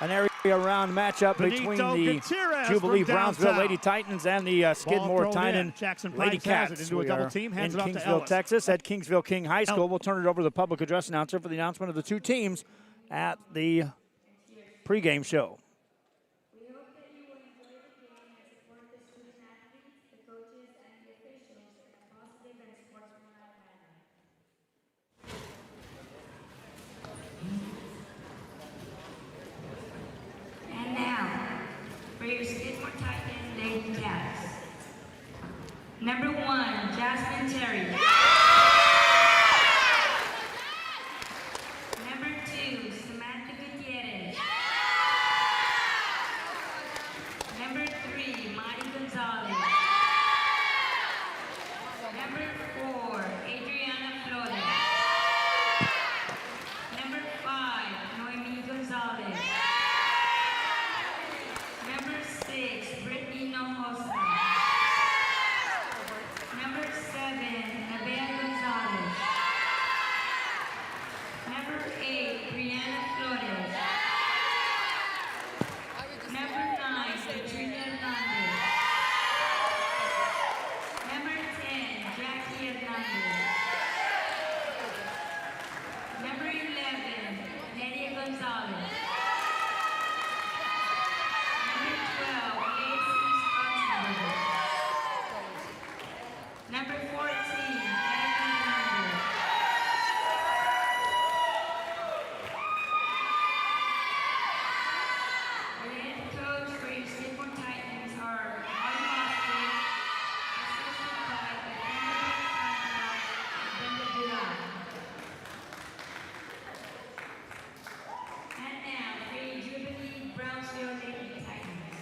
an area-round matchup between the Jubilee Brownsville Lady Titans and the Skidmore Tynan Lady Cats. We are in Kingsville, Texas at Kingsville King High School. We'll turn it over to the public address announcer for the announcement of the two teams at the pregame show. For your Skidmore Tynan Lady Cats. Number 1, Jasmine Terry. Number 2, Samantha Gutierrez. Number 3, Mari Gonzalez. Number 4, Adriana Flores. Number 5, Noemi Gonzalez. Number 6, Brittany Nojosa. Number 7, Nevaeh Gonzalez. Number 8, Brianna Flores. Number 9, Katrina Hernandez. Number 10, Jackie Hernandez. Number 11, Nadia Gonzalez. Number 14, Erica Hernandez. The head coach for your Skidmore Titans are Marty Boston, assisted by Brenda Duran. And now for your Jubilee Brownsville Lady Titans.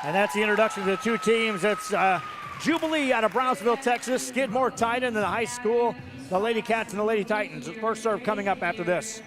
And that's the introduction to the two teams. It's Jubilee out of Brownsville, Texas, Skidmore Tynan in the high school, the Lady Cats and the Lady Titans. The first serve coming up after this.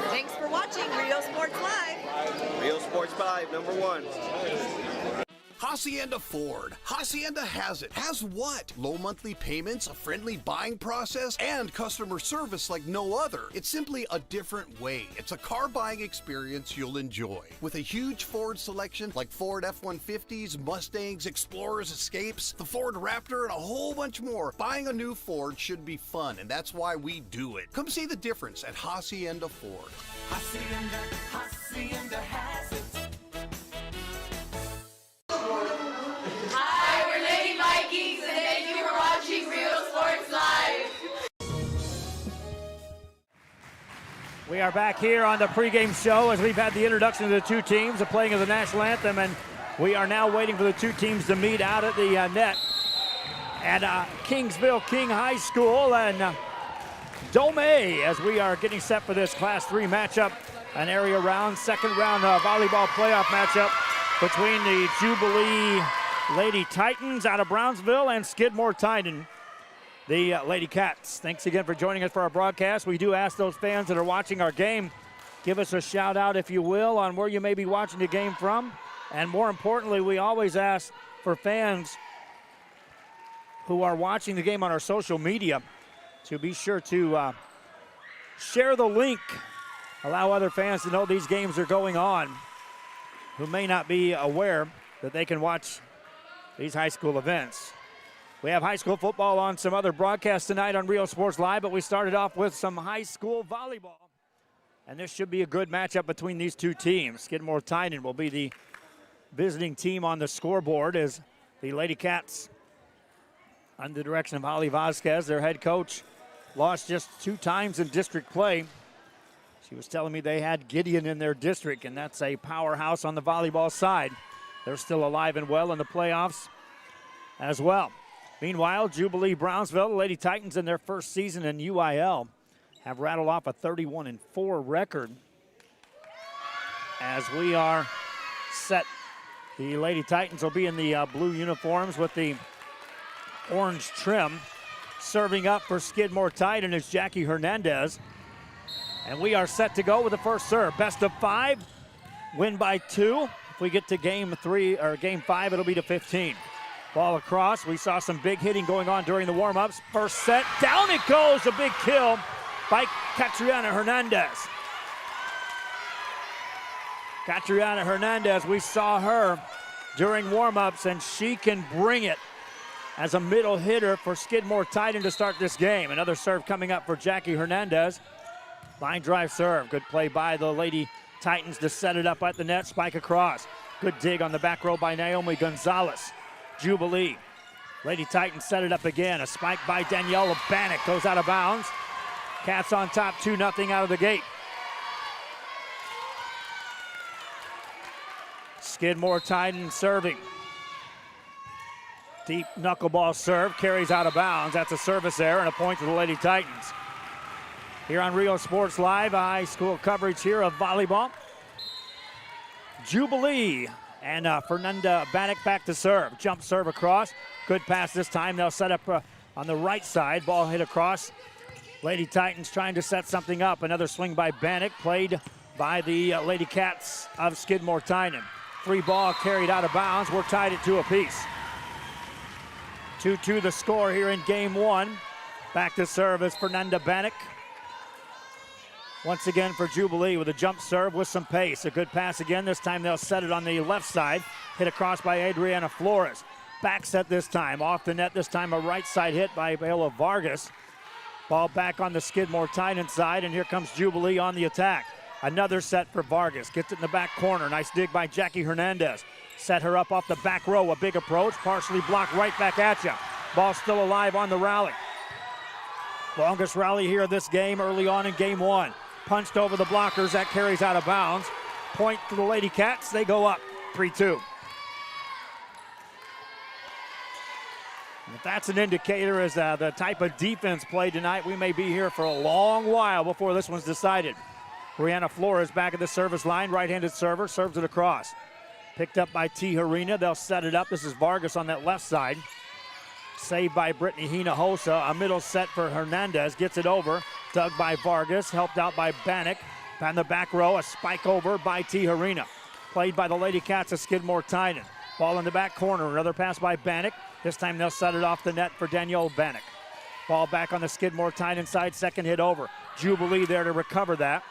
Thanks for watching Real Sports Live. Real Sports 5, number 1. Hacienda Ford. Hacienda has it. Has what? Low monthly payments, a friendly buying process, and customer service like no other. It's simply a different way. It's a car buying experience you'll enjoy. With a huge Ford selection like Ford F-150s, Mustangs, Explorers, Escapes, the Ford Raptor, and a whole bunch more, buying a new Ford should be fun, and that's why we do it. Come see the difference at Hacienda Ford. Hacienda has it. Hi, we're Lady Vikings, and thank you for watching Real Sports Live. We are back here on the pregame show as we've had the introduction of the two teams, the playing of the national anthem, and we are now waiting for the two teams to meet out at the net. at Kingsville King High School and Dome as we are getting set for this Class 3 matchup, an area round, second round volleyball playoff matchup between the Jubilee Lady Titans out of Brownsville and Skidmore Tynan, the Lady Cats. Thanks again for joining us for our broadcast. We do ask those fans that are watching our game, give us a shout out, if you will, on where you may be watching the game from. And more importantly, we always ask for fans who are watching the game on our social media to be sure to share the link, allow other fans to know these games are going on who may not be aware that they can watch these high school events. We have high school football on some other broadcasts tonight on Rio Sports Live, but we started off with some high school volleyball. And this should be a good matchup between these two teams. Skidmore Tynan will be the visiting team on the scoreboard as the Lady Cats, under the direction of Holly Vasquez, their head coach, lost just 2 times in district play. She was telling me they had Gideon in their district, and that's a powerhouse on the volleyball side. They're still alive and well in the playoffs as well. Meanwhile, Jubilee Brownsville, the Lady Titans in their first season in UIL, have rattled off a 31-4 record. As we are set, the Lady Titans will be in the blue uniforms with the orange trim. Serving up for Skidmore Tynan is Jackie Hernandez. And we are set to go with the first serve. Best of 5, win by 2. If we get to game 5, it'll be to 15. Ball across. We saw some big hitting going on during the warm-ups. First set, down it goes. A big kill by Catriona Hernandez. Catriona Hernandez, we saw her during warm-ups, and she can bring it as a middle hitter for Skidmore Tynan to start this game. Another serve coming up for Jackie Hernandez. Line drive serve. Good play by the Lady Titans to set it up at the net. Spike across. Good dig on the back row by Naomi Gonzalez. Jubilee. Lady Titans set it up again. A spike by Daniela Bannock goes out of bounds. Cats on top, 2-0 out of the gate. Skidmore Tynan serving. Deep knuckleball serve, carries out of bounds. That's a service error and a point to the Lady Titans. Here on Rio Sports Live, high school coverage here of volleyball. Jubilee and Fernanda Bannock back to serve. Jump serve across. Good pass this time. They'll set up on the right side. Ball hit across. Lady Titans trying to set something up. Another swing by Bannock, played by the Lady Cats of Skidmore Tynan. Free ball carried out of bounds. We're tied at 2 apiece. 2-2 the score here in game 1. Back to serve is Fernanda Bannock. Once again for Jubilee with a jump serve with some pace. A good pass again. This time they'll set it on the left side. Hit across by Adriana Flores. Back set this time. Off the net this time. A right side hit by Bela Vargas. Ball back on the Skidmore Tynan side, and here comes Jubilee on the attack. Another set for Vargas. Gets it in the back corner. Nice dig by Jackie Hernandez. Set her up off the back row. A big approach. Partially blocked right back at you. Ball still alive on the rally. Longest rally here of this game early on in game 1. Punched over the blockers. That carries out of bounds. Point to the Lady Cats. They go up 3-2. If that's an indicator as the type of defense played tonight, we may be here for a long while before this one's decided. Brianna Flores back at the service line. Right-handed server. Serves it across. Picked up by Tijerina. They'll set it up. This is Vargas on that left side. Saved by Brittany Hinojosa. A middle set for Hernandez. Gets it over. Dug by Vargas. Helped out by Bannock. On the back row. A spike over by Tijerina. Played by the Lady Cats of Skidmore Tynan. Ball in the back corner. Another pass by Bannock. This time they'll set it off the net for Danielle Bannock. Ball back on the Skidmore Tynan side. Second hit over. Jubilee there to recover that.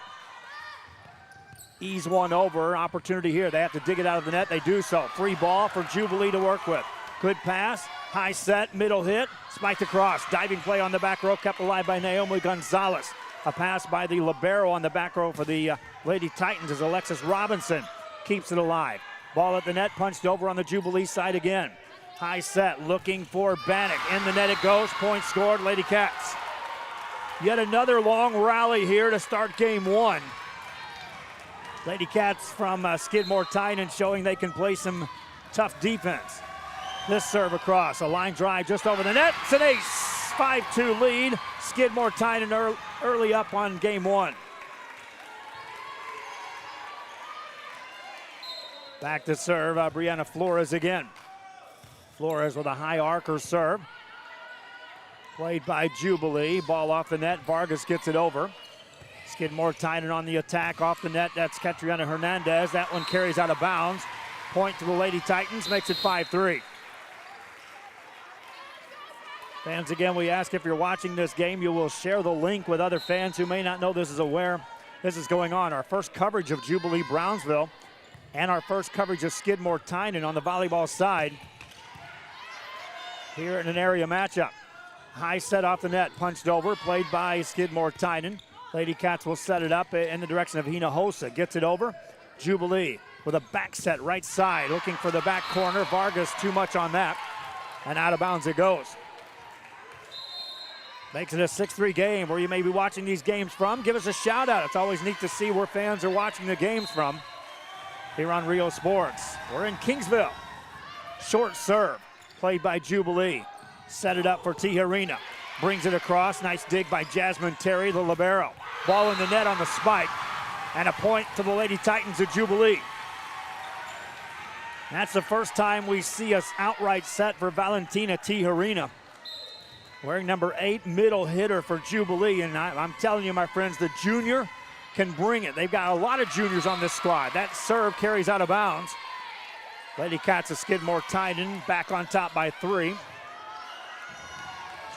Ease one over. Opportunity here. They have to dig it out of the net. They do so. Free ball for Jubilee to work with. Good pass. High set. Middle hit. Spiked across. Diving play on the back row. Kept alive by Naomi Gonzalez. A pass by the libero on the back row for the Lady Titans as Alexis Robinson keeps it alive. Ball at the net. Punched over on the Jubilee side again. High set. Looking for Bannock. In the net it goes. Point scored. Lady Cats. Yet another long rally here to start game 1. Lady Cats from Skidmore Tynan showing they can play some tough defense. This serve across, a line drive just over the net. It's an ace. 5-2 lead. Skidmore Tynan early up on game one. Back to serve, Brianna Flores again. Flores with a high arcer serve. Played by Jubilee. Ball off the net. Vargas gets it over. Skidmore Tynan on the attack off the net. That's Catriona Hernandez. That one carries out of bounds. Point to the Lady Titans, makes it 5-3. Fans, again, we ask if you're watching this game, you will share the link with other fans who may not know this is going on. Our first coverage of Jubilee Brownsville and our first coverage of Skidmore Tynan on the volleyball side here in an area matchup. High set off the net, punched over, played by Skidmore Tynan. Lady Cats will set it up in the direction of Hinojosa. Gets it over. Jubilee with a back set right side, looking for the back corner. Vargas too much on that, and out of bounds it goes. Makes it a 6-3 game. Where you may be watching these games from, give us a shout out. It's always neat to see where fans are watching the games from here on Rio Sports. We're in Kingsville. Short serve, played by Jubilee. Set it up for Tijerina. Brings it across. Nice dig by Jasmine Terry, the libero. Ball in the net on the spike. And a point to the Lady Titans of Jubilee. That's the first time we see us outright set for Valentina Tijerina. Wearing number 8, middle hitter for Jubilee. And I'm telling you, my friends, the junior can bring it. They've got a lot of juniors on this squad. That serve carries out of bounds. Lady Cats of Skidmore Tynan back on top by 3.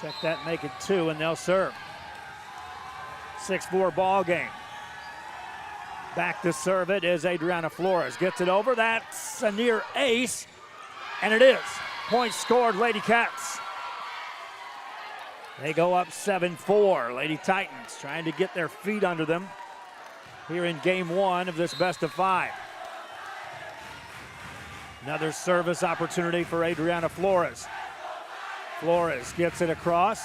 Check that, make it 2, and they'll serve. 6-4 ball game. Back to serve it is Adriana Flores. Gets it over. That's a near ace, and it is. Point scored, Lady Cats. They go up 7-4. Lady Titans trying to get their feet under them here in game one of this best of 5. Another service opportunity for Adriana Flores. Flores gets it across.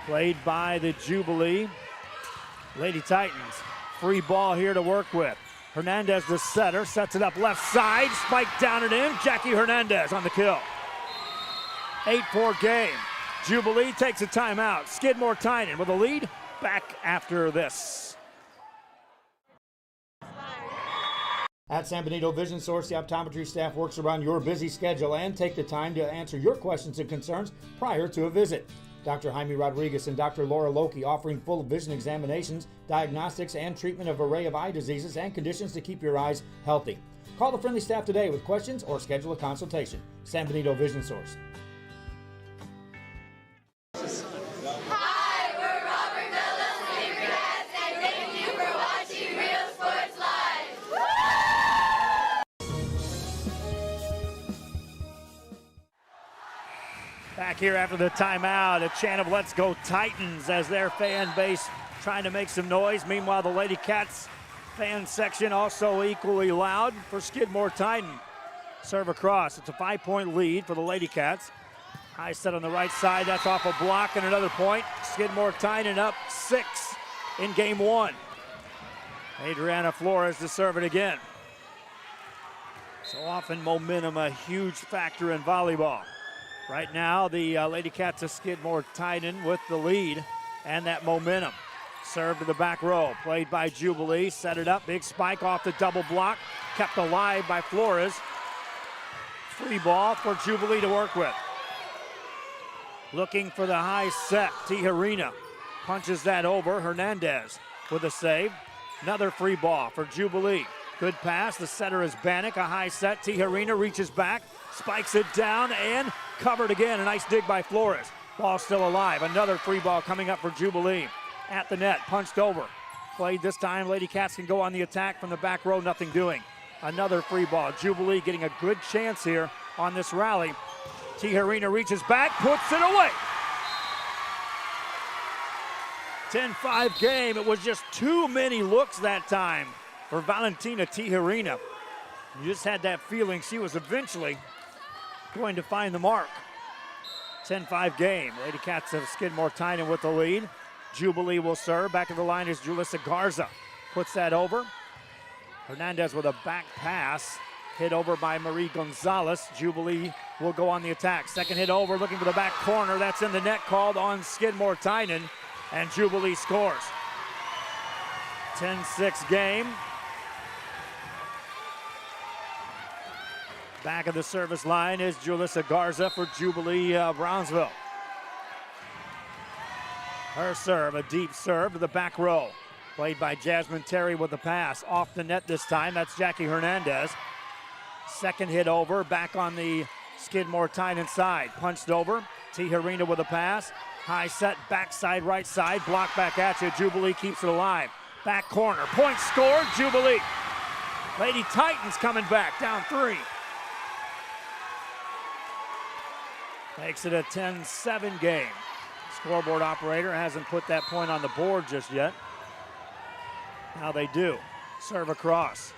Played by the Jubilee Lady Titans. Free ball here to work with. Hernandez, the setter, sets it up left side. Spike down and in. Jackie Hernandez on the kill. 8-4 game. Jubilee takes a timeout. Skidmore Tynan with a lead. Back after this. At San Benito Vision Source, the optometry staff works around your busy schedule and take the time to answer your questions and concerns prior to a visit. Dr. Jaime Rodriguez and Dr. Laura Loki offering full vision examinations, diagnostics, and treatment of an array of eye diseases and conditions to keep your eyes healthy. Call the friendly staff today with questions or schedule a consultation. San Benito Vision Source. Hi, we're Robert Bella's favorite cats, and thank you for watching Real Sports Live. Back here after the timeout, a chant of "Let's Go Titans" as their fan base trying to make some noise. Meanwhile, the Lady Cats fan section also equally loud for Skidmore Tynan. Serve across. It's a 5-point lead for the Lady Cats. High set on the right side. That's off a block and another point. Skidmore Tynan up 6 in game one. Adriana Flores to serve it again. So often momentum a huge factor in volleyball. Right now, the Lady Cats of Skidmore Tynan with the lead and that momentum. Serve to the back row, played by Jubilee. Set it up, big spike off the double block. Kept alive by Flores. Free ball for Jubilee to work with. Looking for the high set, Tijerina punches that over. Hernandez with a save. Another free ball for Jubilee. Good pass, the setter is Bannock, a high set. Tijerina reaches back, spikes it down, and covered again. A nice dig by Flores. Ball still alive. Another free ball coming up for Jubilee. At the net, punched over. Played this time, Lady Cats can go on the attack from the back row, nothing doing. Another free ball. Jubilee getting a good chance here on this rally. Tijerina reaches back, puts it away. 10-5 game. It was just too many looks that time for Valentina Tijerina. You just had that feeling she was eventually going to find the mark. 10-5 game. Lady Cats of Skidmore Tynan with the lead. Jubilee will serve. Back of the line is Julissa Garza. Puts that over. Hernandez with a back pass. Hit over by Marie Gonzalez. Jubilee will go on the attack. Second hit over, looking for the back corner. That's in the net, called on Skidmore Tynan, and Jubilee scores. 10-6 game. Back of the service line is Julissa Garza for Jubilee Brownsville. Her serve, a deep serve to the back row. Played by Jasmine Terry with the pass. Off the net this time, that's Jackie Hernandez. Second hit over, back on the Skidmore Tynan side. Punched over, Tijerina with a pass. High set, backside, right side, block back at you. Jubilee keeps it alive. Back corner, point scored, Jubilee. Lady Titans coming back, down 3. Makes it a 10-7 game. Scoreboard operator hasn't put that point on the board just yet. Now they do. Serve across.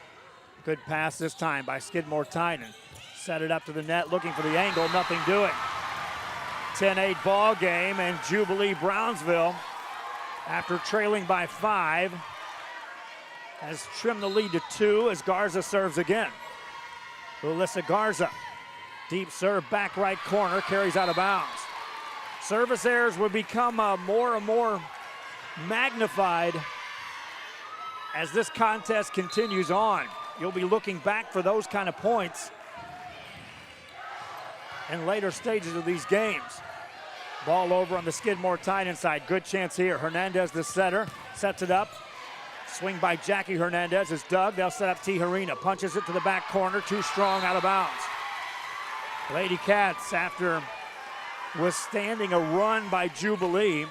Good pass this time by Skidmore Tynan. Set it up to the net, looking for the angle, nothing doing. 10-8 ball game, and Jubilee Brownsville, after trailing by 5, has trimmed the lead to 2 as Garza serves again. Julissa Garza. Deep serve, back right corner, carries out of bounds. Service errors would become more and more magnified as this contest continues on. You'll be looking back for those kind of points in later stages of these games. Ball over on the Skidmore Tynan side. Good chance here. Hernandez, the setter, sets it up. Swing by Jackie Hernandez is dug. They'll set up Tijerina. Punches it to the back corner. Too strong, out of bounds. Lady Cats, after withstanding a run by Jubilee,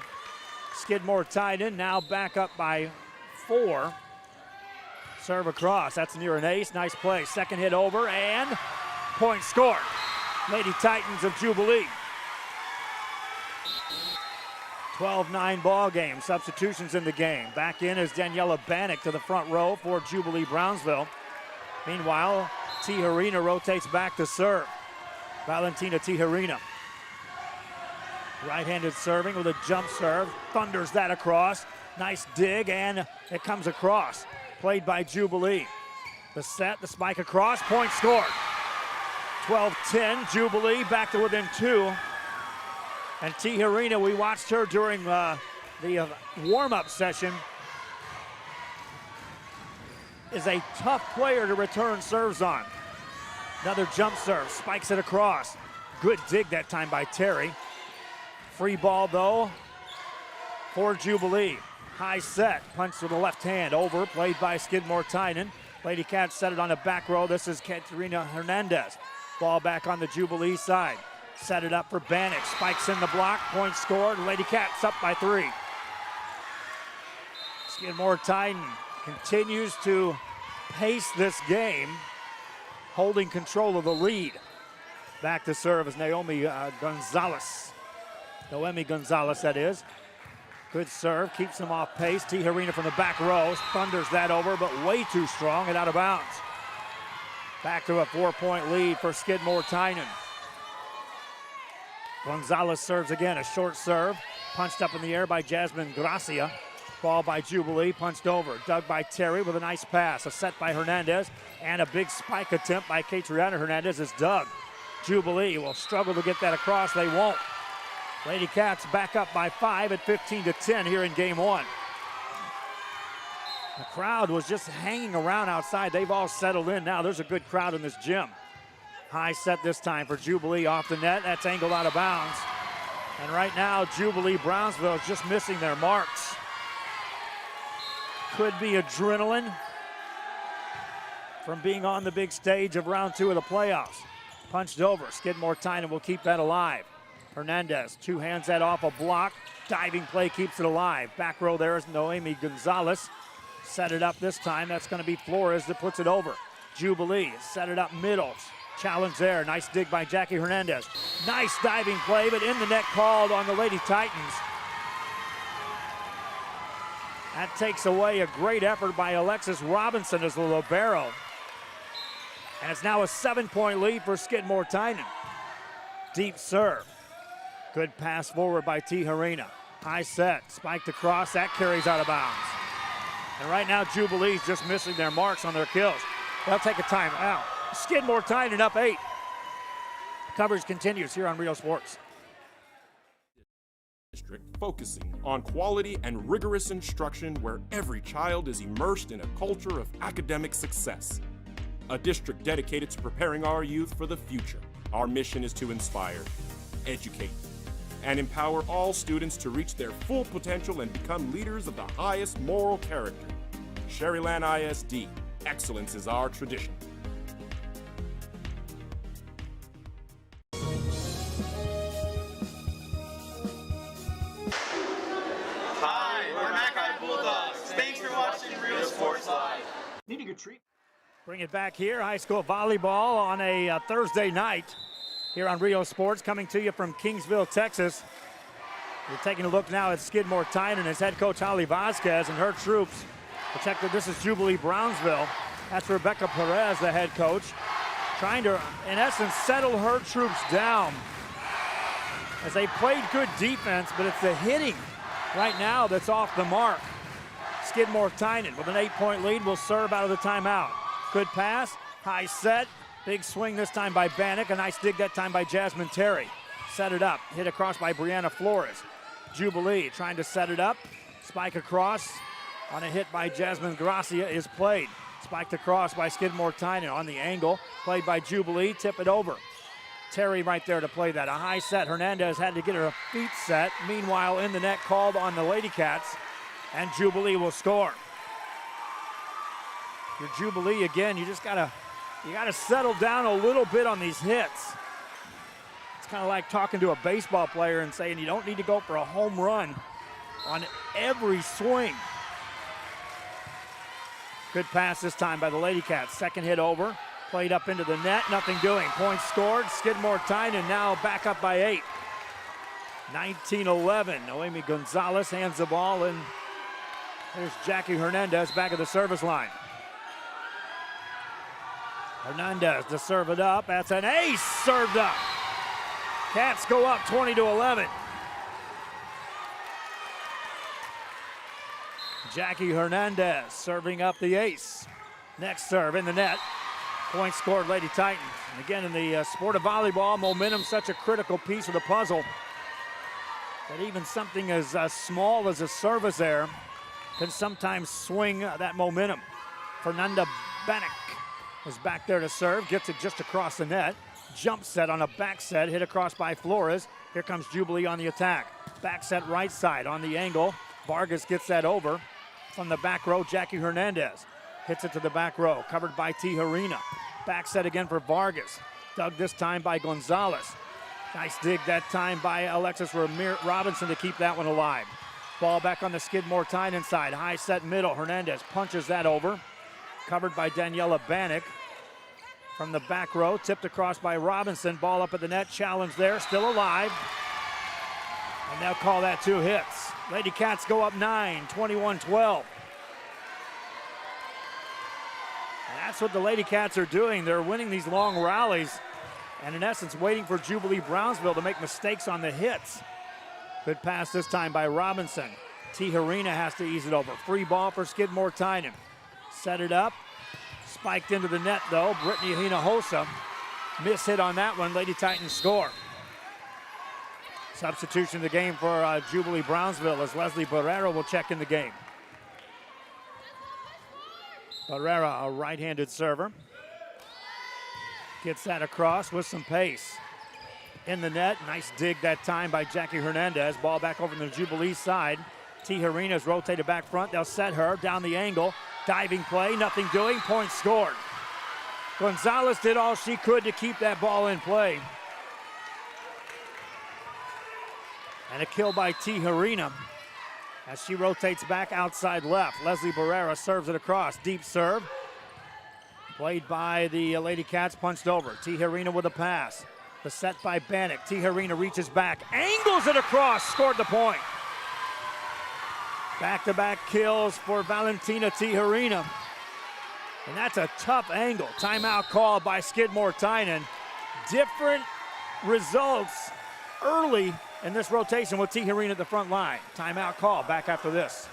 Skidmore Tynan now back up by 4. Serve across. That's near an ace. Nice play. Second hit over, and point scored. Lady Titans of Jubilee. 12-9 ball game. Substitutions in the game. Back in is Daniela Bannock to the front row for Jubilee Brownsville. Meanwhile, Tijerina rotates back to serve. Valentina Tijerina. Right-handed serving with a jump serve. Thunders that across. Nice dig, and it comes across. Played by Jubilee. The set, the spike across, point scored. 12-10, Jubilee back to within 2. And Tijerina, we watched her during the warm-up session, is a tough player to return serves on. Another jump serve, spikes it across. Good dig that time by Terry. Free ball though for Jubilee. High set, punch with the left hand, over, played by Skidmore Tynan. Lady Cats set it on the back row. This is Katerina Hernandez. Ball back on the Jubilee side. Set it up for Bannock, spikes in the block, point scored. Lady Cats up by 3. Skidmore Tynan continues to pace this game, holding control of the lead. Back to serve is Naomi Gonzalez. Noemi Gonzalez, that is. Good serve, keeps them off pace. Tijerina from the back row, thunders that over, but way too strong and out of bounds. Back to a 4-point lead for Skidmore Tynan. Gonzalez serves again, a short serve. Punched up in the air by Jasmine Gracia. Ball by Jubilee, punched over. Dug by Terry with a nice pass. A set by Hernandez, and a big spike attempt by Katriana Hernandez is dug. Jubilee will struggle to get that across. They won't. Lady Cats back up by 5 at 15-10 here in game 1. The crowd was just hanging around outside. They've all settled in now. There's a good crowd in this gym. High set this time for Jubilee off the net. That's angled out of bounds. And right now, Jubilee Brownsville is just missing their marks. Could be adrenaline from being on the big stage of round 2 of the playoffs. Punched over. Skidmore Tynan will keep that alive. Hernandez, 2 hands that off a block. Diving play keeps it alive. Back row there is Noemi Gonzalez. Set it up this time. That's going to be Flores that puts it over. Jubilee set it up middle. Challenge there. Nice dig by Jackie Hernandez. Nice diving play, but in the net called on the Lady Titans. That takes away a great effort by Alexis Robinson as the libero. And it's now a 7-point lead for Skidmore Tynan. Deep serve. Good pass forward by Tijerina. High set, spiked across, that carries out of bounds. And right now, Jubilee's just missing their marks on their kills. They'll take a timeout. Skidmore Tynan up 8. Coverage continues here on Real Sports. District focusing on quality and rigorous instruction where every child is immersed in a culture of academic success. A district dedicated to preparing our youth for the future. Our mission is to inspire, educate, and empower all students to reach their full potential and become leaders of the highest moral character. Sherryland ISD, excellence is our tradition. Hi, we're Mackay Bulldogs. Thanks for watching Real Sports Live. Needing a treat. Bring it back here, high school volleyball on a Thursday night here on Rio Sports, coming to you from Kingsville, Texas. We're taking a look now at Skidmore Tynan as head coach Holly Vasquez and her troops. Check that this is Jubilee Brownsville. That's Rebecca Perez, the head coach, trying to, in essence, settle her troops down as they played good defense, but it's the hitting right now that's off the mark. Skidmore Tynan with an 8-point lead will serve out of the timeout. Good pass, high set, big swing this time by Bannock. A nice dig that time by Jasmine Terry. Set it up, hit across by Brianna Flores. Jubilee trying to set it up. Spike across on a hit by Jasmine Gracia is played. Spiked across by Skidmore Tynan on the angle. Played by Jubilee, tip it over. Terry right there to play that. A high set, Hernandez had to get her feet set. Meanwhile, in the net called on the Lady Cats, and Jubilee will score. Your Jubilee, again, you gotta settle down a little bit on these hits. It's kind of like talking to a baseball player and saying you don't need to go for a home run on every swing. Good pass this time by the Lady Cats. Second hit over, played up into the net, nothing doing. Point scored, Skidmore Tynan now back up by 8. 19-11, Noemi Gonzalez hands the ball, and there's Jackie Hernandez back at the service line. Hernandez to serve it up. That's an ace served up. Cats go up 20-11. Jackie Hernandez serving up the ace. Next serve in the net. Point scored, Lady Titans. And again, in the sport of volleyball, momentum such a critical piece of the puzzle that even something as small as a service error can sometimes swing that momentum. Fernanda Bannock is back there to serve, gets it just across the net. Jump set on a back set, hit across by Flores. Here comes Jubilee on the attack. Back set right side on the angle. Vargas gets that over from the back row. Jackie Hernandez hits it to the back row, covered by Tijerina. Back set again for Vargas. Dug this time by Gonzalez. Nice dig that time by Alexis Robinson to keep that one alive. Ball back on the Skidmore Tynan side. High set middle. Hernandez punches that over. Covered by Daniela Bannock from the back row. Tipped across by Robinson. Ball up at the net. Challenge there. Still alive. And they'll call that 2 hits. Lady Cats go up 9, 21-12. And that's what the Lady Cats are doing. They're winning these long rallies and in essence waiting for Jubilee Brownsville to make mistakes on the hits. Good pass this time by Robinson. Tijerina has to ease it over. Free ball for Skidmore Tynan. Set it up. Spiked into the net though. Brittany Hinojosa. Miss hit on that one. Lady Titans score. Substitution in the game for Jubilee Brownsville as Leslie Barrera will check in the game. Barrera, a right-handed server. Gets that across with some pace. In the net, nice dig that time by Jackie Hernandez. Ball back over to the Jubilee side. Tijerina's rotated back front. They'll set her down the angle. Diving play, nothing doing, point scored. Gonzalez did all she could to keep that ball in play. And a kill by Tijerina as she rotates back outside left. Leslie Barrera serves it across. Deep serve. Played by the Lady Cats, punched over. Tijerina with a pass. The set by Bannock. Tijerina reaches back, angles it across, scored the point. Back-to-back kills for Valentina Tijerina. And that's a tough angle. Timeout called by Skidmore Tynan. Different results early in this rotation with Tijerina at the front line. Timeout call back after this.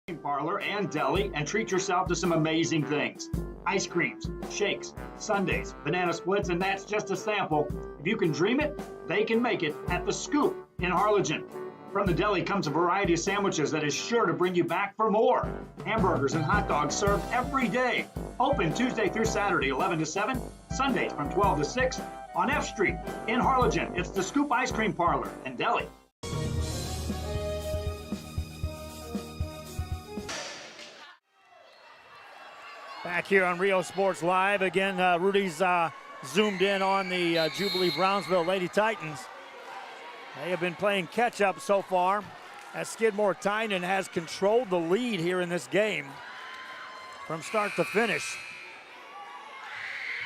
Parlor and deli, and treat yourself to some amazing things. Ice creams, shakes, sundaes, banana splits, and that's just a sample. If you can dream it, they can make it at The Scoop in Harlingen. From the deli comes a variety of sandwiches that is sure to bring you back for more. Hamburgers and hot dogs served every day. Open Tuesday through Saturday, 11 to 7, Sundays from 12 to 6 on F Street in Harlingen. It's The Scoop Ice Cream Parlor and deli. Back here on Rio Sports Live. Again, Rudy's zoomed in on the Jubilee Brownsville Lady Titans. They have been playing catch-up so far as Skidmore Tynan has controlled the lead here in this game from start to finish.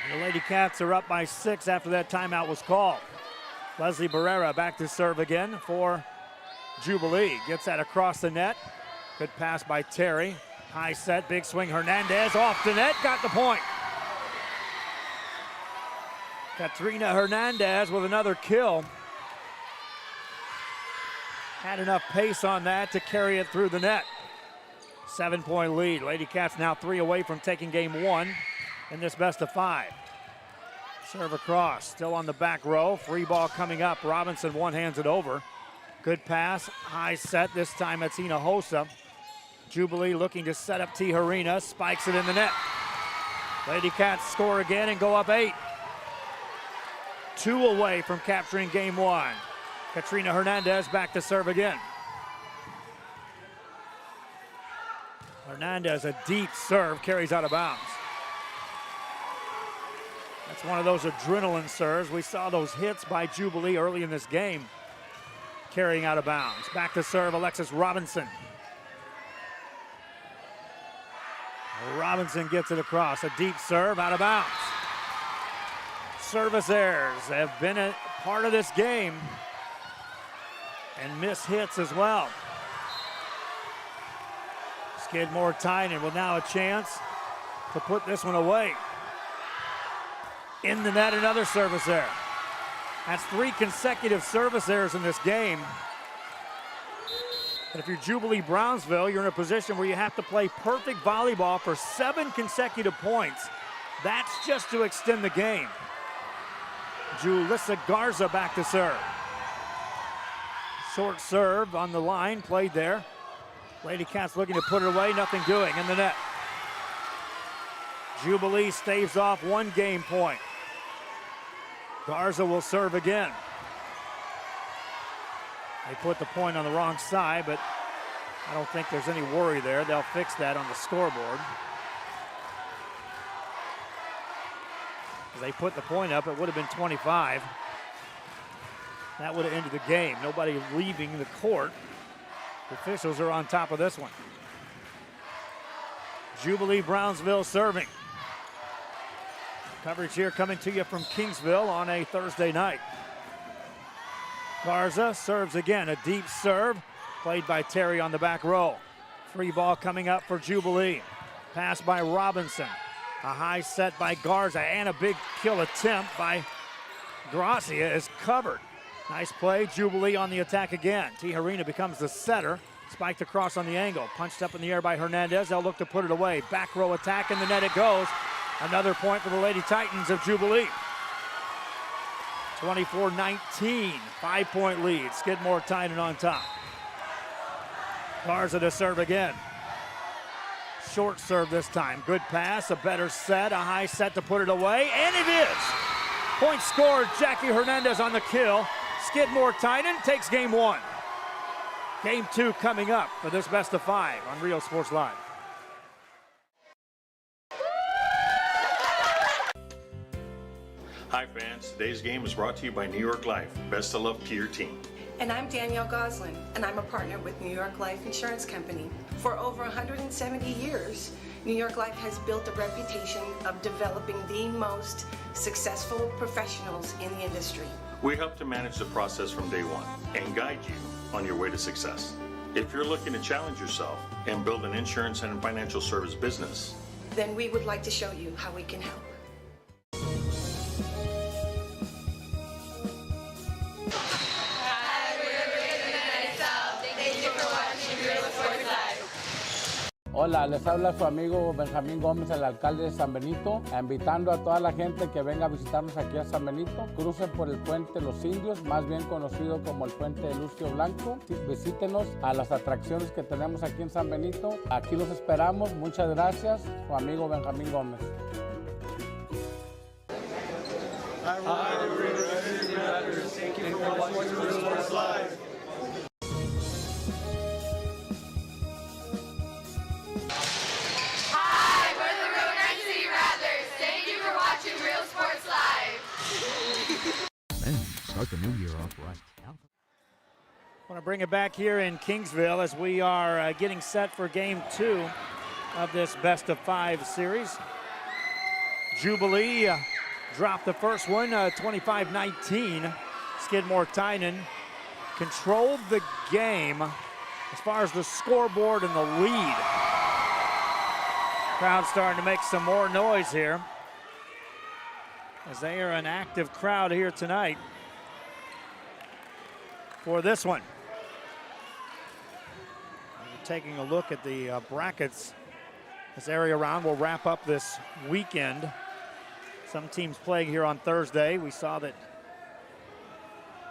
And the Lady Cats are up by 6 after that timeout was called. Leslie Barrera back to serve again for Jubilee. Gets that across the net. Good pass by Terry. High set, big swing. Hernandez off the net, got the point. Katrina Hernandez with another kill. Had enough pace on that to carry it through the net. 7-point lead. Lady Cats now 3 away from taking game 1 in this best of 5. Serve across, still on the back row. Free ball coming up. Robinson one-hands it over. Good pass, high set. This time it's Hinojosa. Jubilee looking to set up Tijerina, spikes it in the net. Lady Cats score again and go up 8. 2 away from capturing game 1. Katrina Hernandez back to serve again. Hernandez, a deep serve, carries out of bounds. That's one of those adrenaline serves. We saw those hits by Jubilee early in this game, carrying out of bounds. Back to serve, Alexis Robinson. Robinson gets it across, a deep serve, out of bounds. Service errors have been a part of this game, and miss hits as well. Skidmore Tynan with now a chance to put this one away. In the net, another service error. That's 3 consecutive service errors in this game. And if you're Jubilee Brownsville, you're in a position where you have to play perfect volleyball for 7 consecutive points. That's just to extend the game. Julissa Garza back to serve. Short serve on the line, played there. Lady Cats looking to put it away, nothing doing in the net. Jubilee staves off 1 game point. Garza will serve again. They put the point on the wrong side, but I don't think there's any worry there. They'll fix that on the scoreboard. As they put the point up, it would have been 25. That would have ended the game. Nobody leaving the court. The officials are on top of this one. Jubilee Brownsville serving. Coverage here coming to you from Kingsville on a Thursday night. Garza serves again, a deep serve, played by Terry on the back row. Free ball coming up for Jubilee. Pass by Robinson. A high set by Garza, and a big kill attempt by Gracia is covered. Nice play, Jubilee on the attack again. Tijerina becomes the setter. Spiked across on the angle. Punched up in the air by Hernandez. They'll look to put it away. Back row attack, in the net it goes. Another point for the Lady Titans of Jubilee. 24-19, 5-point lead. Skidmore Tynan on top. Garza to serve again. Short serve this time. Good pass, a better set, a high set to put it away, and it is! Point scored, Jackie Hernandez on the kill. Skidmore Tynan takes game 1. Game 2 coming up for this best of 5 on Rio Sports Live. Hi fans, today's game is brought to you by New York Life. Best of luck to your team. And I'm Danielle Goslin, and I'm a partner with New York Life Insurance Company. For over 170 years, New York Life has built a reputation of developing the most successful professionals in the industry. We help to manage the process from day one and guide you on your way to success. If you're looking to challenge yourself and build an insurance and financial service business, then we would like to show you how we can help. Hola, les habla su amigo Benjamín Gómez, el alcalde de San Benito, invitando a toda la gente que venga a visitarnos aquí a San Benito. Crucen por el puente Los Indios, más bien conocido como el puente de Lucio Blanco. Visítenos a las atracciones que tenemos aquí en San Benito. Aquí los esperamos. Muchas gracias, su amigo Benjamín Gómez. Start the new year off right. I want to bring it back here in Kingsville as we are getting set for game 2 of this best of 5 series. Jubilee dropped the first one, 25-19. Skidmore Tynan controlled the game as far as the scoreboard and the lead. Crowd starting to make some more noise here, as they are an active crowd here tonight for this one. We're taking a look at the brackets. This area round will wrap up this weekend. Some teams playing here on Thursday. We saw that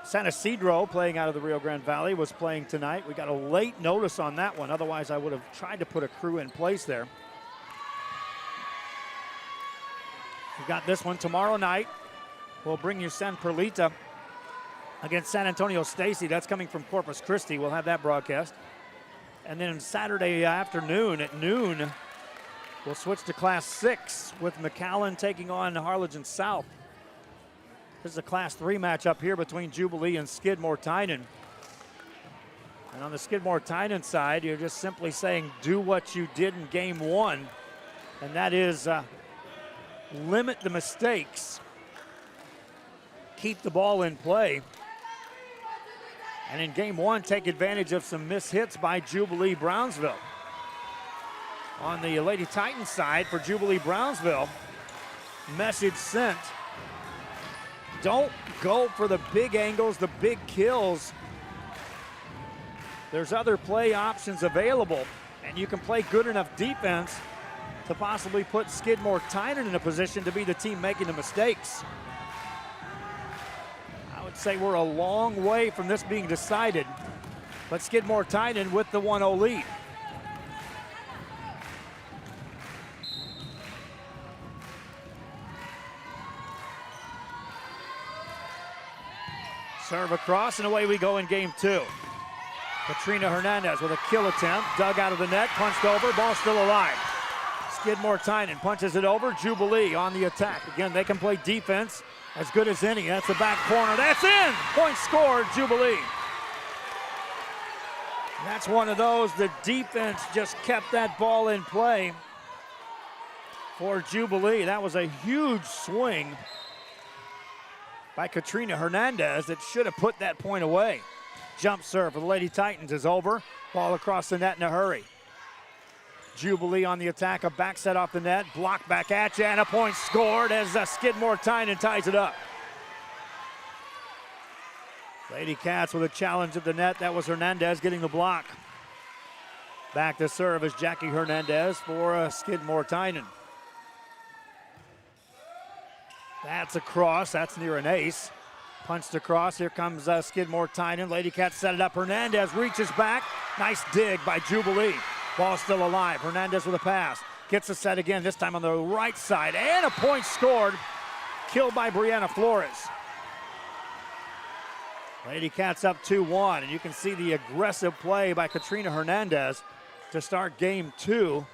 San Isidro, playing out of the Rio Grande Valley, was playing tonight. We got a late notice on that one. Otherwise, I would have tried to put a crew in place there. We've got this one tomorrow night. We'll bring you San Perlita against San Antonio Stacy. That's coming from Corpus Christi. We'll have that broadcast. And then Saturday afternoon at noon, we'll switch to Class 6 with McAllen taking on Harlingen South. This is a Class 3 matchup here between Jubilee and Skidmore Tynan. And on the Skidmore Tynan side, you're just simply saying do what you did in game 1, and that is limit the mistakes, keep the ball in play, and in game 1, take advantage of some missed hits by Jubilee Brownsville. On the Lady Titans side for Jubilee Brownsville, message sent. Don't go for the big angles, the big kills. There's other play options available, and you can play good enough defense to possibly put Skidmore Tynan in a position to be the team making the mistakes. I would say we're a long way from this being decided, but Skidmore Tynan with the 1-0 lead. Serve across, and away we go in game 2. Katrina Hernandez with a kill attempt, dug out of the net, punched over, ball still alive. Skidmore Tynan punches it over, Jubilee on the attack. Again, they can play defense as good as any. That's the back corner, that's in! Point scored, Jubilee. That's one of those, the defense just kept that ball in play for Jubilee. That was a huge swing by Katrina Hernandez that should have put that point away. Jump serve for the Lady Titans is over. Ball across the net in a hurry. Jubilee on the attack, a back set off the net, block back at you, and a point scored as Skidmore Tynan ties it up. Lady Cats with a challenge at the net. That was Hernandez getting the block. Back to serve is Jackie Hernandez for Skidmore Tynan. That's a cross, that's near an ace. Punched across, here comes Skidmore Tynan. Lady Cats set it up, Hernandez reaches back. Nice dig by Jubilee. Ball still alive, Hernandez with a pass. Gets a set again, this time on the right side, and a point scored. Killed by Brianna Flores. Lady Cats up 2-1, and you can see the aggressive play by Katrina Hernandez to start game 2.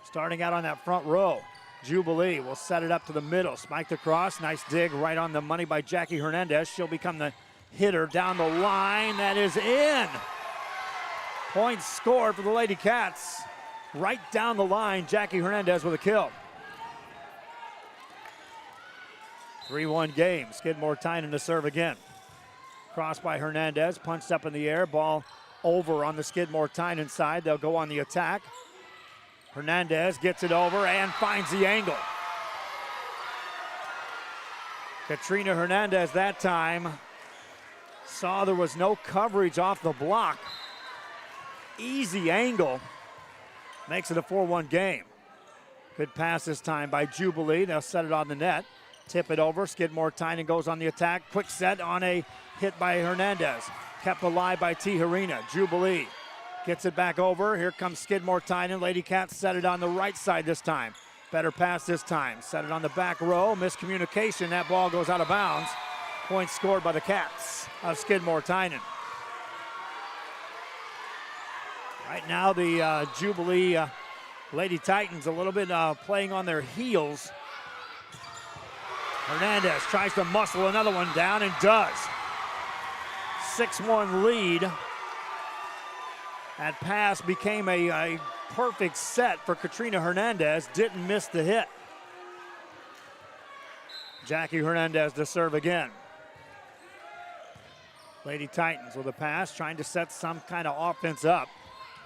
Starting out on that front row. Jubilee will set it up to the middle. Spiked across. Nice dig right on the money by Jackie Hernandez. She'll become the hitter down the line. That is in. Point scored for the Lady Cats. Right down the line, Jackie Hernandez with a kill. 3-1 game. Skidmore Tynan to serve again. Cross by Hernandez. Punched up in the air. Ball over on the Skidmore Tynan side. They'll go on the attack. Hernandez gets it over and finds the angle. Katrina Hernandez that time saw there was no coverage off the block. Easy angle. Makes it a 4-1 game. Good pass this time by Jubilee. They'll set it on the net. Tip it over. Skidmore Tynan goes on the attack. Quick set on a hit by Hernandez. Kept alive by Tijerina. Jubilee gets it back over. Here comes Skidmore Tynan. Lady Cats set it on the right side this time. Better pass this time. Set it on the back row. Miscommunication. That ball goes out of bounds. Point scored by the Cats of Skidmore Tynan. Right now the Jubilee Lady Titans a little bit playing on their heels. Hernandez tries to muscle another one down and does. 6-1 lead. That pass became a perfect set for Katrina Hernandez. Didn't miss the hit. Jackie Hernandez to serve again. Lady Titans with a pass, trying to set some kind of offense up.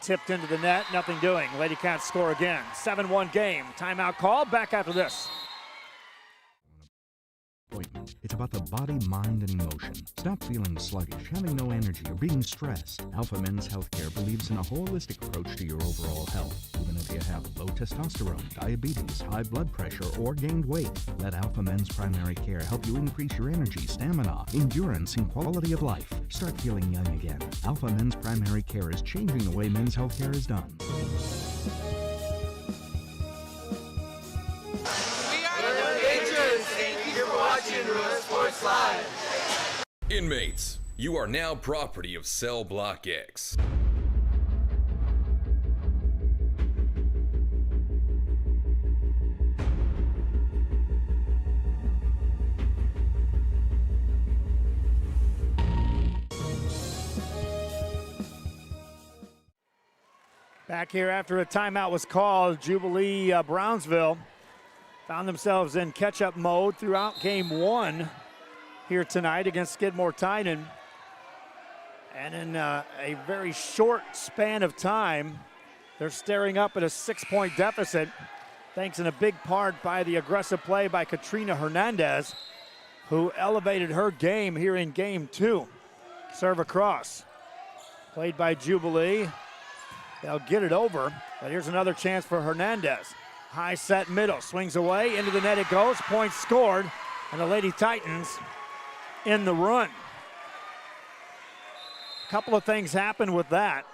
Tipped into the net, nothing doing. Lady Cats score again. 7-1 game. Timeout call. Back after this. It's about the body, mind, and emotion. Stop feeling sluggish, having no energy, or being stressed. Alpha Men's Healthcare believes in a holistic approach to your overall health. Even if you have low testosterone, diabetes, high blood pressure, or gained weight, let Alpha Men's Primary Care help you increase your energy, stamina, endurance, and quality of life. Start feeling young again. Alpha Men's Primary Care is changing the way men's healthcare is done. Inmates, you are now property of Cell Block X. Back here after a timeout was called, Jubilee Brownsville found themselves in catch-up mode throughout game one here tonight against Skidmore Tynan. And in a very short span of time, they're staring up at a 6-point deficit, thanks in a big part by the aggressive play by Katrina Hernandez, who elevated her game here in game two. Serve across, played by Jubilee. They'll get it over, but here's another chance for Hernandez. High set middle, swings away, into the net it goes, point scored, and the Lady Titans in the run. A couple of things happen with that.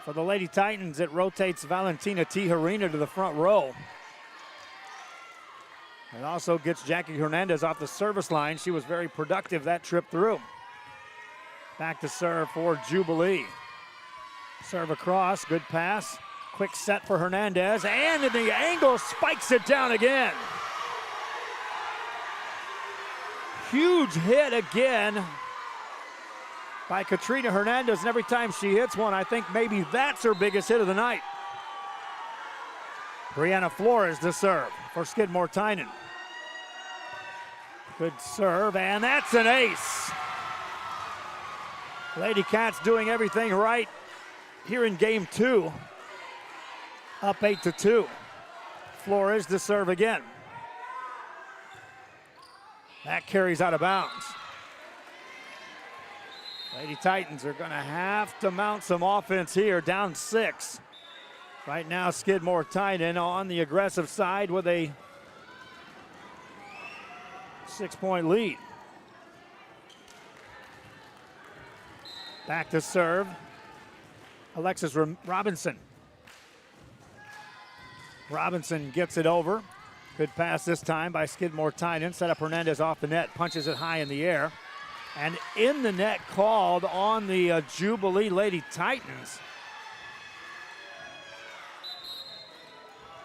For the Lady Titans, it rotates Valentina Tijerina to the front row. It also gets Jackie Hernandez off the service line. She was very productive that trip through. Back to serve for Jubilee. Serve across, good pass. Quick set for Hernandez, and in the angle, spikes it down again. Huge hit again by Katrina Hernandez, and every time she hits one, I think maybe that's her biggest hit of the night. Brianna Flores to serve for Skidmore Tynan. Good serve, and that's an ace. Lady Cats doing everything right here in game two. Up 8-2. Flores to serve again. That carries out of bounds. Lady Titans are going to have to mount some offense here, down 6. Right now, Skidmore Tynan on the aggressive side with a 6-point lead. Back to serve. Alexis Robinson. Robinson gets it over. Good pass this time by Skidmore Tynan. Set up Hernandez off the net, punches it high in the air. And in the net called on the Jubilee Lady Titans.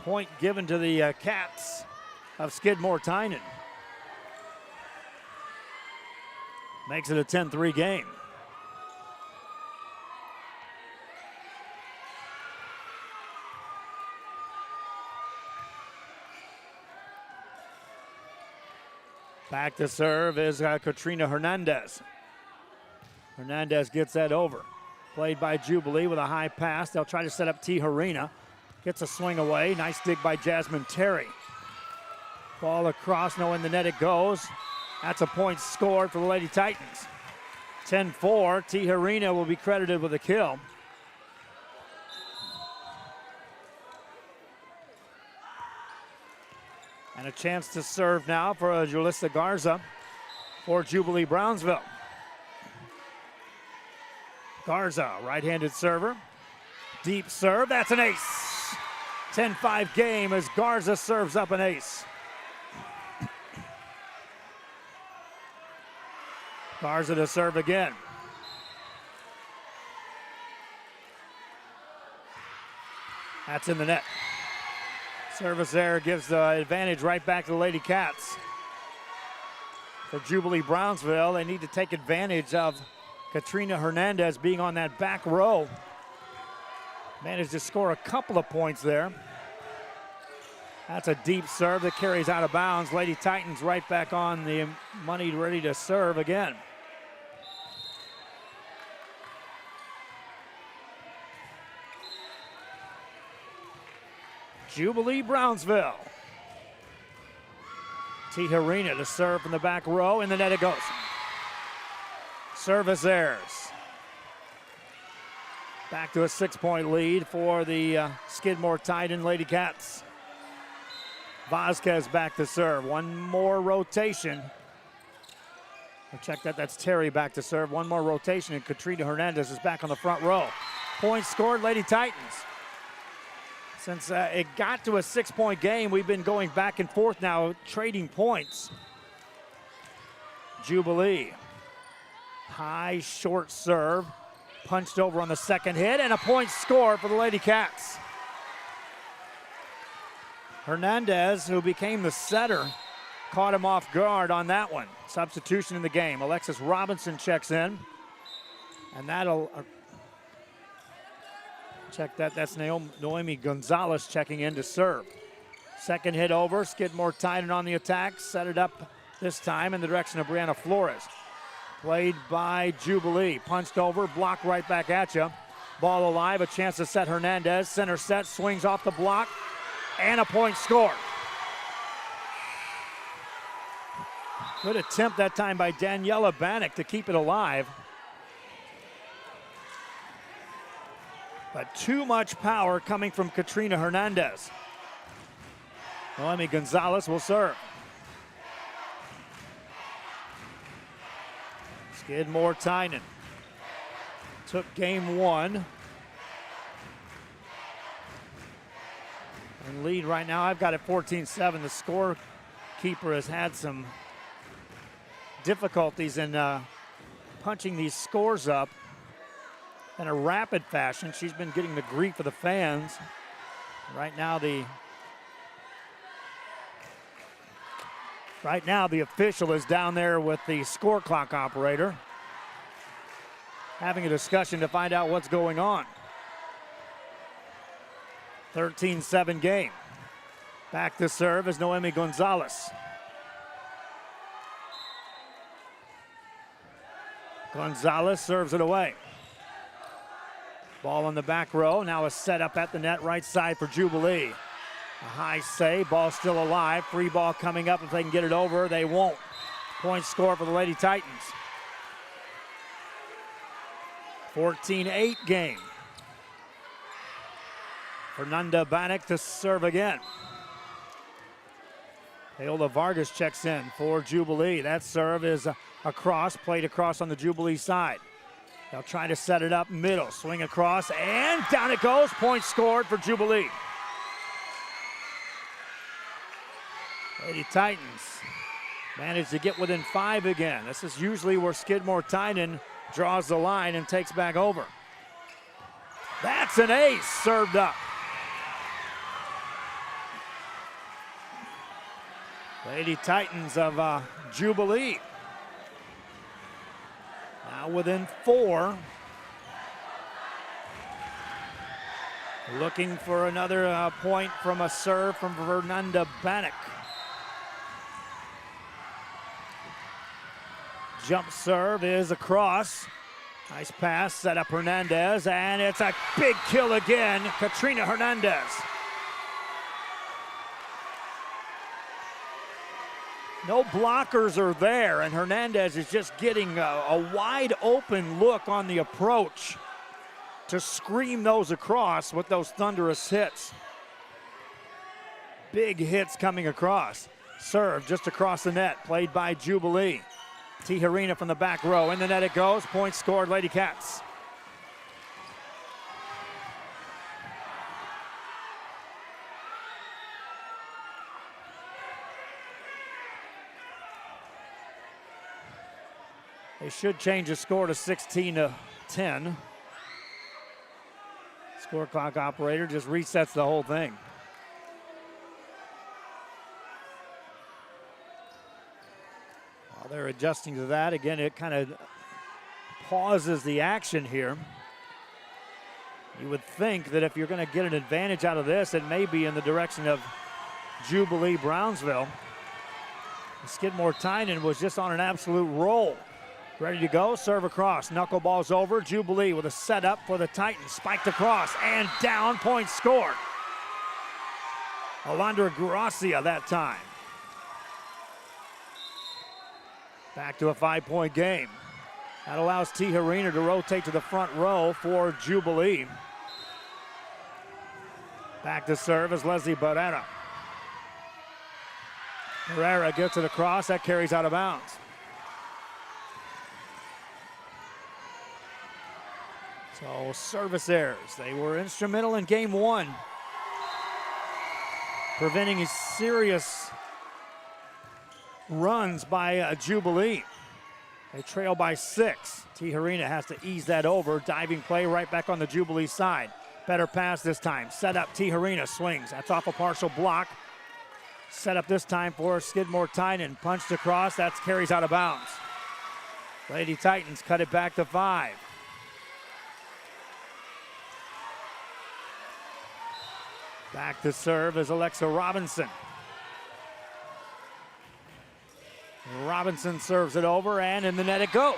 Point given to the Cats of Skidmore Tynan. Makes it a 10-3 game. Back to serve is Katrina Hernandez. Hernandez gets that over. Played by Jubilee with a high pass. They'll try to set up Tijerina. Gets a swing away. Nice dig by Jasmine Terry. Ball across, no, in the net it goes. That's a point scored for the Lady Titans. 10-4. Tijerina will be credited with a kill. And a chance to serve now for Julissa Garza for Jubilee Brownsville. Garza, right-handed server. Deep serve, that's an ace. 10-5 game as Garza serves up an ace. Garza to serve again. That's in the net. Service there gives the advantage right back to the Lady Cats. For Jubilee Brownsville, they need to take advantage of Katrina Hernandez being on that back row. Managed to score a couple of points there. That's a deep serve that carries out of bounds. Lady Titans right back on the money, ready to serve again. Jubilee Brownsville. Tijerina to serve from the back row. In the net it goes. Service errors. Back to a 6-point lead for the Skidmore Tynan Lady Cats. Vasquez back to serve. One more rotation. I'll check that. That's Terry back to serve. One more rotation, and Katrina Hernandez is back on the front row. Points scored, Lady Titans. Since it got to a 6-point game, we've been going back and forth now, trading points. Jubilee. High, short serve. Punched over on the second hit, and a point scored for the Lady Cats. Hernandez, who became the setter, caught him off guard on that one. Substitution in the game. Alexis Robinson checks in, and that'll check that. That's Noemi Gonzalez checking in to serve. Second hit over. Skidmore Tynan on the attack. Set it up this time in the direction of Brianna Flores. Played by Jubilee. Punched over. Blocked right back at you. Ball alive. A chance to set Hernandez. Center set. Swings off the block. And a point scored. Good attempt that time by Daniela Bannock to keep it alive. But too much power coming from Katrina Hernandez. Noemi Gonzalez will serve. Skidmore Tynan took game one. And lead right now, I've got it 14-7. The scorekeeper has had some difficulties in punching these scores up in a rapid fashion. She's been getting the grief of the fans. Right now the official is down there with the score clock operator, having a discussion to find out what's going on. 13-7 game. Back to serve is Noemi Gonzalez. Gonzalez serves it away. Ball on the back row. Now a set up at the net, right side for Jubilee. A high save. Ball still alive. Free ball coming up. If they can get it over, they won't. Point score for the Lady Titans. 14-8 game. Fernanda Bannock to serve again. Paola Vargas checks in for Jubilee. That serve is across, played across on the Jubilee side. They'll try to set it up middle, swing across, and down it goes. Point scored for Jubilee. Lady Titans managed to get within 5 again. This is usually where Skidmore Tynan draws the line and takes back over. That's an ace served up. Lady Titans of Jubilee. Now within 4. Looking for another point from a serve from Fernanda Bannock. Jump serve is across. Nice pass, set up Hernandez, and it's a big kill again, Katrina Hernandez. No blockers are there, and Hernandez is just getting a wide open look on the approach to scream those across with those thunderous hits. big hits coming across. Serve just across the net, played by Jubilee. Tijerina from the back row. In the net it goes. Point scored, Lady Cats. They should change the score to 16-10. Score clock operator just resets the whole thing. While they're adjusting to that, again, it kind of pauses the action here. You would think that if you're going to get an advantage out of this, it may be in the direction of Jubilee Brownsville. Skidmore Tynan was just on an absolute roll. Ready to go, serve across, knuckleball's over. Jubilee with a setup for the Titans, spiked across and down, point scored. Alondra Gracia that time. Back to a 5-point game. That allows Tijerina to rotate to the front row for Jubilee. Back to serve is Leslie Barrera. Barrera gets it across, that carries out of bounds. So service errors, they were instrumental in game one, preventing serious runs by Jubilee. They trail by 6. Tijerina has to ease that over. Diving play right back on the Jubilee side. Better pass this time. Set up, Tijerina swings. That's off a partial block. Set up this time for Skidmore Tynan. Punched across, that carries out of bounds. Lady Titans cut it back to 5. Back to serve is Alexa Robinson. Robinson serves it over, and in the net it goes.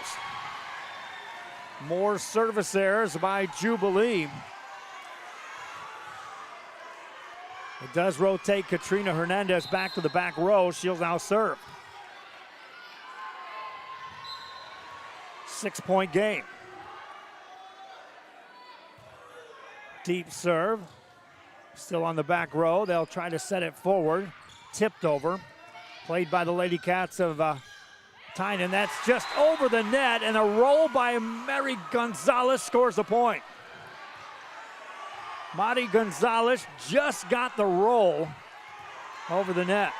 More service errors by Jubilee. It does rotate Katrina Hernandez back to the back row. She'll now serve. 6-point game. Deep serve. Still on the back row. They'll try to set it forward. Tipped over. Played by the Lady Cats of Tynan. That's just over the net, and a roll by Mary Gonzalez scores the point. Mari Gonzalez just got the roll over the net.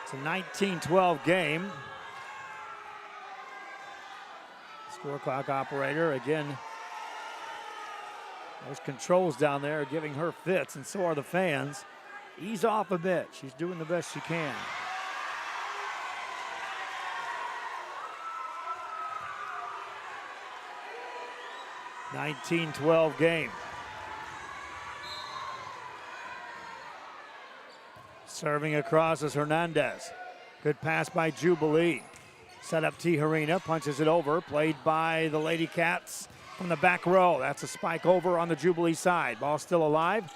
It's a 19-12 game. Score clock operator, again, those controls down there are giving her fits, and so are the fans. Ease off a bit. She's doing the best she can. (19-12) game. Serving across is Hernandez. Good pass by Jubilee. Set up Tijerina, punches it over, played by the Lady Cats from the back row. That's a spike over on the Jubilee side. Ball still alive.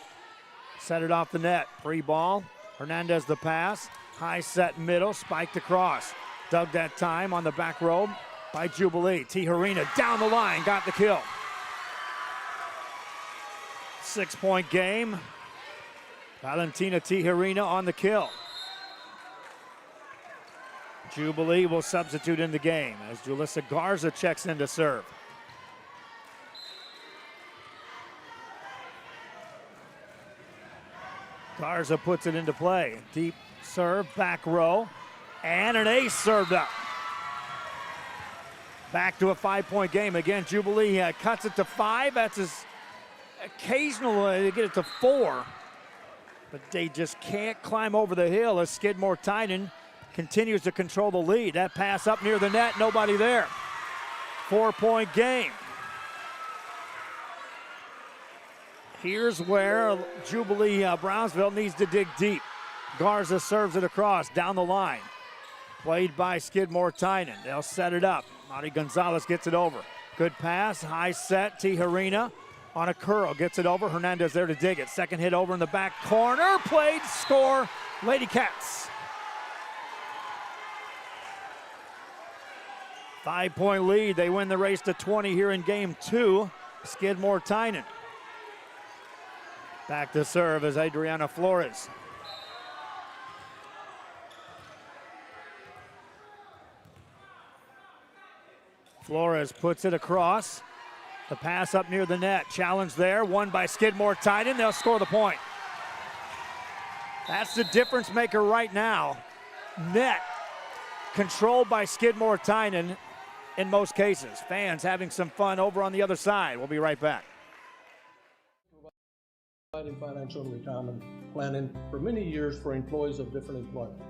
Set it off the net. Free ball. Hernandez the pass. High set middle, spiked across. Dug that time on the back row by Jubilee. Tijerina down the line, got the kill. 6-point game. Valentina Tijerina on the kill. Jubilee will substitute in the game as Julissa Garza checks in to serve. Garza puts it into play. Deep serve, back row, and an ace served up. Back to a 5-point game. Again, Jubilee cuts it to 5. That's his occasional, they get it to 4. But they just can't climb over the hill as Skidmore Tynan continues to control the lead. That pass up near the net, nobody there. 4-point game. Here's where Jubilee Brownsville needs to dig deep. Garza serves it across, down the line. Played by Skidmore Tynan. They'll set it up. Mari Gonzalez gets it over. Good pass, high set, Tijerina on a curl, gets it over. Hernandez there to dig it. Second hit over in the back corner. Played, score, Lady Cats. 5-point lead. They win the race to 20 here in game 2. Skidmore Tynan. Back to serve is Adriana Flores. Flores puts it across. The pass up near the net. Challenge there. Won by Skidmore Tynan. They'll score the point. That's the difference maker right now. Net controlled by Skidmore Tynan in most cases. Fans having some fun over on the other side. We'll be right back. Providing financial and retirement planning for many years for employees of different employment.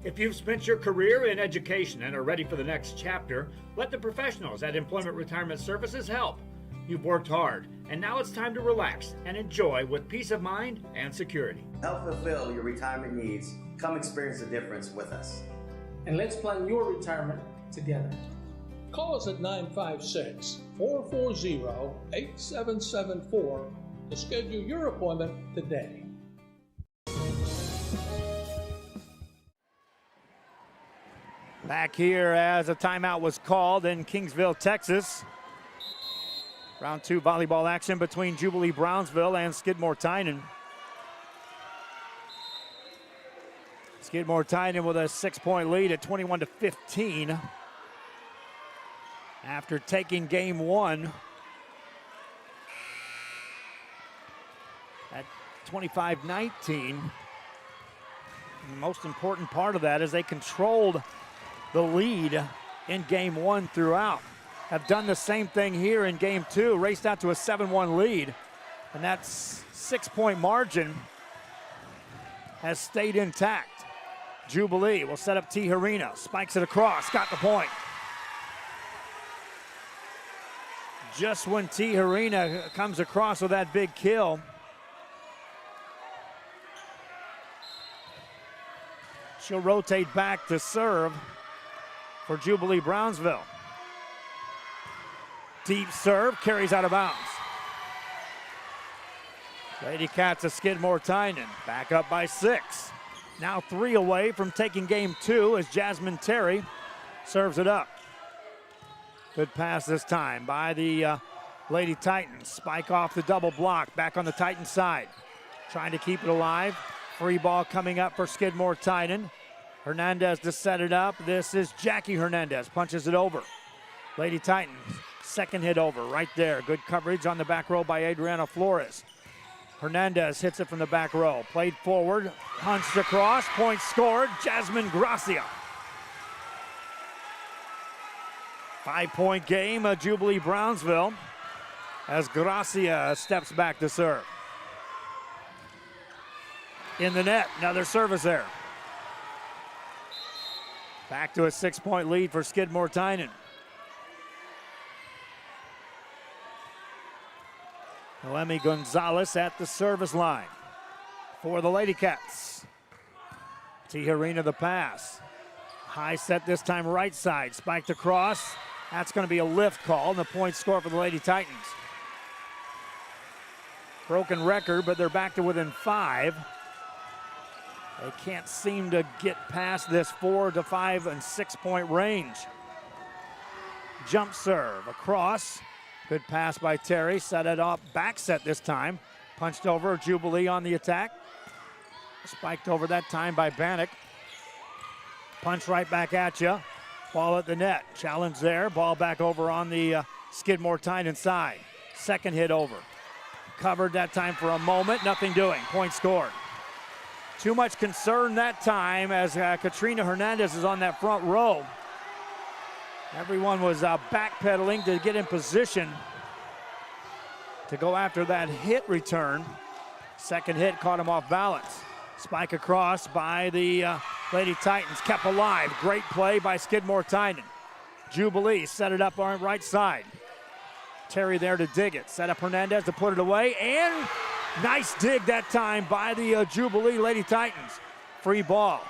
If you've spent your career in education and are ready for the next chapter, let the professionals at Employment Retirement Services help. You've worked hard, and now it's time to relax and enjoy with peace of mind and security. Help fulfill your retirement needs. Come experience the difference with us. And let's plan your retirement together. Call us at 956-440-8774 to schedule your appointment today. Back here as a timeout was called in Kingsville, Texas. Round 2 volleyball action between Jubilee Brownsville and Skidmore Tynan. Skidmore Tynan with a 6-point lead at 21-15. After taking game 1 at 25-19. The most important part of that is they controlled the lead in game 1 throughout. Have done the same thing here in game 2, raced out to a 7-1 lead, and that 6-point margin has stayed intact. Jubilee will set up Tijerina, spikes it across, got the point. Just when Tijerina comes across with that big kill, she'll rotate back to serve for Jubilee Brownsville. Deep serve, carries out of bounds. Lady Cats of Skidmore Tynan, back up by 6. Now 3 away from taking game 2 as Jasmine Terry serves it up. Good pass this time by the Lady Titans. Spike off the double block, back on the Titan side. Trying to keep it alive. Free ball coming up for Skidmore Tynan. Hernandez to set it up. This is Jackie Hernandez, punches it over. Lady Titans, second hit over right there. Good coverage on the back row by Adriana Flores. Hernandez hits it from the back row. Played forward, punched across, point scored, Jasmine Gracia. 5-point game, Jubilee Brownsville, as Gracia steps back to serve. In the net, another service there. Back to a 6-point lead for Skidmore Tynan. Noemi Gonzalez at the service line for the Lady Cats. Tijerina the pass. High set this time right side, spiked across. That's going to be a lift call and the point score for the Lady Titans. Broken record, but they're back to within 5. They can't seem to get past this 4 to 5 and 6-point range. Jump serve across. Good pass by Terry, set it up, back set this time. Punched over, Jubilee on the attack. Spiked over that time by Bannock. Punch right back at you. Ball at the net, challenge there. Ball back over on the Skidmore Tynan side. Second hit over. Covered that time for a moment, nothing doing, point scored. Too much concern that time as Katrina Hernandez is on that front row. Everyone was backpedaling to get in position to go after that hit return. Second hit caught him off balance. Spike across by the Lady Titans, kept alive. Great play by Skidmore Tynan. Jubilee set it up on right side. Terry there to dig it. Set up Hernandez to put it away, and nice dig that time by the Jubilee Lady Titans. Free ball.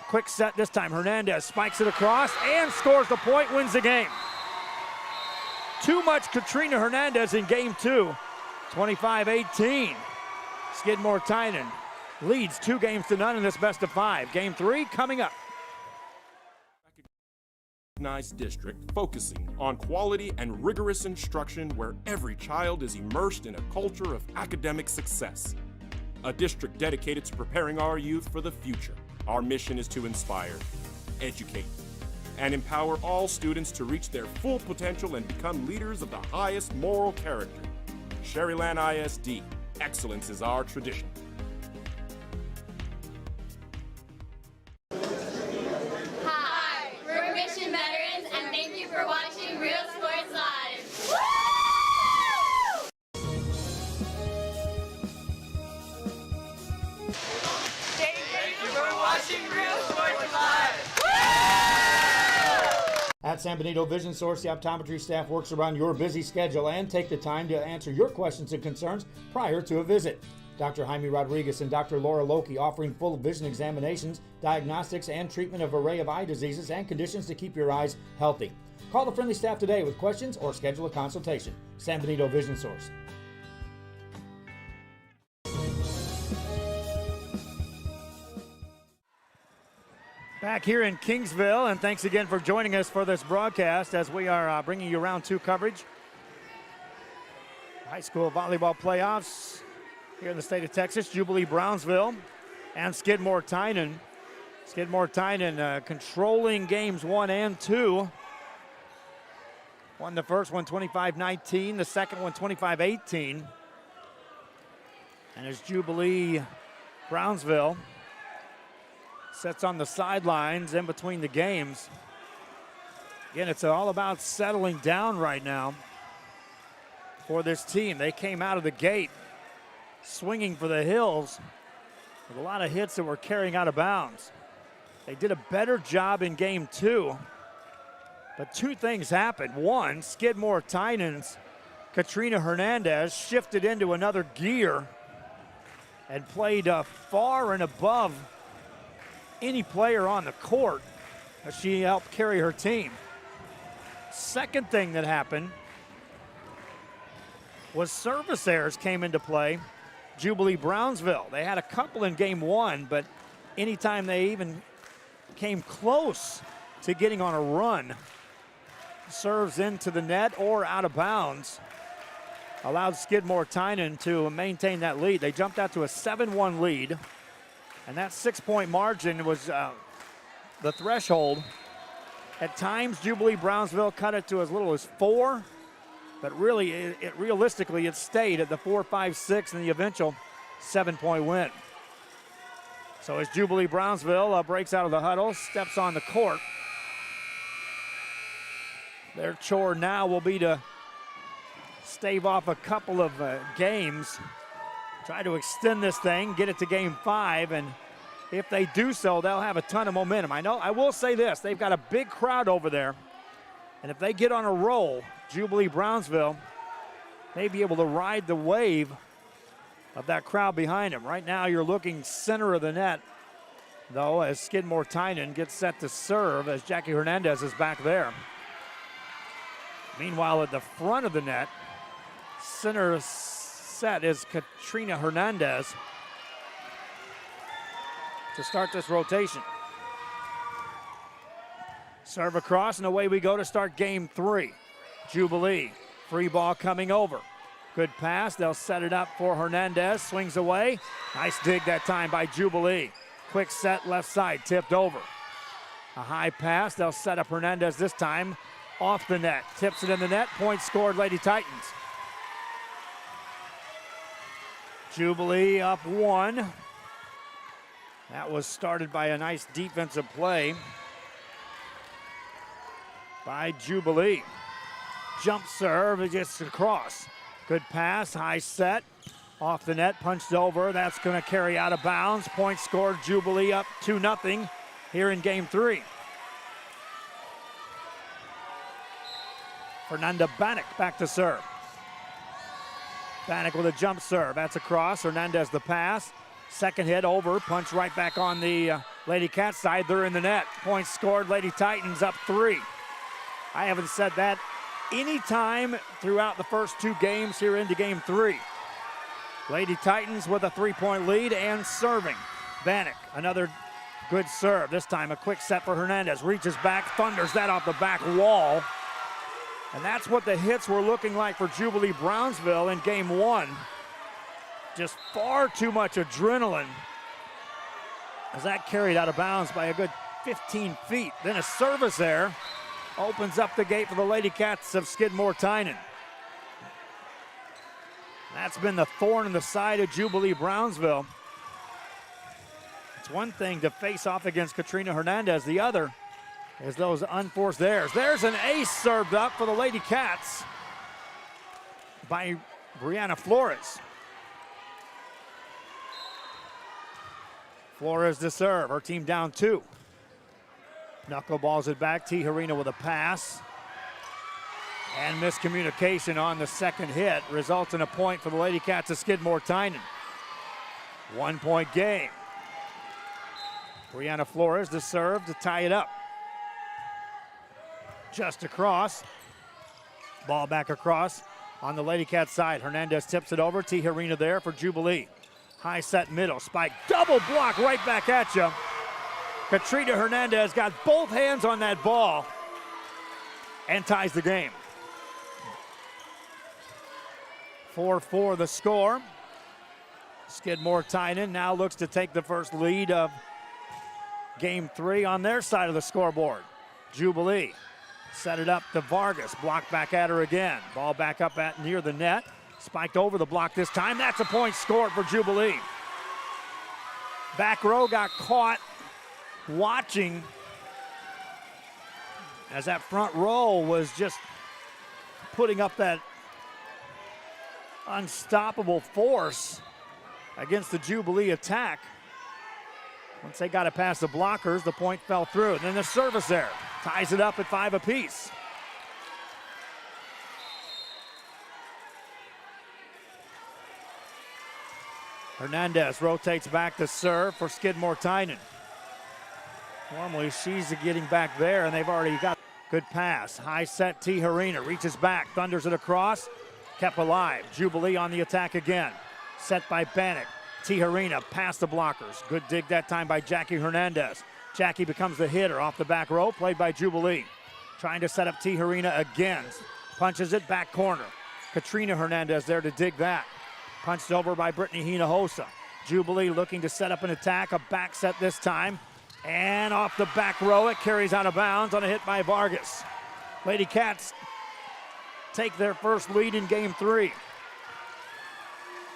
Quick set this time. Hernandez spikes it across and scores the point, wins the game. Too much Katrina Hernandez in game 2. 25-18. Skidmore Tynan leads 2 games to none in this best of 5. Game 3 coming up. recognized district focusing on quality and rigorous instruction where every child is immersed in a culture of academic success. A district dedicated to preparing our youth for the future. Our mission is to inspire, educate, and empower all students to reach their full potential and become leaders of the highest moral character. Sherryland ISD, excellence is our tradition. Hi, we're Mission Veterans, and thank you for watching Real Sports Live. Thank you for watching Real Sports Live. At San Benito Vision Source, the optometry staff works around your busy schedule and take the time to answer your questions and concerns prior to a visit. Dr. Jaime Rodriguez and Dr. Laura Loki offering full vision examinations, diagnostics, and treatment of an array of eye diseases and conditions to keep your eyes healthy. Call the friendly staff today with questions or schedule a consultation. San Benito Vision Source. Back here in Kingsville, and thanks again for joining us for this broadcast as we are bringing you round two coverage. High school volleyball playoffs here in the state of Texas. Jubilee, Brownsville, and Skidmore, Tynan. Skidmore, Tynan controlling games 1 and 2. Won the first one 25-19, the second one 25-18. And as Jubilee, Brownsville sits on the sidelines in between the games. Again, it's all about settling down right now for this team. They came out of the gate swinging for the hills with a lot of hits that were carrying out of bounds. They did a better job in game 2, but two things happened. One, Skidmore Tynan's Katrina Hernandez shifted into another gear and played far and above any player on the court as she helped carry her team. Second thing that happened was service errors came into play. Jubilee Brownsville, they had a couple in game 1, but anytime they even came close to getting on a run, serves into the net or out of bounds, allowed Skidmore Tynan to maintain that lead. They jumped out to a 7-1 lead. And that 6-point margin was the threshold. At times, Jubilee Brownsville cut it to as little as 4, but really, realistically, it stayed at the 4-5-6 in the eventual 7-point win. So as Jubilee Brownsville breaks out of the huddle, steps on the court, their chore now will be to stave off a couple of games. Try to extend this thing, get it to game 5, and if they do so, they'll have a ton of momentum. I will say this, they've got a big crowd over there, and if they get on a roll, Jubilee Brownsville may be able to ride the wave of that crowd behind them. Right now, you're looking center of the net, though, as Skidmore Tynan gets set to serve as Jackie Hernandez is back there. Meanwhile, at the front of the net, center set is Katrina Hernandez to start this rotation. Serve across, and away we go to start game 3. Jubilee, free ball coming over. Good pass, they'll set it up for Hernandez, swings away. Nice dig that time by Jubilee. Quick set left side, tipped over. A high pass, they'll set up Hernandez this time off the net. Tips it in the net, point scored, Lady Titans. Jubilee up 1. That was started by a nice defensive play by Jubilee. Jump serve, it gets across. Good pass, high set, off the net, punched over. That's going to carry out of bounds. Point scored, Jubilee up 2-0 here in game 3. Fernanda Bannock back to serve. Bannock with a jump serve. That's across. Hernandez the pass. Second hit over. Punch right back on the Lady Cat side. They're in the net. Points scored. Lady Titans up 3. I haven't said that any time throughout the first 2 games here into game 3. Lady Titans with a 3-point lead and serving. Bannock, another Good serve. This time a quick set for Hernandez. Reaches back, thunders that off the back wall. And that's what the hits were looking like for Jubilee Brownsville in game one. Just far too much adrenaline as that carried out of bounds by a good 15 feet. Then a service there opens up the gate for the Lady Cats of Skidmore Tynan. That's been the thorn in the side of Jubilee Brownsville. It's one thing to face off against Katrina Hernandez. The other is those unforced errors. There's an ace served up for the Lady Cats by Brianna Flores. Flores to serve. Her team down 2. Knuckleballs it back. Tijerina with a pass. And miscommunication on the second hit results in a point for the Lady Cats of Skidmore Tynan. 1 point game. Brianna Flores to serve to tie it up. Just across. Ball back across on the Lady Cats side. Hernandez tips it over. Tijerina there for Jubilee. High set middle. Spike double block right back at you. Katrina Hernandez got both hands on that ball and ties the game. 4-4 the score. Skidmore Tynan now looks to take the first lead of game 3 on their side of the scoreboard. Jubilee set it up to Vargas. Block back at her again. Ball back up at near the net. Spiked over the block this time. That's a point scored for Jubilee. Back row got caught watching as that front row was just putting up that unstoppable force against the Jubilee attack. Once they got it past the blockers, the point fell through. And then the service there ties it up at 5 apiece. Hernandez rotates back to serve for Skidmore Tynan. Normally she's getting back there, and they've already got good pass. High set Tijerina reaches back, thunders it across. Kept alive. Jubilee on the attack again. Set by Bannock. Tijerina past the blockers. Good dig that time by Jackie Hernandez. Jackie becomes the hitter off the back row, played by Jubilee. Trying to set up Tijerina again. Punches it back corner. Katrina Hernandez there to dig that. Punched over by Brittany Hinojosa. Jubilee looking to set up an attack, a back set this time. And off the back row, it carries out of bounds on a hit by Vargas. Lady Cats take their first lead in game 3.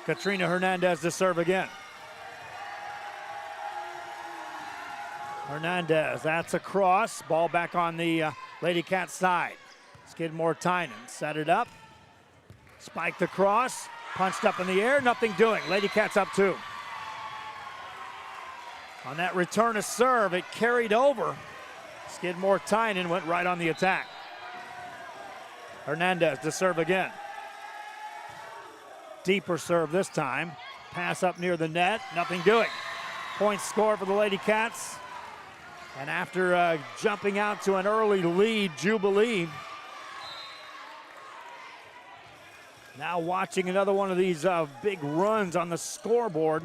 Katrina Hernandez to serve again. Hernandez, that's a cross. Ball back on the Lady Cats side. Skidmore Tynan set it up. Spiked across. Punched up in the air, nothing doing. Lady Cats up 2. On that return of serve, it carried over. Skidmore Tynan went right on the attack. Hernandez to serve again. Deeper serve this time. Pass up near the net, nothing doing. Point score for the Lady Cats. And after jumping out to an early lead, Jubilee now watching another one of these big runs on the scoreboard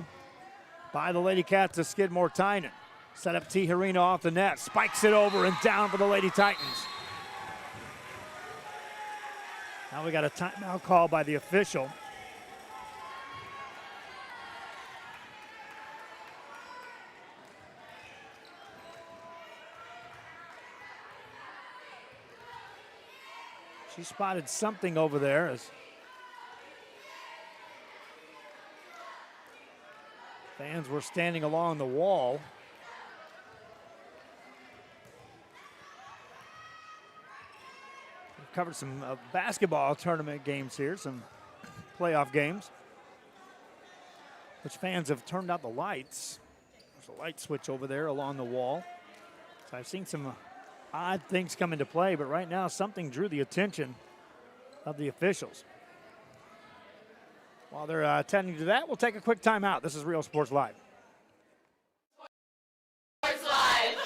by the Lady Cats of Skidmore Tynan. Set up Tijerina off the net. Spikes it over and down for the Lady Titans. Now we got a timeout call by the official. She spotted something over there as fans were standing along the wall. We've covered some basketball tournament games here, some playoff games, which fans have turned out the lights. There's a light switch over there along the wall. So I've seen some odd things come into play, but right now something drew the attention of the officials. While they're attending to that, we'll take a quick timeout. This is Real Sports Live. Sports Live.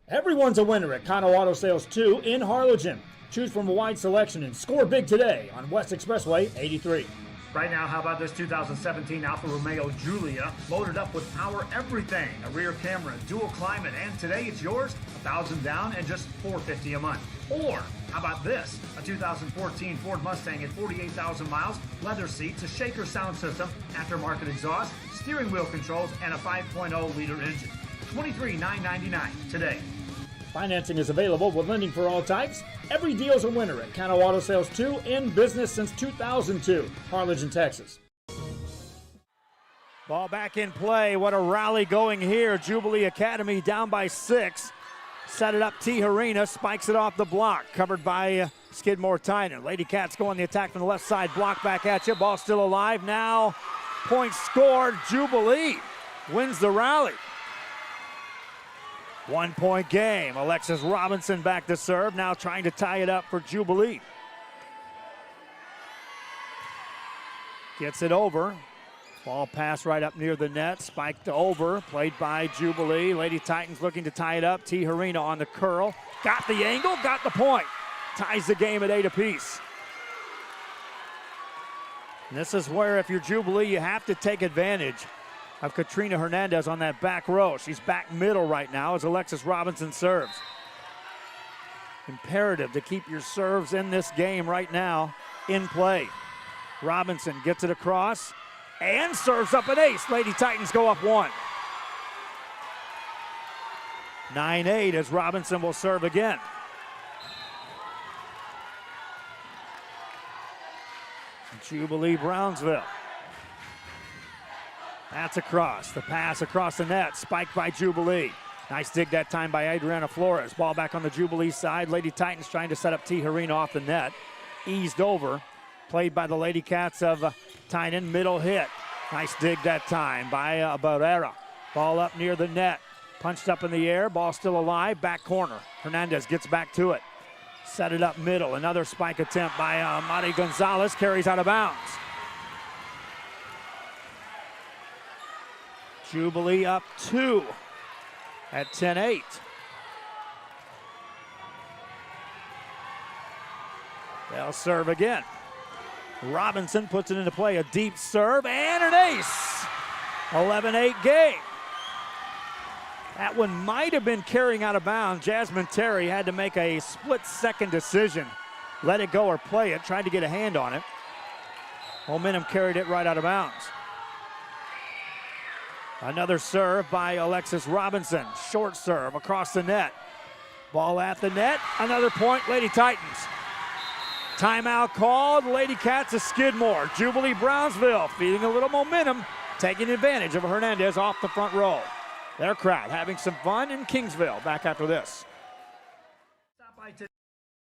Everyone's a winner at Kano Auto Sales 2 in Harlingen. Choose from a wide selection and score big today on West Expressway 83. Right now, how about this 2017 Alfa Romeo Giulia, loaded up with power everything, a rear camera, dual climate, and today it's yours, $1,000 down and just $450 a month. Or how about this, a 2014 Ford Mustang at 48,000 miles, leather seats, a shaker sound system, aftermarket exhaust, steering wheel controls, and a 5.0-liter engine. $23,999 today. Financing is available with lending for all types. Every deal's a winner at Cano Auto Sales 2, in business since 2002, Harlingen, Texas. Ball back in play. What a rally going here. Jubilee Academy down by 6. Set it up. Tijerina spikes it off the block. Covered by Skidmore Tynan. Lady Cats go on the attack from the left side. Block back at you. Ball still alive. Now point scored. Jubilee wins the rally. 1 point game. Alexis Robinson back to serve. Now trying to tie it up for Jubilee. Gets it over. Ball pass right up near the net. Spiked over. Played by Jubilee. Lady Titans looking to tie it up. Tijerina on the curl. Got the angle. Got the point. Ties the game at 8 apiece. And this is where, if you're Jubilee, you have to take advantage of Katrina Hernandez on that back row. She's back middle right now as Alexis Robinson serves. Imperative to keep your serves in this game right now in play. Robinson gets it across and serves up an ace. Lady Titans go up 1. 9-8 as Robinson will serve again. Jubilee Brownsville. That's across. The pass across the net. Spiked by Jubilee. Nice dig that time by Adriana Flores. Ball back on the Jubilee side. Lady Titans trying to set up Tijerina off the net. Eased over. Played by the Lady Cats of Tynan. Middle hit. Nice dig that time by Barrera. Ball up near the net. Punched up in the air. Ball still alive. Back corner. Hernandez gets back to it. Set it up middle. Another spike attempt by Mari Gonzalez. Carries out of bounds. Jubilee up 2 at 10-8. They'll serve again. Robinson puts it into play. A deep serve and an ace. 11-8 game. That one might have been carrying out of bounds. Jasmine Terry had to make a split-second decision. Let it go or play it. Tried to get a hand on it. Momentum carried it right out of bounds. Another serve by Alexis Robinson. Short serve across the net. Ball at the net. Another point, Lady Titans. Timeout called. Lady Cats of Skidmore. Jubilee Brownsville feeding a little momentum, taking advantage of Hernandez off the front row. Their crowd having some fun in Kingsville. Back after this. Stop by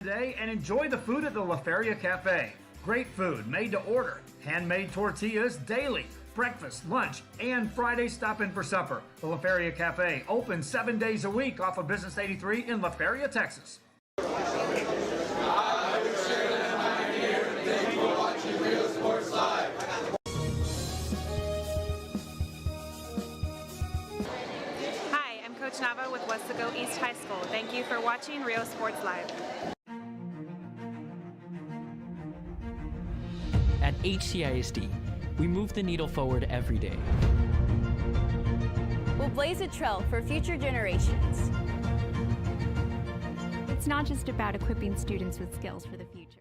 today and enjoy the food at the La Feria Cafe. Great food made to order. Handmade tortillas daily. Breakfast, lunch, and Friday stop in for supper. The La Feria Cafe, open 7 days a week off of Business 83 in La Feria, Texas. Hi, I'm Coach Nava with Westaco East High School. Thank you for watching Real Sports Live. At HCISD, we move the needle forward every day. We'll blaze a trail for future generations. It's not just about equipping students with skills for the future.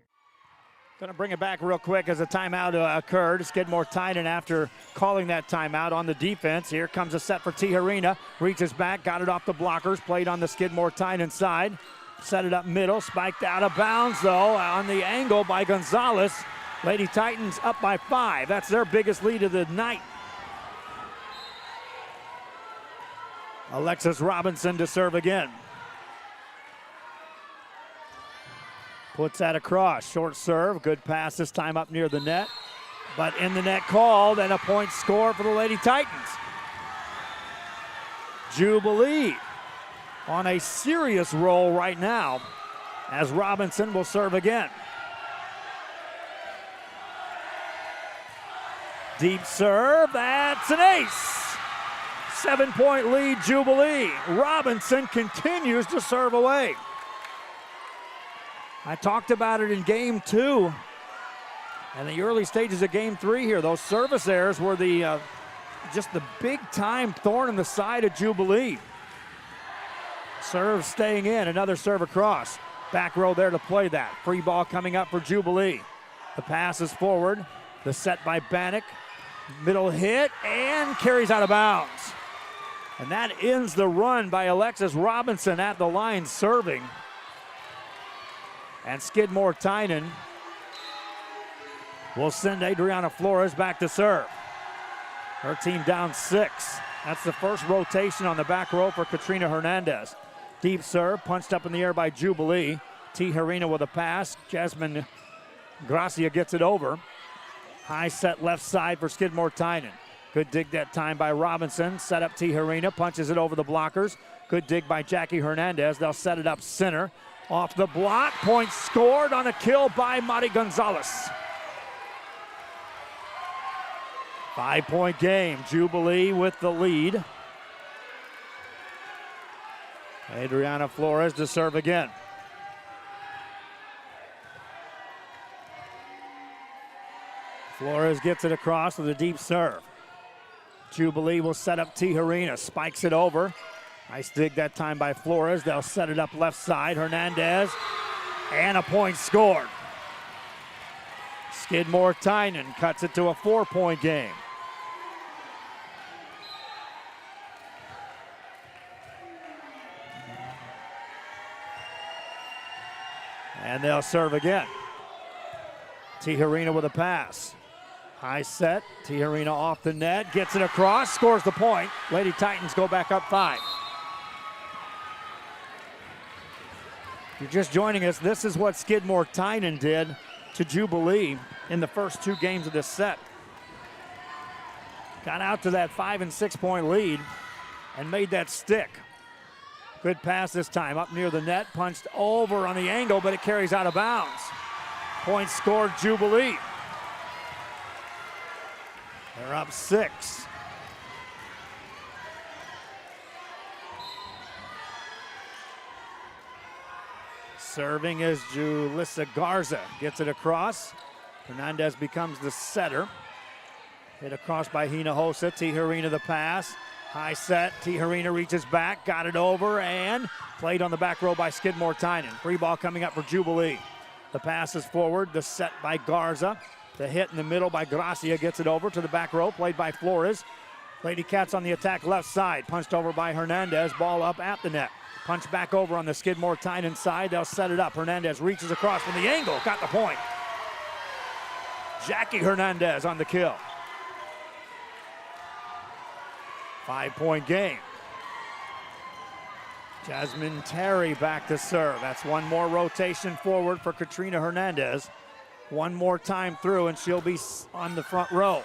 Going to bring it back real quick as a timeout occurred. Skidmore Tynan after calling that timeout on the defense. Here comes a set for Tijerina. Reaches back, got it off the blockers. Played on the Skidmore Tynan side. Set it up middle. Spiked out of bounds, though, on the angle by Gonzalez. Lady Titans up by 5. That's their biggest lead of the night. Alexis Robinson to serve again. Puts that across. Short serve. Good pass this time up near the net. But in the net called and a point score for the Lady Titans. Jubilee on a serious roll right now as Robinson will serve again. Deep serve, that's an ace. 7-point lead, Jubilee. Robinson continues to serve away. I talked about it in game 2. And the early stages of game 3 here, those service errors were the just the big-time thorn in the side of Jubilee. Serve staying in, another serve across. Back row there to play that. Free ball coming up for Jubilee. The pass is forward. The set by Bannock. Middle hit and carries out of bounds. And that ends the run by Alexis Robinson at the line serving. And Skidmore Tynan will send Adriana Flores back to serve. Her team down 6. That's the first rotation on the back row for Katrina Hernandez. Deep serve, punched up in the air by Jubilee. Tijerina with a pass. Jasmine Gracia gets it over. High set left side for Skidmore Tynan. Good dig that time by Robinson. Set up Tijerina, punches it over the blockers. Good dig by Jackie Hernandez. They'll set it up center. Off the block, point scored on a kill by Mari Gonzalez. 5-point game, Jubilee with the lead. Adriana Flores to serve again. Flores gets it across with a deep serve. Jubilee will set up Tijerina, spikes it over. Nice dig that time by Flores. They'll set it up left side. Hernandez, and a point scored. Skidmore Tynan cuts it to a 4-point game. And they'll serve again. Tijerina with a pass. High set, Tijerina off the net, gets it across, scores the point. Lady Titans go back up 5. If you're just joining us, this is what Skidmore Tynan did to Jubilee in the first 2 games of this set. Got out to that 5- and 6-point lead and made that stick. Good pass this time, up near the net, punched over on the angle, but it carries out of bounds. Point scored, Jubilee. They're up 6. Serving is Julissa Garza. Gets it across. Hernandez becomes the setter. Hit across by Hinojosa. Tijerina the pass. High set, Tijerina reaches back, got it over, and played on the back row by Skidmore Tynan. Free ball coming up for Jubilee. The pass is forward, the set by Garza. The hit in the middle by Gracia gets it over to the back row, played by Flores. Lady Cats on the attack left side, punched over by Hernandez, ball up at the net. Punch back over on the Skidmore Tynan side, they'll set it up. Hernandez reaches across from the angle, got the point. Jackie Hernandez on the kill. 5-point game. Jasmine Terry back to serve. That's one more rotation forward for Katrina Hernandez. One more time through and she'll be on the front row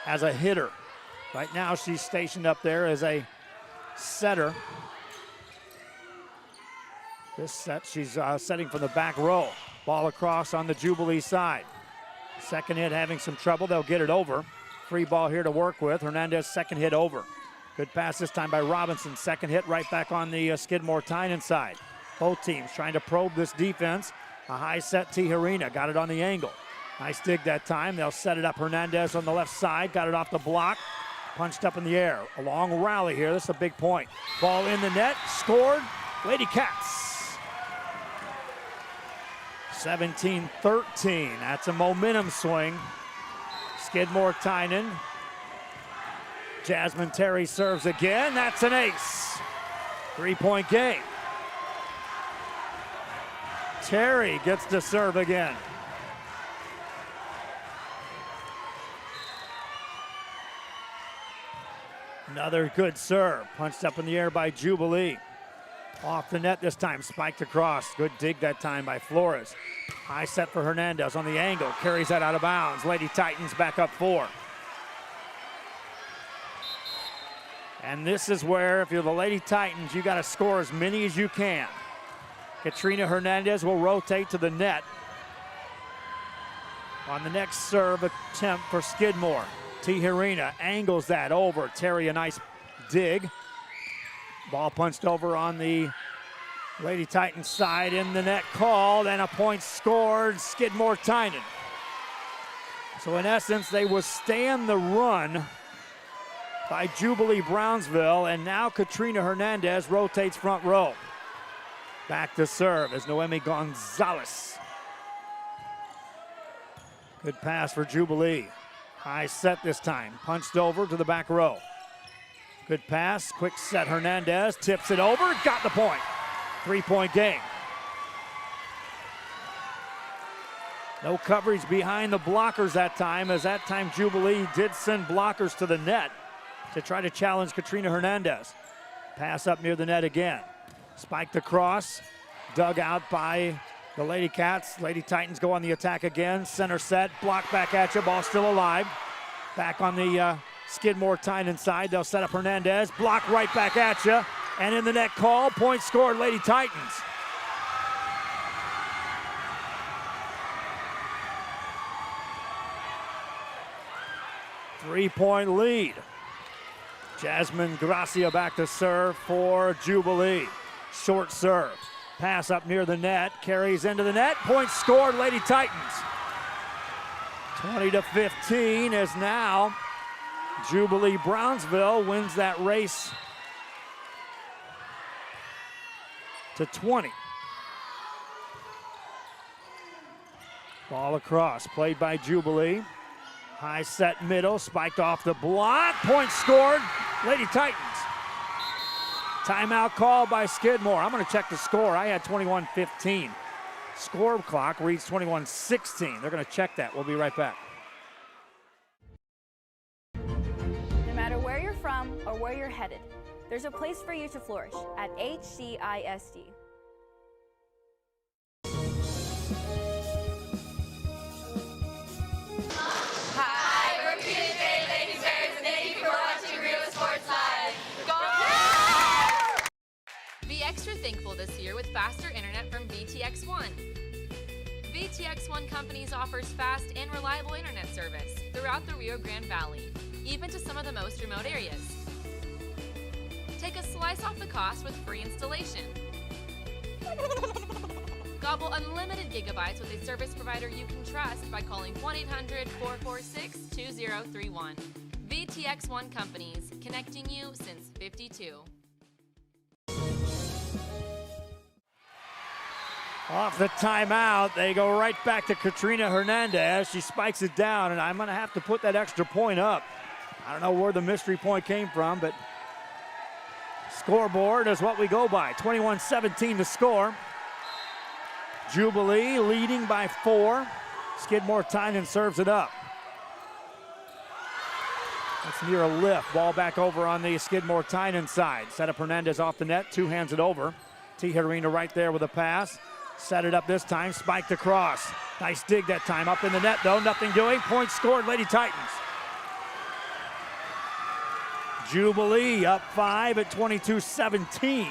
as a hitter. Right now she's stationed up there as a setter. This set she's setting from the back row. Ball across on the Jubilee side. Second hit having some trouble. They'll get it over. Free ball here to work with. Hernandez second hit over. Good pass this time by Robinson. Second hit right back on the Skidmore Tynan side. Both teams trying to probe this defense. A high set Tijerina. Got it on the angle. Nice dig that time. They'll set it up. Hernandez on the left side. Got it off the block. Punched up in the air. A long rally here. This is a big point. Ball in the net. Scored. Lady Cats. 17-13. That's a momentum swing. Skidmore Tynan. Jasmine Terry serves again. That's an ace. 3-point game. Terry gets to serve again. Another good serve. Punched up in the air by Jubilee. Off the net this time, spiked across. Good dig that time by Flores. High set for Hernandez on the angle. Carries that out of bounds. Lady Titans back up 4. And this is where, if you're the Lady Titans, you got to score as many as you can. Katrina Hernandez will rotate to the net on the next serve attempt for Skidmore. Tijerina angles that over. Terry, a nice dig. Ball punched over on the Lady Titans side, in the net called, and a point scored. Skidmore Tynan. So in essence, they withstand the run by Jubilee Brownsville, and now Katrina Hernandez rotates front row. Back to serve is Noemi Gonzalez. Good pass for Jubilee. High set this time, punched over to the back row. Good pass, quick set, Hernandez tips it over, got the point. 3-point game. No coverage behind the blockers that time, as that time Jubilee did send blockers to the net to try to challenge Katrina Hernandez. Pass up near the net again. Spiked across, dug out by the Lady Cats. Lady Titans go on the attack again. Center set, block back at you, ball still alive. Back on the Skidmore Tynan side, they'll set up Hernandez, block right back at you, and in the net call, point scored, Lady Titans. Three-point lead. Jasmine Gracia back to serve for Jubilee. Short serve. Pass up near the net. Carries into the net. Point scored, Lady Titans. 20-15 is now Jubilee Brownsville wins that race to 20. Ball across. Played by Jubilee. High set middle, spiked off the block. Point scored, Lady Titans. Timeout called by Skidmore. I'm going to check the score. I had 21-15. Score clock reads 21-16. They're going to check that. We'll be right back. No matter where you're from or where you're headed, there's a place for you to flourish at HCISD. Be extra thankful this year with faster internet from VTX1. VTX1 Companies offers fast and reliable internet service throughout the Rio Grande Valley, even to some of the most remote areas. Take a slice off the cost with free installation. Gobble unlimited gigabytes with a service provider you can trust by calling 1-800-446-2031. VTX1 Companies, connecting you since '52. Off the timeout, they go right back to Katrina Hernandez. She spikes it down, and I'm going to have to put that extra point up. I don't know where the mystery point came from, but scoreboard is what we go by. 21-17 to score. Jubilee leading by 4. Skidmore Tynan serves it up. That's near a lift. Ball back over on the Skidmore Tynan side. Set up Hernandez off the net, 2 hands it over. Tijerina right there with a pass. Set it up this time, spiked across. Nice dig that time, up in the net though, nothing doing. Point scored, Lady Titans. Jubilee up 5 at 22-17.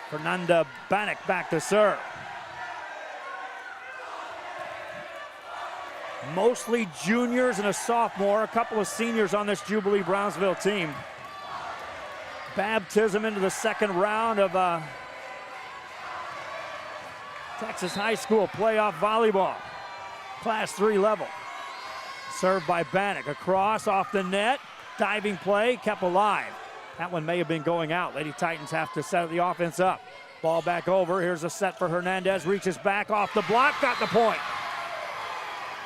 Fernanda Bannock back to serve. Mostly juniors and a sophomore, a couple of seniors on this Jubilee Brownsville team. Baptism into the second round of Texas High School playoff volleyball, Class 3 level. Served by Bannock, across off the net, diving play, kept alive. That one may have been going out. Lady Titans have to set the offense up. Ball back over, here's a set for Hernandez, reaches back off the block, got the point.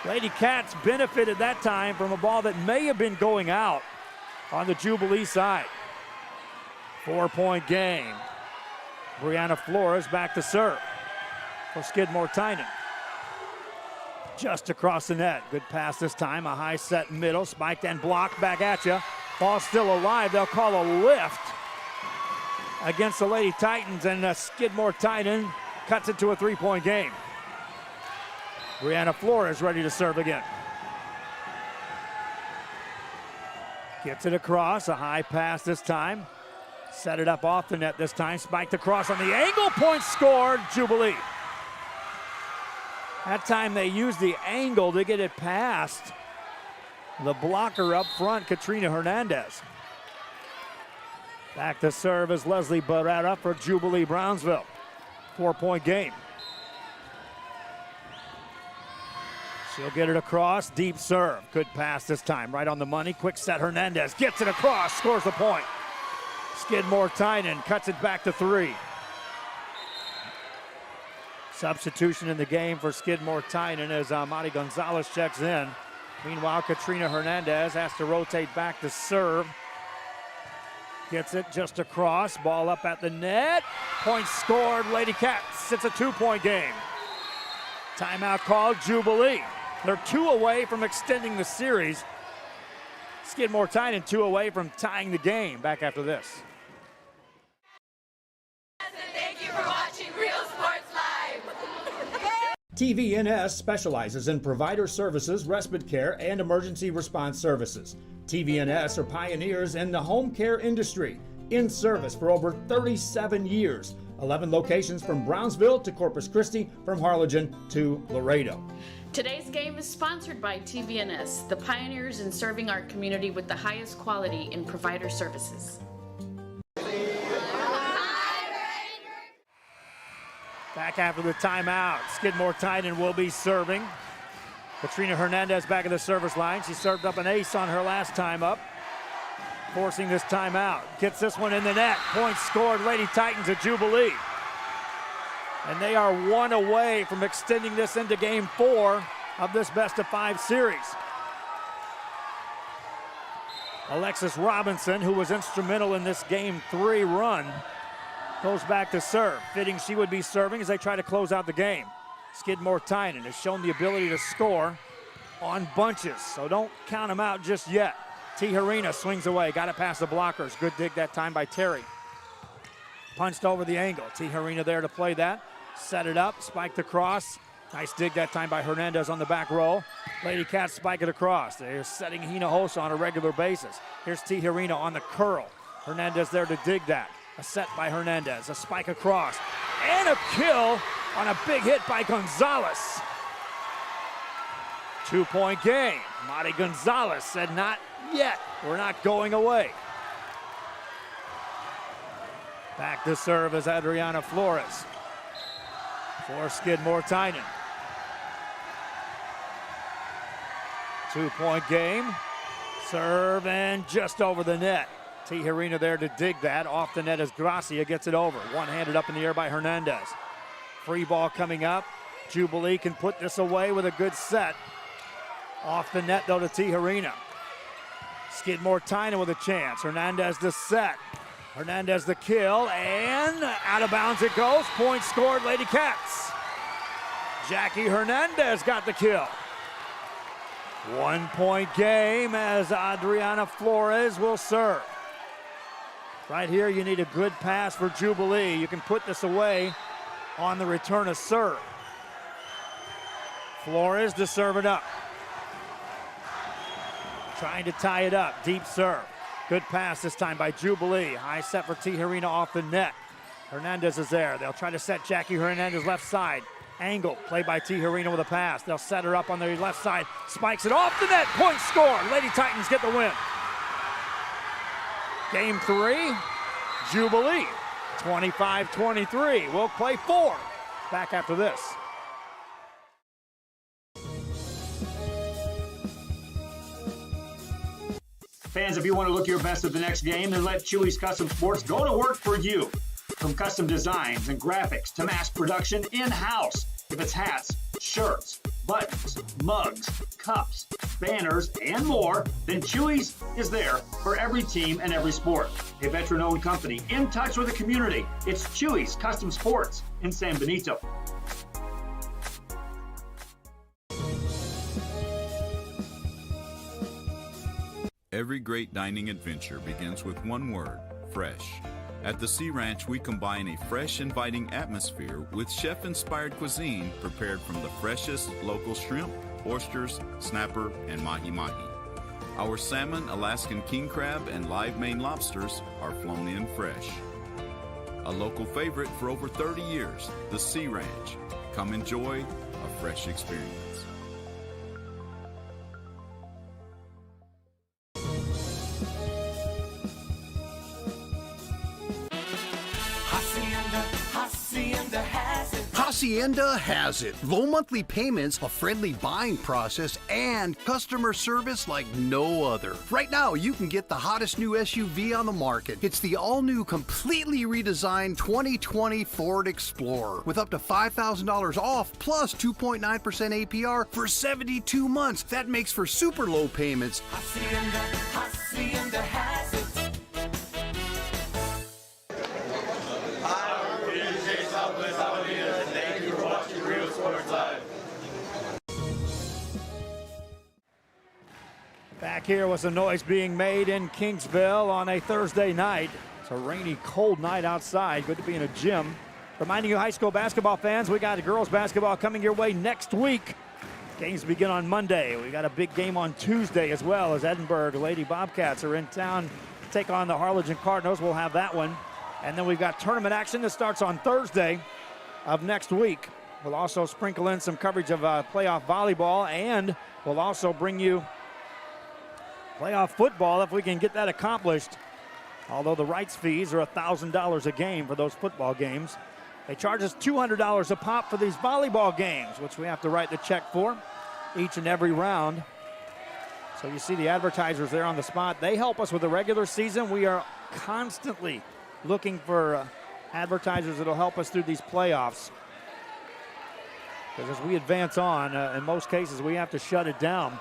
Lady Cats benefited that time from a ball that may have been going out on the Jubilee side. 4-point game. Brianna Flores back to serve for Skidmore Tynan. Just across the net. Good pass this time. A high set middle. Spiked and blocked back at you. Ball still alive. They'll call a lift against the Lady Titans, and Skidmore Tynan cuts it to a 3-point game. Brianna Flores ready to serve again. Gets it across. A high pass this time. Set it up off the net this time. Spiked across on the angle. Point scored, Jubilee. That time they used the angle to get it past the blocker up front, Katrina Hernandez. Back to serve is Leslie Barrera for Jubilee Brownsville. 4-point game. She'll get it across, deep serve. Good pass this time, right on the money. Quick set, Hernandez gets it across, scores the point. Skidmore Tynan cuts it back to 3. Substitution in the game for Skidmore Tynan as Mari Gonzalez checks in. Meanwhile, Katrina Hernandez has to rotate back to serve. Gets it just across, ball up at the net. Point scored, Lady Cats. It's a 2-point game. Timeout called, Jubilee. They're 2 away from extending the series. Skidmore Tynan 2 away from tying the game. Back after this. Thank you for watching Real Sports Live. TVNS specializes in provider services, respite care, and emergency response services. TVNS are pioneers in the home care industry, in service for over 37 years. 11 locations from Brownsville to Corpus Christi, from Harlingen to Laredo. Today's game is sponsored by TVNS, the pioneers in serving our community with the highest quality in provider services. Back after the timeout, Skidmore Tynan will be serving. Katrina Hernandez back at the service line. She served up an ace on her last time up, forcing this timeout. Gets this one in the net. Point scored, Lady Titans at Jubilee. And they are 1 away from extending this into game 4 of this best-of-5 series. Alexis Robinson, who was instrumental in this game 3 run, goes back to serve. Fitting she would be serving as they try to close out the game. Skidmore Tynan has shown the ability to score on bunches, so don't count them out just yet. Tijerina swings away, got it past the blockers. Good dig that time by Terry. Punched over the angle. Tijerina there to play that. Set it up, spiked across. Nice dig that time by Hernandez on the back row. Lady Cats spike it across. They're setting Hinojosa on a regular basis. Here's Tijerina on the curl. Hernandez there to dig that. A set by Hernandez, a spike across, and a kill on a big hit by Gonzalez. 2-point game. Mari Gonzalez said, not yet. We're not going away. Back to serve is Adriana Flores for Skidmore Tynan. 2-point game. Serve and just over the net. Tijerina there to dig that. Off the net as Gracia gets it over. One-handed up in the air by Hernandez. Free ball coming up. Jubilee can put this away with a good set. Off the net though to Tijerina. Skidmore Tynan with a chance. Hernandez the set. Hernandez the kill, and out of bounds it goes. Point scored, Lady Cats. Jackie Hernandez got the kill. 1-point game as Adriana Flores will serve. Right here, you need a good pass for Jubilee. You can put this away on the return of serve. Flores to serve it up. Trying to tie it up, deep serve. Good pass this time by Jubilee. High set for Tijerina off the net. Hernandez is there. They'll try to set Jackie Hernandez left side. Angle, play by Tijerina with a pass. They'll set her up on the left side. Spikes it off the net. Point scored. Lady Titans get the win. Game 3, Jubilee. 25-23. We'll play 4. Back after this. Fans, if you want to look your best at the next game, then let Chewy's Custom Sports go to work for you. From custom designs and graphics to mass production in-house. If it's hats, shirts, buttons, mugs, cups, banners, and more, then Chewy's is there for every team and every sport. A veteran-owned company in touch with the community. It's Chewy's Custom Sports in San Benito. Every great dining adventure begins with one word: fresh. At the Sea Ranch, we combine a fresh, inviting atmosphere with chef-inspired cuisine prepared from the freshest local shrimp, oysters, snapper, and mahi-mahi. Our salmon, Alaskan king crab, and live Maine lobsters are flown in fresh. A local favorite for over 30 years, the Sea Ranch. Come enjoy a fresh experience. Hacienda has it. Low monthly payments, a friendly buying process, and customer service like no other. Right now, you can get the hottest new SUV on the market. It's the all-new, completely redesigned 2020 Ford Explorer with up to $5,000 off plus 2.9% APR for 72 months. That makes for super low payments. Hacienda has it. Thank you for watching Real Sports Live. Back here was a noise being made in Kingsville on a Thursday night. It's a rainy, cold night outside. Good to be in a gym. Reminding you, high school basketball fans, we got girls basketball coming your way next week. Games begin on Monday. We got a big game on Tuesday as well, as Edinburgh Lady Bobcats are in town to take on the Harlingen Cardinals. We'll have that one. And then we've got tournament action that starts on Thursday of next week. We'll also sprinkle in some coverage of playoff volleyball, and we'll also bring you playoff football if we can get that accomplished. Although the rights fees are $1,000 a game for those football games. They charge us $200 a pop for these volleyball games, which we have to write the check for each and every round. So you see the advertisers there on the spot. They help us with the regular season. We are constantly looking for advertisers that will help us through these playoffs. Because as we advance on, in most cases, we have to shut it down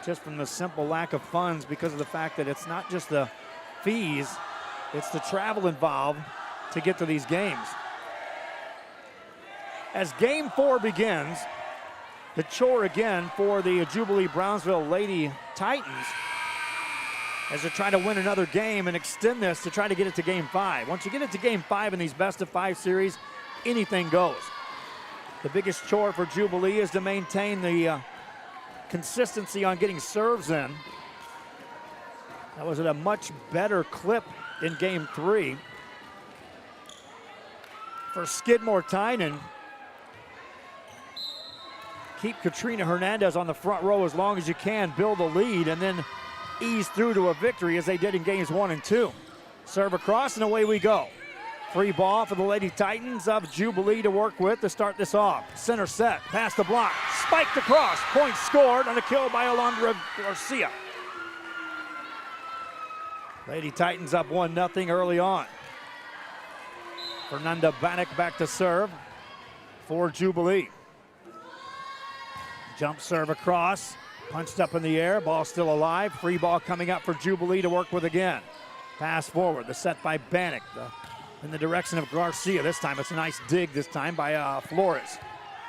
just from the simple lack of funds because of the fact that it's not just the fees, it's the travel involved to get to these games. As game 4 begins, the chore again for the Jubilee Brownsville Lady Titans as they try to win another game and extend this to try to get it to game 5. Once you get it to game 5 in these best-of-5 series, anything goes. The biggest chore for Jubilee is to maintain the consistency on getting serves in. That was at a much better clip in game 3. For Skidmore Tynan, keep Katrina Hernandez on the front row as long as you can, build a lead, and then ease through to a victory as they did in games 1 and 2. Serve across and away we go. Free ball for the Lady Titans of Jubilee to work with to start this off. Center set, past the block, spiked across, point scored on a kill by Alondra Garcia. Lady Titans up 1-0 early on. Fernanda Bannock back to serve for Jubilee. Jump serve across, punched up in the air, ball still alive. Free ball coming up for Jubilee to work with again. Pass forward, the set by Bannock in the direction of Garcia. This time it's a nice dig this time by Flores.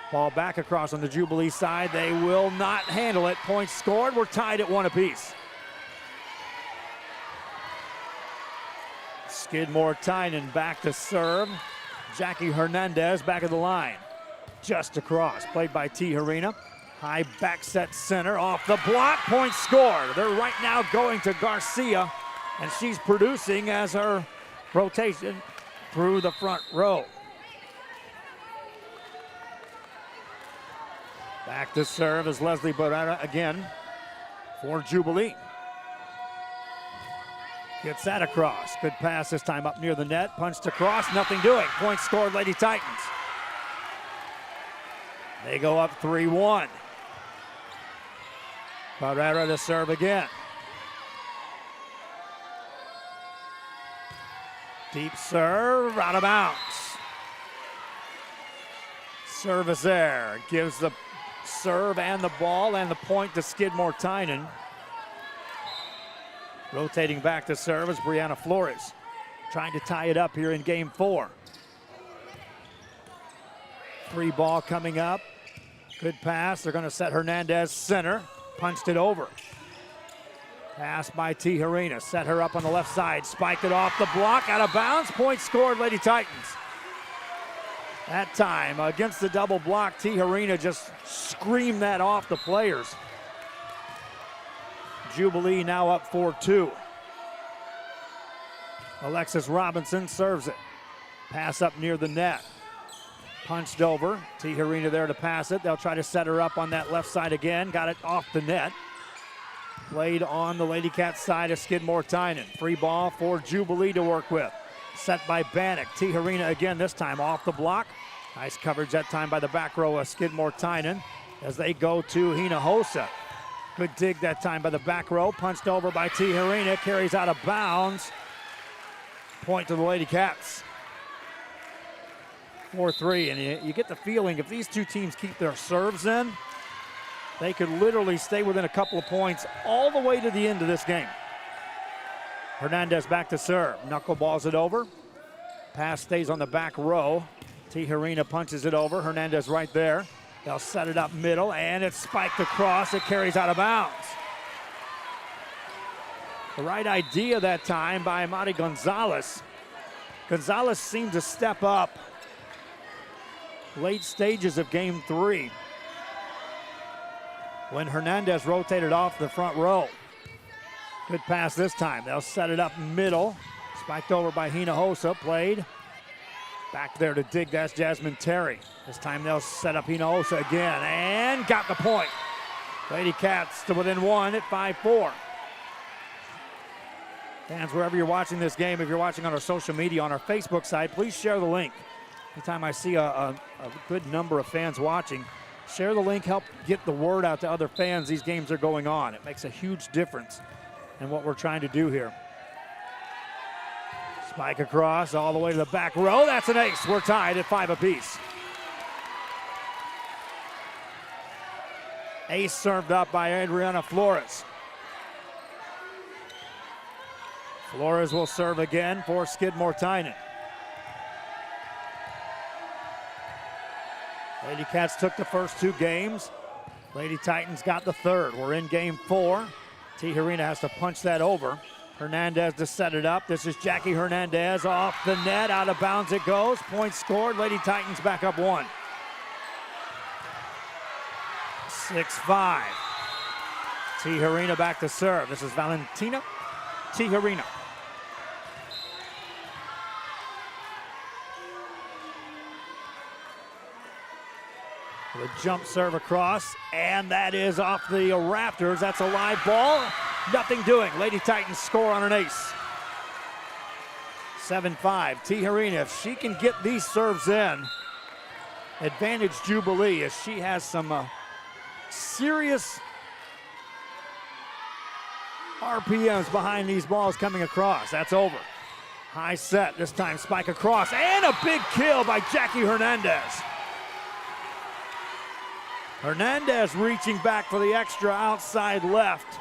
Ball back across on the Jubilee side. They will not handle it. Points scored. We're tied at 1 apiece. Skidmore Tynan back to serve. Jackie Hernandez back of the line. Just across, played by T. Harina. High back set center, off the block, point scored. They're right now going to Garcia, and she's producing as her rotation through the front row. Back to serve is Leslie Barrera again for Jubilee. Gets that across. Good pass this time up near the net. Punched across, nothing doing. Point scored, Lady Titans. They go up 3-1. Barrera to serve again. Deep serve, out of bounds. Service there. Gives the serve and the ball and the point to Skidmore Tynan. Rotating back to serve is Brianna Flores. Trying to tie it up here in game 4. Free ball coming up. Good pass. They're going to set Hernandez center. Punched it over. Pass by T. Harina. Set her up on the left side. Spiked it off the block. Out of bounds. Point scored, Lady Titans. That time, against the double block, T. Harina just screamed that off the players. Jubilee now up 4-2. Alexis Robinson serves it. Pass up near the net. Punched over. T. Harina there to pass it. They'll try to set her up on that left side again. Got it off the net. Played on the Lady Cats side of Skidmore Tynan. Free ball for Jubilee to work with. Set by Bannock. T. Harina again, this time off the block. Nice coverage that time by the back row of Skidmore Tynan as they go to Hinojosa. Good dig that time by the back row. Punched over by Tijerina. Carries out of bounds. Point to the Lady Cats. 4-3, and you get the feeling if these two teams keep their serves in, they could literally stay within a couple of points all the way to the end of this game. Hernandez back to serve. Knuckleballs it over. Pass stays on the back row. Tijerina punches it over. Hernandez right there. They'll set it up middle, and it's spiked across. It carries out of bounds. The right idea that time by Mari Gonzalez. Gonzalez seemed to step up late stages of game 3 when Hernandez rotated off the front row. Good pass this time. They'll set it up middle. Spiked over by Hinojosa. Played back there to dig. That's Jasmine Terry. This time they'll set up Hinojosa again and got the point. Lady Cats to within 1 at 5-4. Fans, wherever you're watching this game, if you're watching on our social media, on our Facebook site, please share the link. Anytime I see a good number of fans watching, share the link, help get the word out to other fans these games are going on. It makes a huge difference in what we're trying to do here. Spike across all the way to the back row. That's an ace. We're tied at 5 apiece. Ace served up by Adriana Flores. Flores will serve again for Skidmore Tynan. Lady Cats took the first 2 games. Lady Titans got the third. We're in game 4. Tijerina has to punch that over. Hernandez to set it up. This is Jackie Hernandez off the net. Out of bounds it goes. Point scored. Lady Titans back up 1. 6-5. Tijerina back to serve. This is Valentina Tijerina. The jump serve across, and that is off the rafters. That's a live ball. Nothing doing. Lady Titans score on an ace. 7-5. Tijerina, if she can get these serves in, advantage Jubilee as she has some serious RPMs behind these balls coming across. That's over. High set. This time spike across, and a big kill by Jackie Hernandez. Hernandez reaching back for the extra outside left.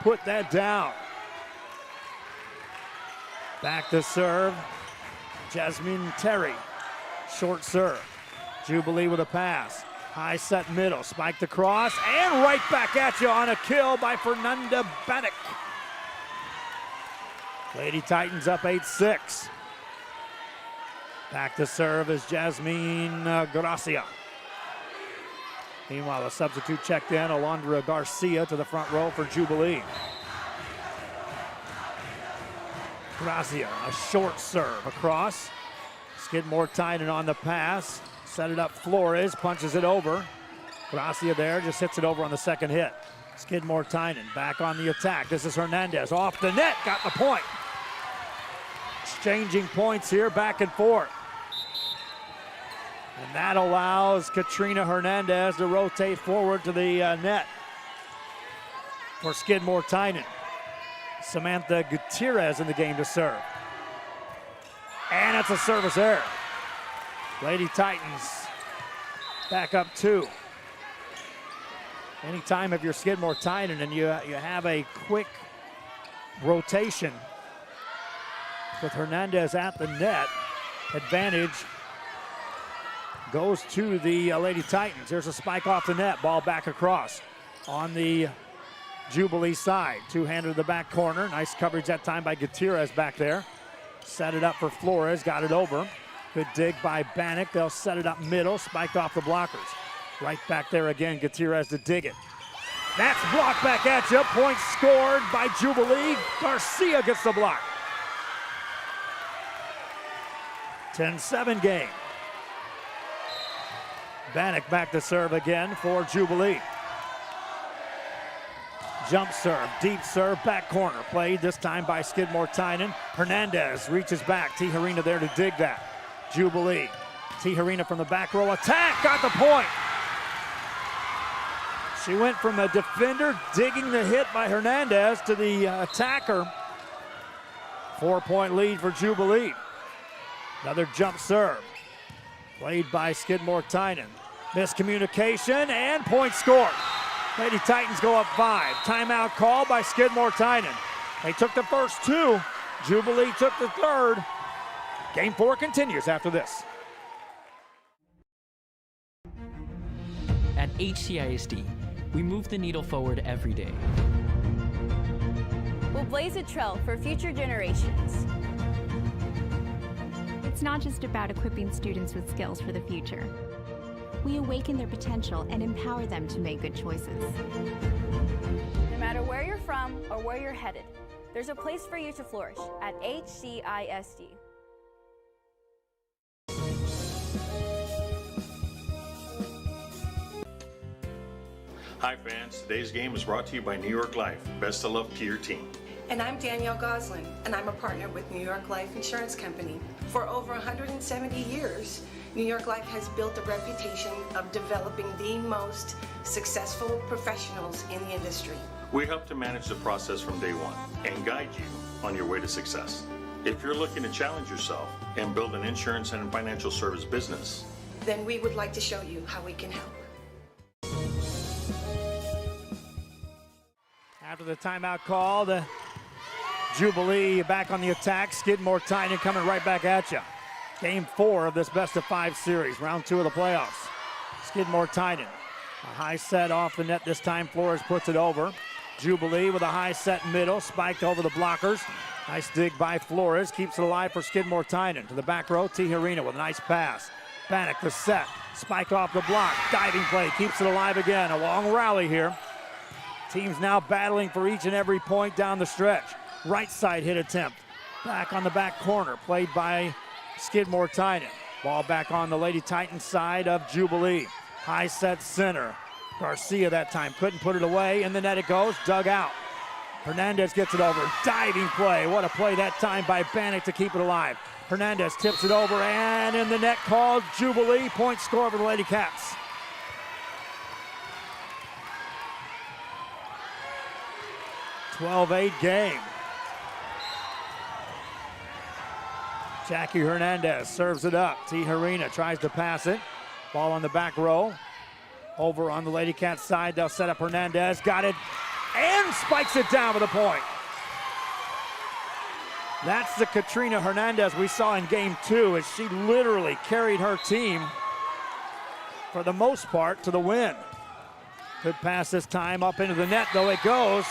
Put that down. Back to serve. Jasmine Terry. Short serve. Jubilee with a pass. High set middle. Spiked across and right back at you on a kill by Fernanda Bannock. Lady Titans up 8-6. Back to serve is Jasmine Gracia. Meanwhile, a substitute checked in, Alondra Garcia to the front row for Jubilee. Gracia, a short serve across. Skidmore Tynan on the pass. Set it up, Flores punches it over. Gracia there, just hits it over on the second hit. Skidmore Tynan back on the attack. This is Hernandez off the net, got the point. Exchanging points here, back and forth. And that allows Katrina Hernandez to rotate forward to the net for Skidmore Tynan. Samantha Gutierrez in the game to serve. And it's a service error. Lady Titans back up 2. Anytime if you're Skidmore Tynan and you have a quick rotation with Hernandez at the net, advantage goes to the Lady Titans. There's a spike off the net, ball back across on the Jubilee side. Two-hander to the back corner. Nice coverage that time by Gutierrez back there. Set it up for Flores, got it over. Good dig by Bannock. They'll set it up middle, spiked off the blockers. Right back there again, Gutierrez to dig it. That's blocked back at you. Point scored by Jubilee. Garcia gets the block. 10-7 game. Bannock back to serve again for Jubilee. Jump serve, deep serve, back corner. Played this time by Skidmore Tynan. Hernandez reaches back. Tijerina there to dig that. Jubilee Tijerina from the back row. Attack, got the point. She went from a defender digging the hit by Hernandez to the attacker. 4-point lead for Jubilee. Another jump serve. Played by Skidmore Tynan. Miscommunication and point scored. Lady Titans go up 5. Timeout call by Skidmore Tynan. They took the first 2. Jubilee took the third. Game 4 continues after this. At HCISD, we move the needle forward every day. We'll blaze a trail for future generations. It's not just about equipping students with skills for the future. We awaken their potential and empower them to make good choices. No matter where you're from or where you're headed, there's a place for you to flourish at HCISD. Hi fans, today's game is brought to you by New York Life. Best of luck to your team. And I'm Danielle Goslin, and I'm a partner with New York Life Insurance Company. For over 170 years, New York Life has built a reputation of developing the most successful professionals in the industry. We help to manage the process from day one and guide you on your way to success. If you're looking to challenge yourself and build an insurance and financial service business, then we would like to show you how we can help. After the timeout call, the Jubilee back on the attack. Skidmore Tynan coming right back at you. Game 4 of this best-of-5 series, round 2 of the playoffs. Skidmore Tynan, a high set off the net this time. Flores puts it over. Jubilee with a high set middle, spiked over the blockers. Nice dig by Flores, keeps it alive for Skidmore Tynan. To the back row, Tijerina with a nice pass. Bannock the set, spike off the block. Diving play, keeps it alive again. A long rally here. Teams now battling for each and every point down the stretch. Right side hit attempt. Back on the back corner, played by Skidmore Tynan. Ball back on the Lady Titans side of Jubilee. High set center. Garcia that time couldn't put it away. In the net it goes, dug out. Hernandez gets it over. Diving play. What a play that time by Bannock to keep it alive. Hernandez tips it over and in the net called Jubilee. Point score for the Lady Cats. .12-8 game. Jackie Hernandez serves it up. Tijerina tries to pass it. Ball on the back row. Over on the Lady Cats side, they'll set up Hernandez. Got it and spikes it down with a point. That's the Katrina Hernandez we saw in game 2 as she literally carried her team for the most part to the win. Good pass this time up into the net though it goes.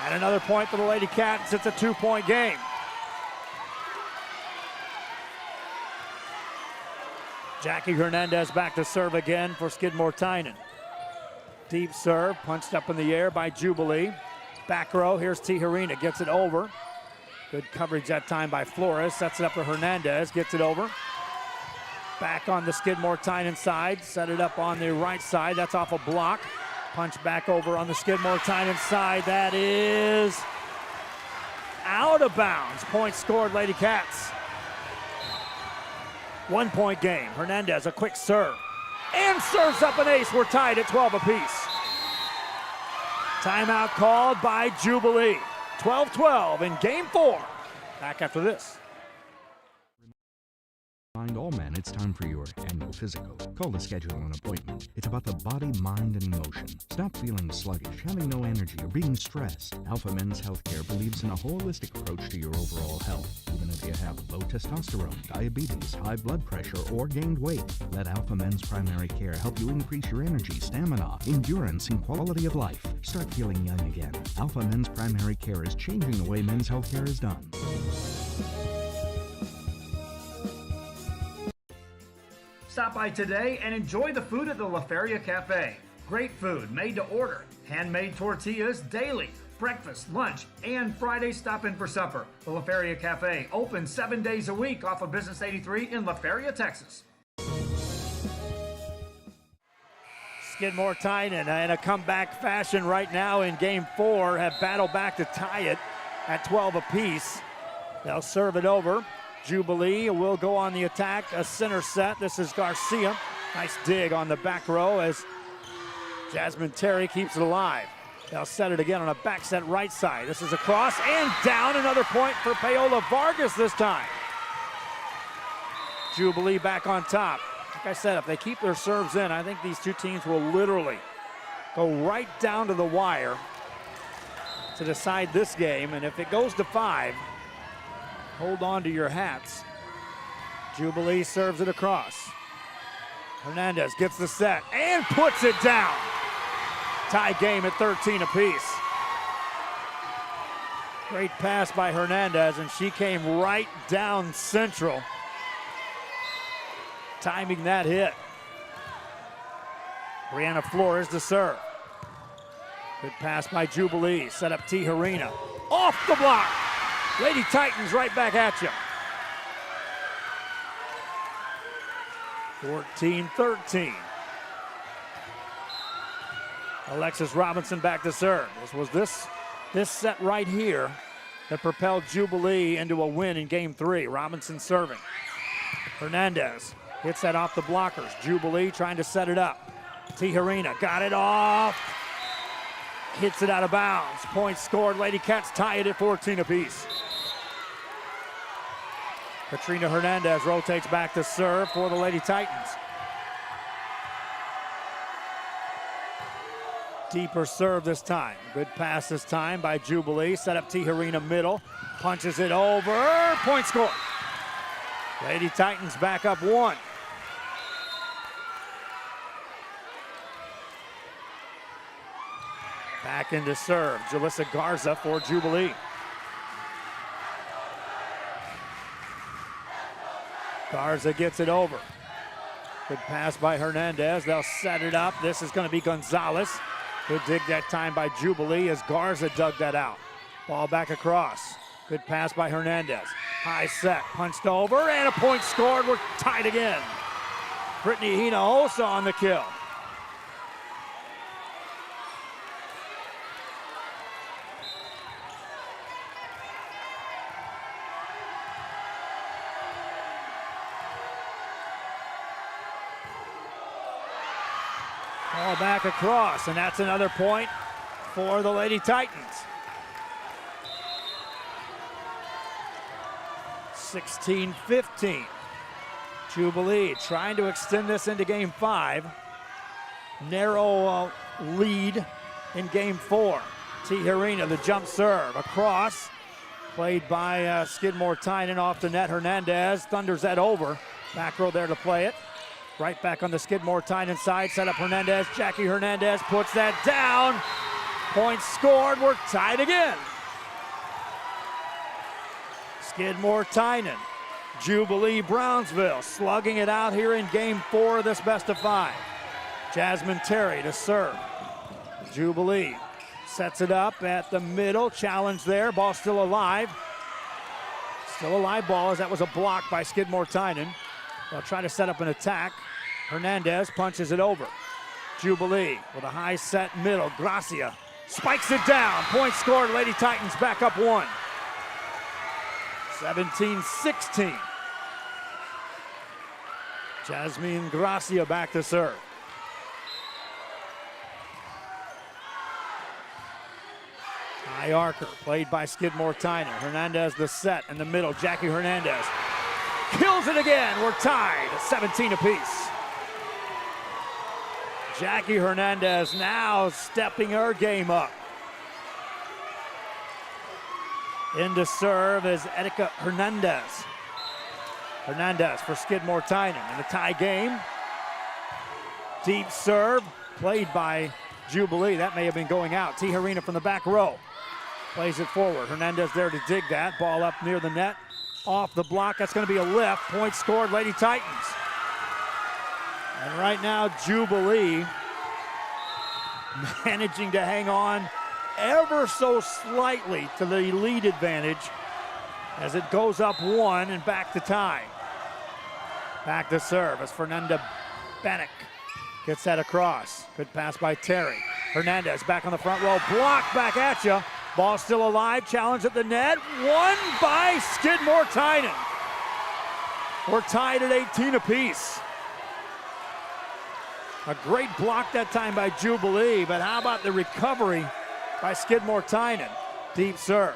And another point for the Lady Cats. It's a 2-point game. Jackie Hernandez back to serve again for Skidmore Tynan. Deep serve, punched up in the air by Jubilee. Back row, here's Tijerina, gets it over. Good coverage that time by Flores, sets it up to Hernandez, gets it over. Back on the Skidmore Tynan side, set it up on the right side, that's off a block. Punch back over on the Skidmore Tynan side, that is out of bounds. Point scored, Lady Cats. 1-point game. Hernandez, a quick serve. And serves up an ace. We're tied at 12 apiece. Timeout called by Jubilee. 12-12 in game 4. Back after this. Remind all men it's time for your annual physical. Call to schedule an appointment. It's about the body, mind, and emotion. Stop feeling sluggish, having no energy, or being stressed. Alpha Men's Healthcare believes in a holistic approach to your overall health. Even if you have low testosterone, diabetes, high blood pressure, or gained weight, let Alpha Men's Primary Care help you increase your energy, stamina, endurance, and quality of life. Start feeling young again. Alpha Men's Primary Care is changing the way men's healthcare is done. Stop by today and enjoy the food at the La Feria Cafe. Great food made to order. Handmade tortillas daily. Breakfast, lunch, and Friday stop in for supper. The La Feria Cafe, open 7 days a week off of Business 83 in La Feria, Texas. Skidmore Tynan in a comeback fashion right now in game 4 have battled back to tie it at 12 apiece. They'll serve it over. Jubilee will go on the attack, a center set. This is Garcia. Nice dig on the back row as Jasmine Terry keeps it alive. They'll set it again on a back set right side. This is a cross and down. Another point for Paola Vargas this time. Jubilee back on top. Like I said, if they keep their serves in, I think these two teams will literally go right down to the wire to decide this game. And if it goes to 5, hold on to your hats. Jubilee serves it across. Hernandez gets the set and puts it down. Tie game at 13 apiece. Great pass by Hernandez, and she came right down central, timing that hit. Brianna Flores to serve. Good pass by Jubilee. Set up Tijerina. Off the block. Lady Titans right back at you. 14-13. Alexis Robinson back to serve. This was this set right here that propelled Jubilee into a win in game 3. Robinson serving. Hernandez hits that off the blockers. Jubilee trying to set it up. Tijerina got it off. Hits it out of bounds. Point scored. Lady Cats tie it at 14 apiece. Katrina Hernandez rotates back to serve for the Lady Titans. Deeper serve this time. Good pass this time by Jubilee. Set up Tijerina middle. Punches it over. Point score. Lady Titans back up 1. Back into serve. Jalissa Garza for Jubilee. Garza gets it over. Good pass by Hernandez. They'll set it up. This is going to be Gonzalez. Good dig that time by Jubilee as Garza dug that out. Ball back across. Good pass by Hernandez. High set, punched over, and a point scored. We're tied again. Brittany Hinojosa on the kill. Ball back across, and that's another point for the Lady Titans. 16-15. Jubilee trying to extend this into game 5. Narrow lead in game 4. Tijerina, the jump serve across. Played by Skidmore Tynan off the net. Hernandez thunders that over. Back row there to play it. Right back on the Skidmore Tynan side. Set up Hernandez. Jackie Hernandez puts that down. Point scored. We're tied again. Skidmore Tynan. Jubilee Brownsville slugging it out here in game 4 of this best of 5. Jasmine Terry to serve. Jubilee sets it up at the middle. Challenge there. Ball still alive. Still a live ball as that was a block by Skidmore Tynan. They'll try to set up an attack. Hernandez punches it over. Jubilee with a high set middle. Gracia spikes it down. Point scored. Lady Titans back up 1. 17-16. Jasmine Gracia back to serve. High archer played by Skidmore Tynan. Hernandez the set in the middle. Jackie Hernandez kills it again. We're tied at 17 apiece. Jackie Hernandez now stepping her game up. In to serve is Erika Hernandez. Hernandez for Skidmore Tynan in the tie game. Deep serve played by Jubilee. That may have been going out. Tijerina from the back row. Plays it forward. Hernandez there to dig that. Ball up near the net. Off the block. That's going to be a lift. Point scored, Lady Titans. And right now, Jubilee managing to hang on ever so slightly to the lead advantage as it goes up 1 and back to tie. Back to serve as Fernanda Bannock gets that across. Good pass by Terry. Hernandez back on the front row. Block back at you. Ball still alive. Challenge at the net. Won by Skidmore Tynan. We're tied at 18 apiece. A great block that time by Jubilee, but how about the recovery by Skidmore Tynan? Deep serve.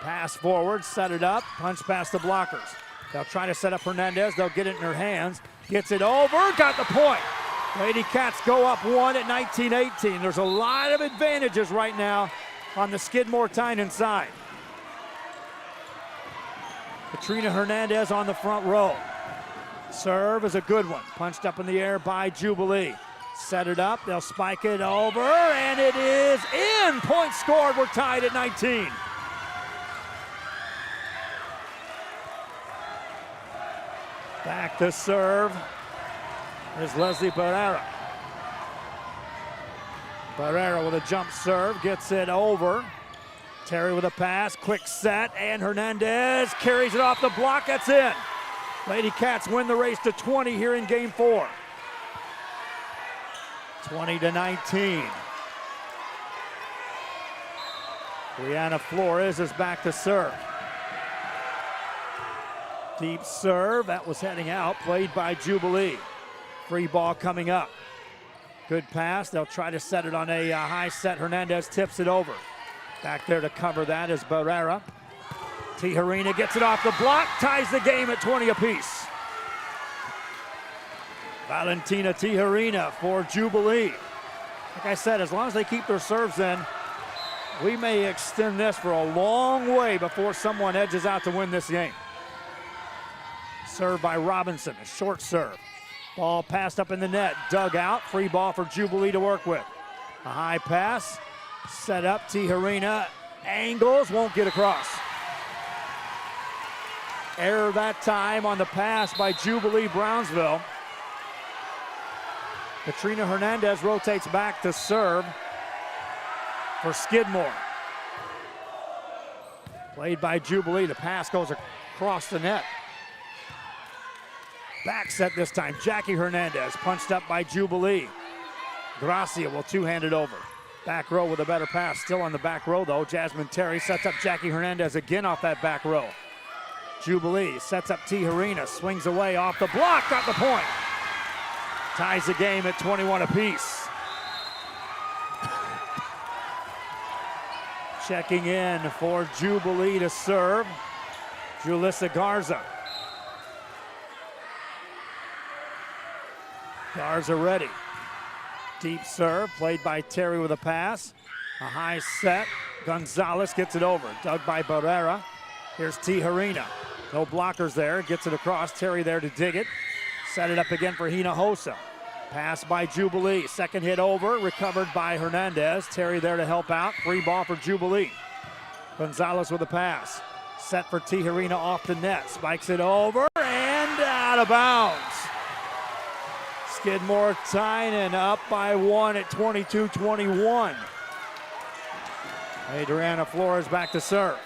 Pass forward, set it up, punch past the blockers. They'll try to set up Hernandez. They'll get it in her hands. Gets it over, got the point. Lady Cats go up 1 at 19-18. There's a lot of advantages right now on the Skidmore Tynan side. Katrina Hernandez on the front row. Serve is a good one. Punched up in the air by Jubilee. Set it up, they'll spike it over, and it is in. Point scored, we're tied at 19. Back to serve is Leslie Barrera. Barrera with a jump serve, gets it over. Terry with a pass, quick set, and Hernandez carries it off the block, that's in. Lady Cats win the race to 20 here in game 4. 20-19. Brianna Flores is back to serve. Deep serve, that was heading out, played by Jubilee. Free ball coming up. Good pass, they'll try to set it on a high set. Hernandez tips it over. Back there to cover that is Barrera. Tijerina gets it off the block, ties the game at 20 apiece. Valentina Tijerina for Jubilee. Like I said, as long as they keep their serves in, we may extend this for a long way before someone edges out to win this game. Serve by Robinson, a short serve. Ball passed up in the net, dug out, free ball for Jubilee to work with. A high pass, set up, Tijerina angles, won't get across. Error that time on the pass by Jubilee Brownsville. Katrina Hernandez rotates back to serve for Skidmore. Played by Jubilee, the pass goes across the net. Back set this time, Jackie Hernandez, punched up by Jubilee. Gracia will two-hand it over. Back row with a better pass, still on the back row though. Jasmine Terry sets up Jackie Hernandez again off that back row. Jubilee sets up Tijerina, swings away off the block, got the point. Ties the game at 21 apiece. Checking in for Jubilee to serve, Julissa Garza. Garza ready. Deep serve, played by Terry with a pass. A high set, Gonzalez gets it over, dug by Barrera. Here's Tijerina. No blockers there, gets it across, Terry there to dig it. Set it up again for Hinojosa. Pass by Jubilee, second hit over, recovered by Hernandez. Terry there to help out, free ball for Jubilee. Gonzalez with a pass. Set for Tijerina off the net, spikes it over and out of bounds. Skidmore Tynan up by 1 at 22-21. Adriana Flores back to serve.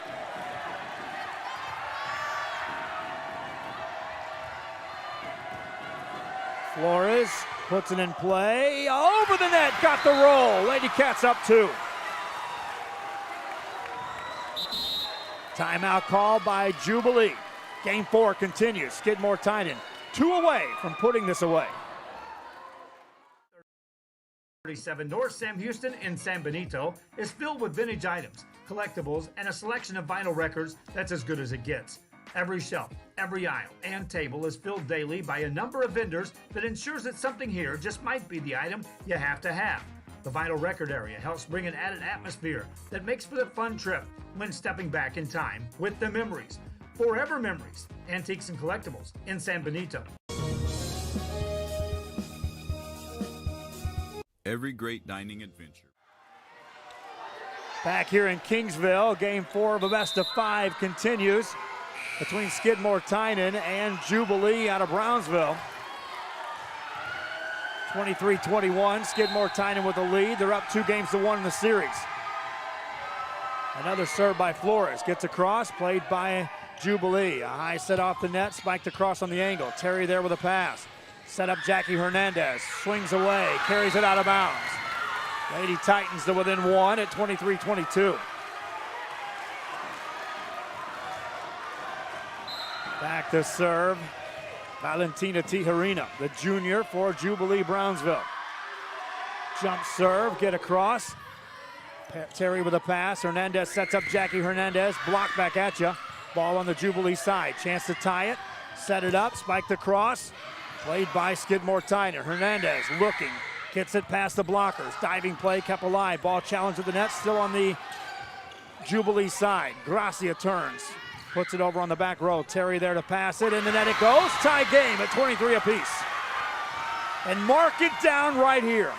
Flores puts it in play, over the net, got the roll. Lady Cats up 2. Timeout call by Jubilee. Game 4 continues. Skidmore Tynan 2 away from putting this away. 37 North Sam Houston in San Benito is filled with vintage items, collectibles, and a selection of vinyl records that's as good as it gets. Every shelf, every aisle, and table is filled daily by a number of vendors that ensures that something here just might be the item you have to have. The vinyl record area helps bring an added atmosphere that makes for the fun trip when stepping back in time with the memories. Forever Memories, Antiques and Collectibles in San Benito. Every great dining adventure. Back here in Kingsville, game 4 of a best of 5 continues between Skidmore Tynan and Jubilee out of Brownsville. 23-21, Skidmore Tynan with the lead. They're up 2-1 in the series. Another serve by Flores, gets across, played by Jubilee. A high set off the net, spiked across on the angle. Terry there with a pass. Set up Jackie Hernandez, swings away, carries it out of bounds. Lady Titans to within 1 at 23-22. Back to serve, Valentina Tijerina, the junior for Jubilee Brownsville. Jump serve, get across. Terry with a pass. Hernandez sets up Jackie Hernandez. Block back at you. Ball on the Jubilee side. Chance to tie it. Set it up. Spiked across. Played by Skidmore Tynan. Hernandez looking. Gets it past the blockers. Diving play kept alive. Ball challenge at the net. Still on the Jubilee side. Gracia turns. Puts it over on the back row. Terry there to pass it. In the net it goes. Tie game at 23 apiece. And mark it down right here.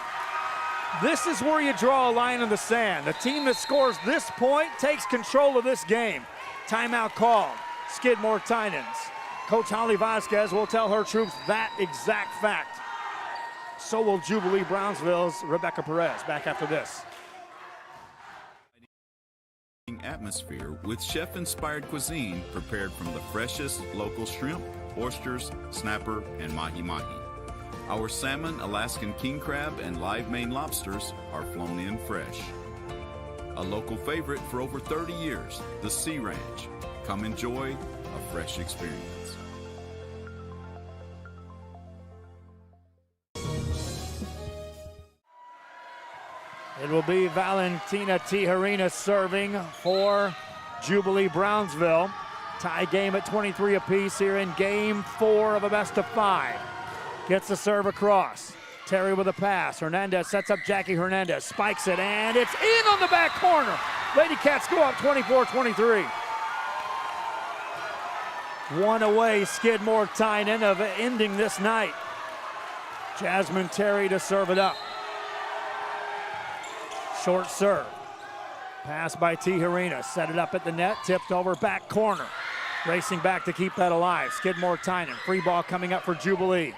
This is where you draw a line in the sand. The team that scores this point takes control of this game. Timeout called. Skidmore Tynans. Coach Holly Vasquez will tell her troops that exact fact. So will Jubilee Brownsville's Rebecca Perez. Back after this. Atmosphere with chef-inspired cuisine prepared from the freshest local shrimp, oysters, snapper, and mahi-mahi. Our salmon, Alaskan king crab, and live Maine lobsters are flown in fresh. A local favorite for over 30 years, the Sea Ranch. Come enjoy a fresh experience. It will be Valentina Tijerina serving for Jubilee Brownsville. Tie game at 23 apiece here in game 4 of a best-of-5. Gets the serve across. Terry with a pass. Hernandez sets up Jackie Hernandez. Spikes it, and it's in on the back corner. Lady Cats go up 24-23. One away, Skidmore Tynan of ending this night. Jasmine Terry to serve it up. Short serve. Pass by Tijerina. Set it up at the net. Tipped over back corner. Racing back to keep that alive. Skidmore Tynan. Free ball coming up for Jubilee.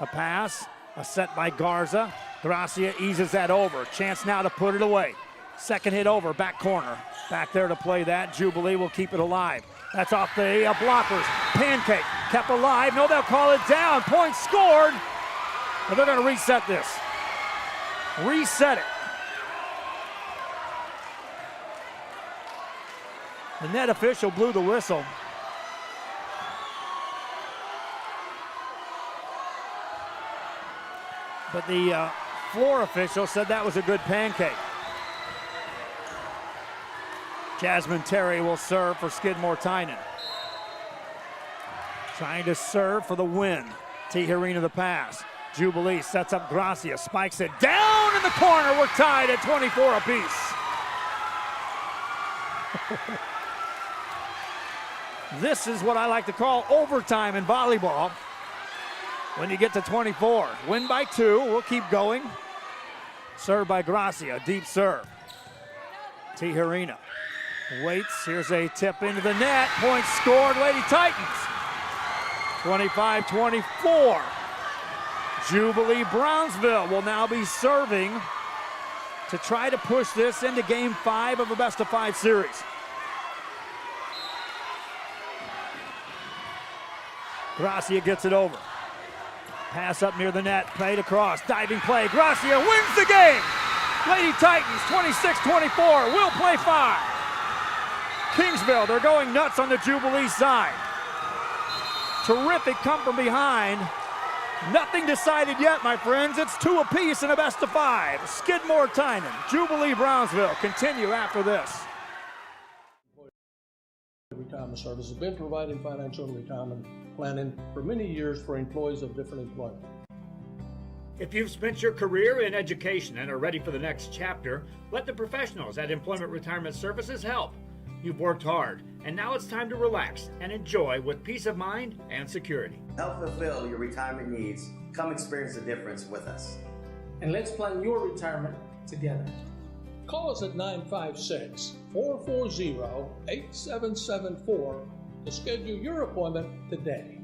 A pass. A set by Garza. Gracia eases that over. Chance now to put it away. Second hit over. Back corner. Back there to play that. Jubilee will keep it alive. That's off the blockers. Pancake. Kept alive. No, they'll call it down. Point scored. But they're going to reset this. Reset it. The net official blew the whistle. But the floor official said that was a good pancake. Jasmine Terry will serve for Skidmore Tynan. Trying to serve for the win. Tijerina the pass. Jubilee sets up Gracia, spikes it down in the corner. We're tied at 24 apiece. This is what I like to call overtime in volleyball. When you get to 24, win by 2, we'll keep going. Serve by Gracia, deep serve. Tijerina waits, here's a tip into the net. Point scored, Lady Titans. 25-24. Jubilee Brownsville will now be serving to try to push this into game 5 of a best-of-5 series. Gracia gets it over. Pass up near the net, played across, diving play. Gracia wins the game. Lady Titans 26-24, will play 5. Kingsville, they're going nuts on the Jubilee side. Terrific come from behind. Nothing decided yet, my friends. It's 2 apiece in a best-of-5. Skidmore Tynan, Jubilee Brownsville continue after this. Retirement Service has been providing financial and retirement planning for many years for employees of different employment. If you've spent your career in education and are ready for the next chapter, let the professionals at Employment Retirement Services help. You've worked hard, and now it's time to relax and enjoy with peace of mind and security. Help fulfill your retirement needs. Come experience the difference with us. And let's plan your retirement together. Call us at 956-440-8774 to schedule your appointment today.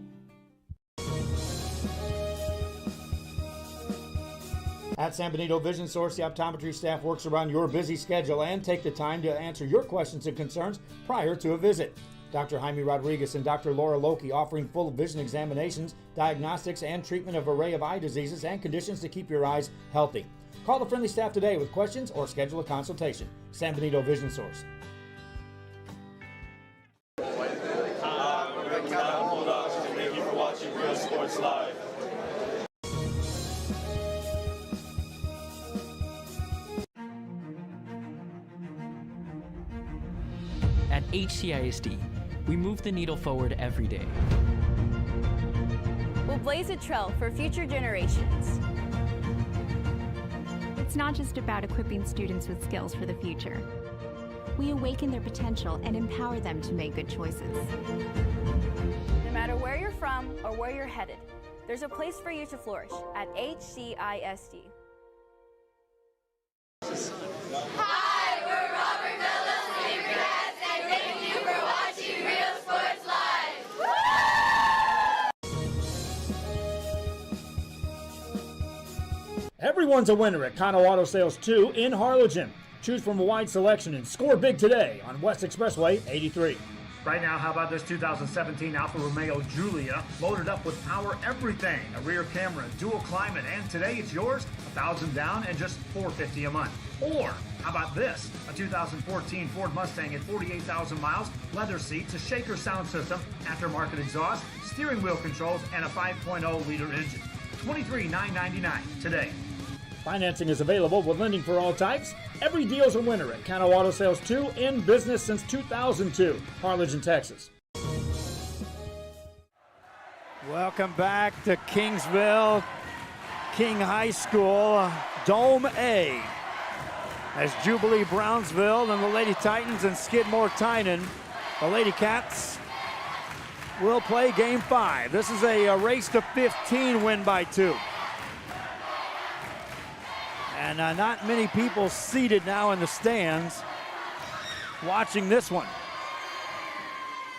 At San Benito Vision Source, the optometry staff works around your busy schedule and take the time to answer your questions and concerns prior to a visit. Dr. Jaime Rodriguez and Dr. Laura Loki offering full vision examinations, diagnostics, and treatment of an array of eye diseases and conditions to keep your eyes healthy. Call the friendly staff today with questions or schedule a consultation. San Benito Vision Source. HCISD, we move the needle forward every day. We'll blaze a trail for future generations. It's not just about equipping students with skills for the future. We awaken their potential and empower them to make good choices. No matter where you're from or where you're headed, there's a place for you to flourish at HCISD. Hi, we're Robert Bella's favorite cats, and thank you for watching Real Sports Live. Everyone's a winner at Kano Auto Sales 2 in Harlingen. Choose from a wide selection and score big today on West Expressway 83. Right now, how about this 2017 Alfa Romeo Giulia, loaded up with power everything, a rear camera, dual climate, and today it's yours, $1,000 down and just $450 a month. Or how about this, a 2014 Ford Mustang at 48,000 miles, leather seats, a shaker sound system, aftermarket exhaust, steering wheel controls, and a 5.0-liter engine. $23,999 today. Financing is available with lending for all types. Every deal's a winner at Kano Auto Sales 2, in business since 2002, Harlingen, Texas. Welcome back to Kingsville King High School, Dome A. As Jubilee Brownsville and the Lady Titans and Skidmore Tynan, the Lady Cats will play Game 5. This is a race to 15 win by 2. And not many people seated now in the stands watching this one.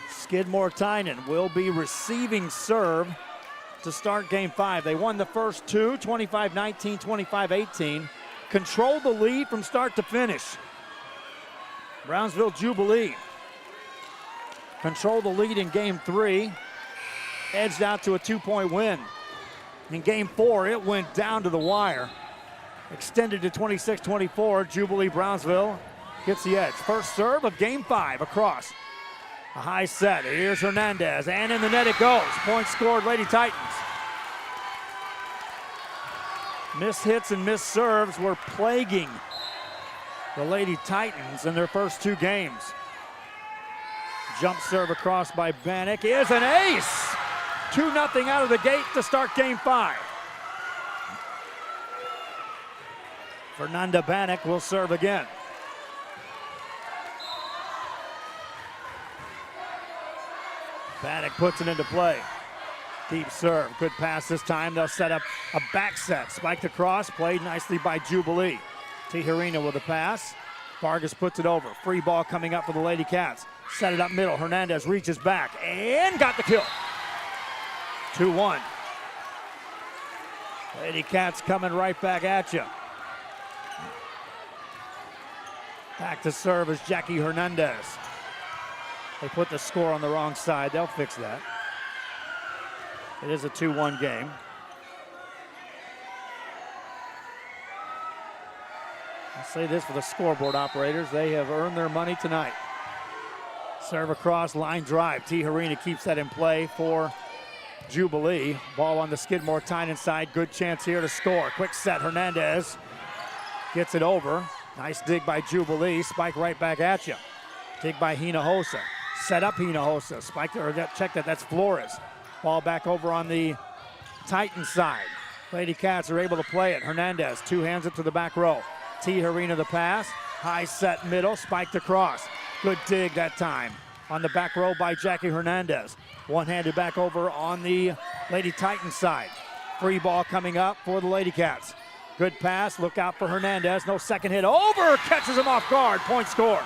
Skidmore Tynan will be receiving serve to start Game 5. They won the first two, 25-19, 25-18. Controlled the lead from start to finish. Brownsville Jubilee controlled the lead in Game 3, edged out to a 2-point win. In Game 4, it went down to the wire. Extended to 26-24, Jubilee Brownsville gets the edge. First serve of Game 5 across. A high set, here's Hernandez, and in the net it goes. Point scored, Lady Titans. Missed hits and missed serves were plaguing the Lady Titans in their first 2 games. Jump serve across by Bannock is an ace! 2-0 out of the gate to start Game 5. Fernanda Bannock will serve again. Bannock puts it into play. Deep serve, good pass this time. They'll set up a back set. Spiked across, played nicely by Jubilee. Tijerina with a pass. Vargas puts it over. Free ball coming up for the Lady Cats. Set it up middle. Hernandez reaches back and got the kill. 2-1. Lady Cats coming right back at you. Back to serve is Jackie Hernandez. They put the score on the wrong side. They'll fix that. It is a 2-1 game. I'll say this for the scoreboard operators. They have earned their money tonight. Serve across, line drive. Tijerina keeps that in play for Jubilee. Ball on the Skidmore Tynan side. Good chance here to score. Quick set. Hernandez gets it over. Nice dig by Jubilee. Spike right back at you. Dig by Hinojosa. Set up Hinojosa. Spike, or check that. That's Flores. Ball back over on the Titan side. Lady Cats are able to play it. Hernandez 2-hands it to the back row. Tijerina the pass. High set middle. Spiked across. Good dig that time on the back row by Jackie Hernandez. One-handed back over on the Lady Titan side. Free ball coming up for the Lady Cats. Good pass, look out for Hernandez. No second hit, over, catches him off guard. Point score.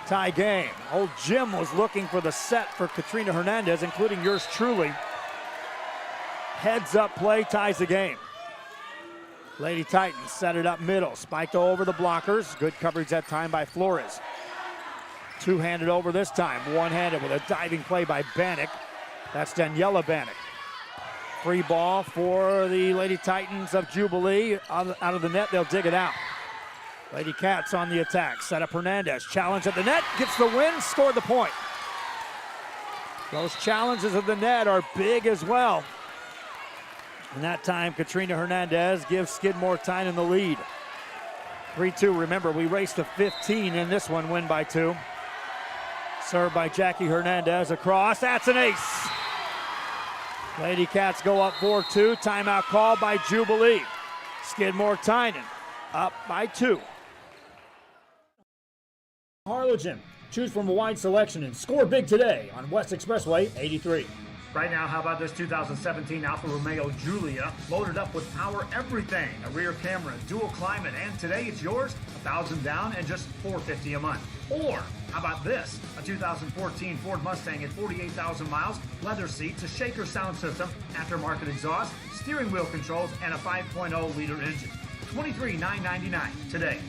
Tie game. Old Jim was looking for the set for Katrina Hernandez, including yours truly. Heads up play, ties the game. Lady Titans set it up middle. Spiked over the blockers. Good coverage that time by Flores. 2-handed over this time. One-handed with a diving play by Bannock. That's Daniela Bannock. Free ball for the Lady Titans of Jubilee. Out of the net, they'll dig it out. Lady Cats on the attack. Set up Hernandez. Challenge at the net. Gets the win. Scored the point. Those challenges at the net are big as well. And that time, Katrina Hernandez gives Skidmore Tynan the lead. 3-2. Remember, we raced to 15 in this one, win by 2. Served by Jackie Hernandez across. That's an ace. Lady Cats go up 4-2. Timeout call by Jubilee. Skidmore Tynan up by 2. Harlingen. Choose from a wide selection and score big today on West Expressway 83. Right now, how about this 2017 Alfa Romeo Giulia, loaded up with power everything, a rear camera, dual climate, and today it's yours, $1,000 down and just $450 a month. Or how about this, a 2014 Ford Mustang at 48,000 miles, leather seats, a shaker sound system, aftermarket exhaust, steering wheel controls, and a 5.0-liter engine. $23,999 today.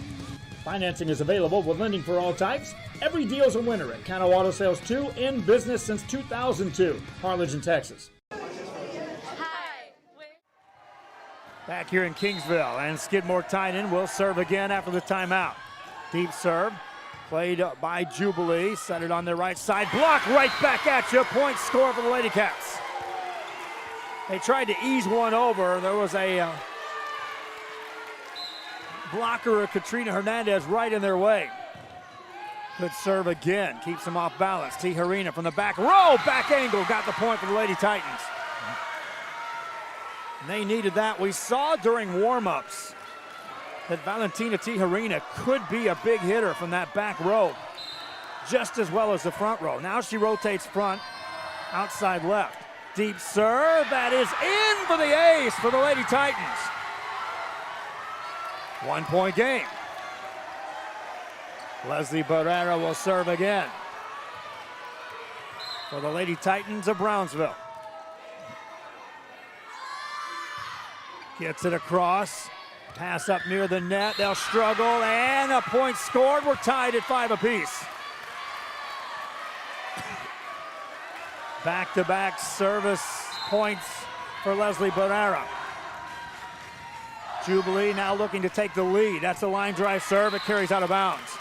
Financing is available with lending for all types. Every deal's a winner at Cano Auto Sales 2, in business since 2002. Harlingen, Texas. Hi. Back here in Kingsville, and Skidmore Tynan will serve again after the timeout. Deep serve, played by Jubilee. Set it on their right side. Block right back at you. Point score for the Lady Cats. They tried to ease one over. There was a blocker of Katrina Hernandez right in their way. Good serve again. Keeps them off balance. Tijerina from the back row. Back angle. Got the point for the Lady Titans. And they needed that. We saw during warm-ups that Valentina Tijerina could be a big hitter from that back row, just as well as the front row. Now she rotates front, outside left. Deep serve. That is in for the ace for the Lady Titans. 1-point game. Leslie Barrera will serve again for the Lady Titans of Brownsville. Gets it across. Pass up near the net. They'll struggle, and a point scored. We're tied at 5 apiece. Back-to-back service points for Leslie Barrera. Jubilee now looking to take the lead. That's a line drive serve. It carries out of bounds.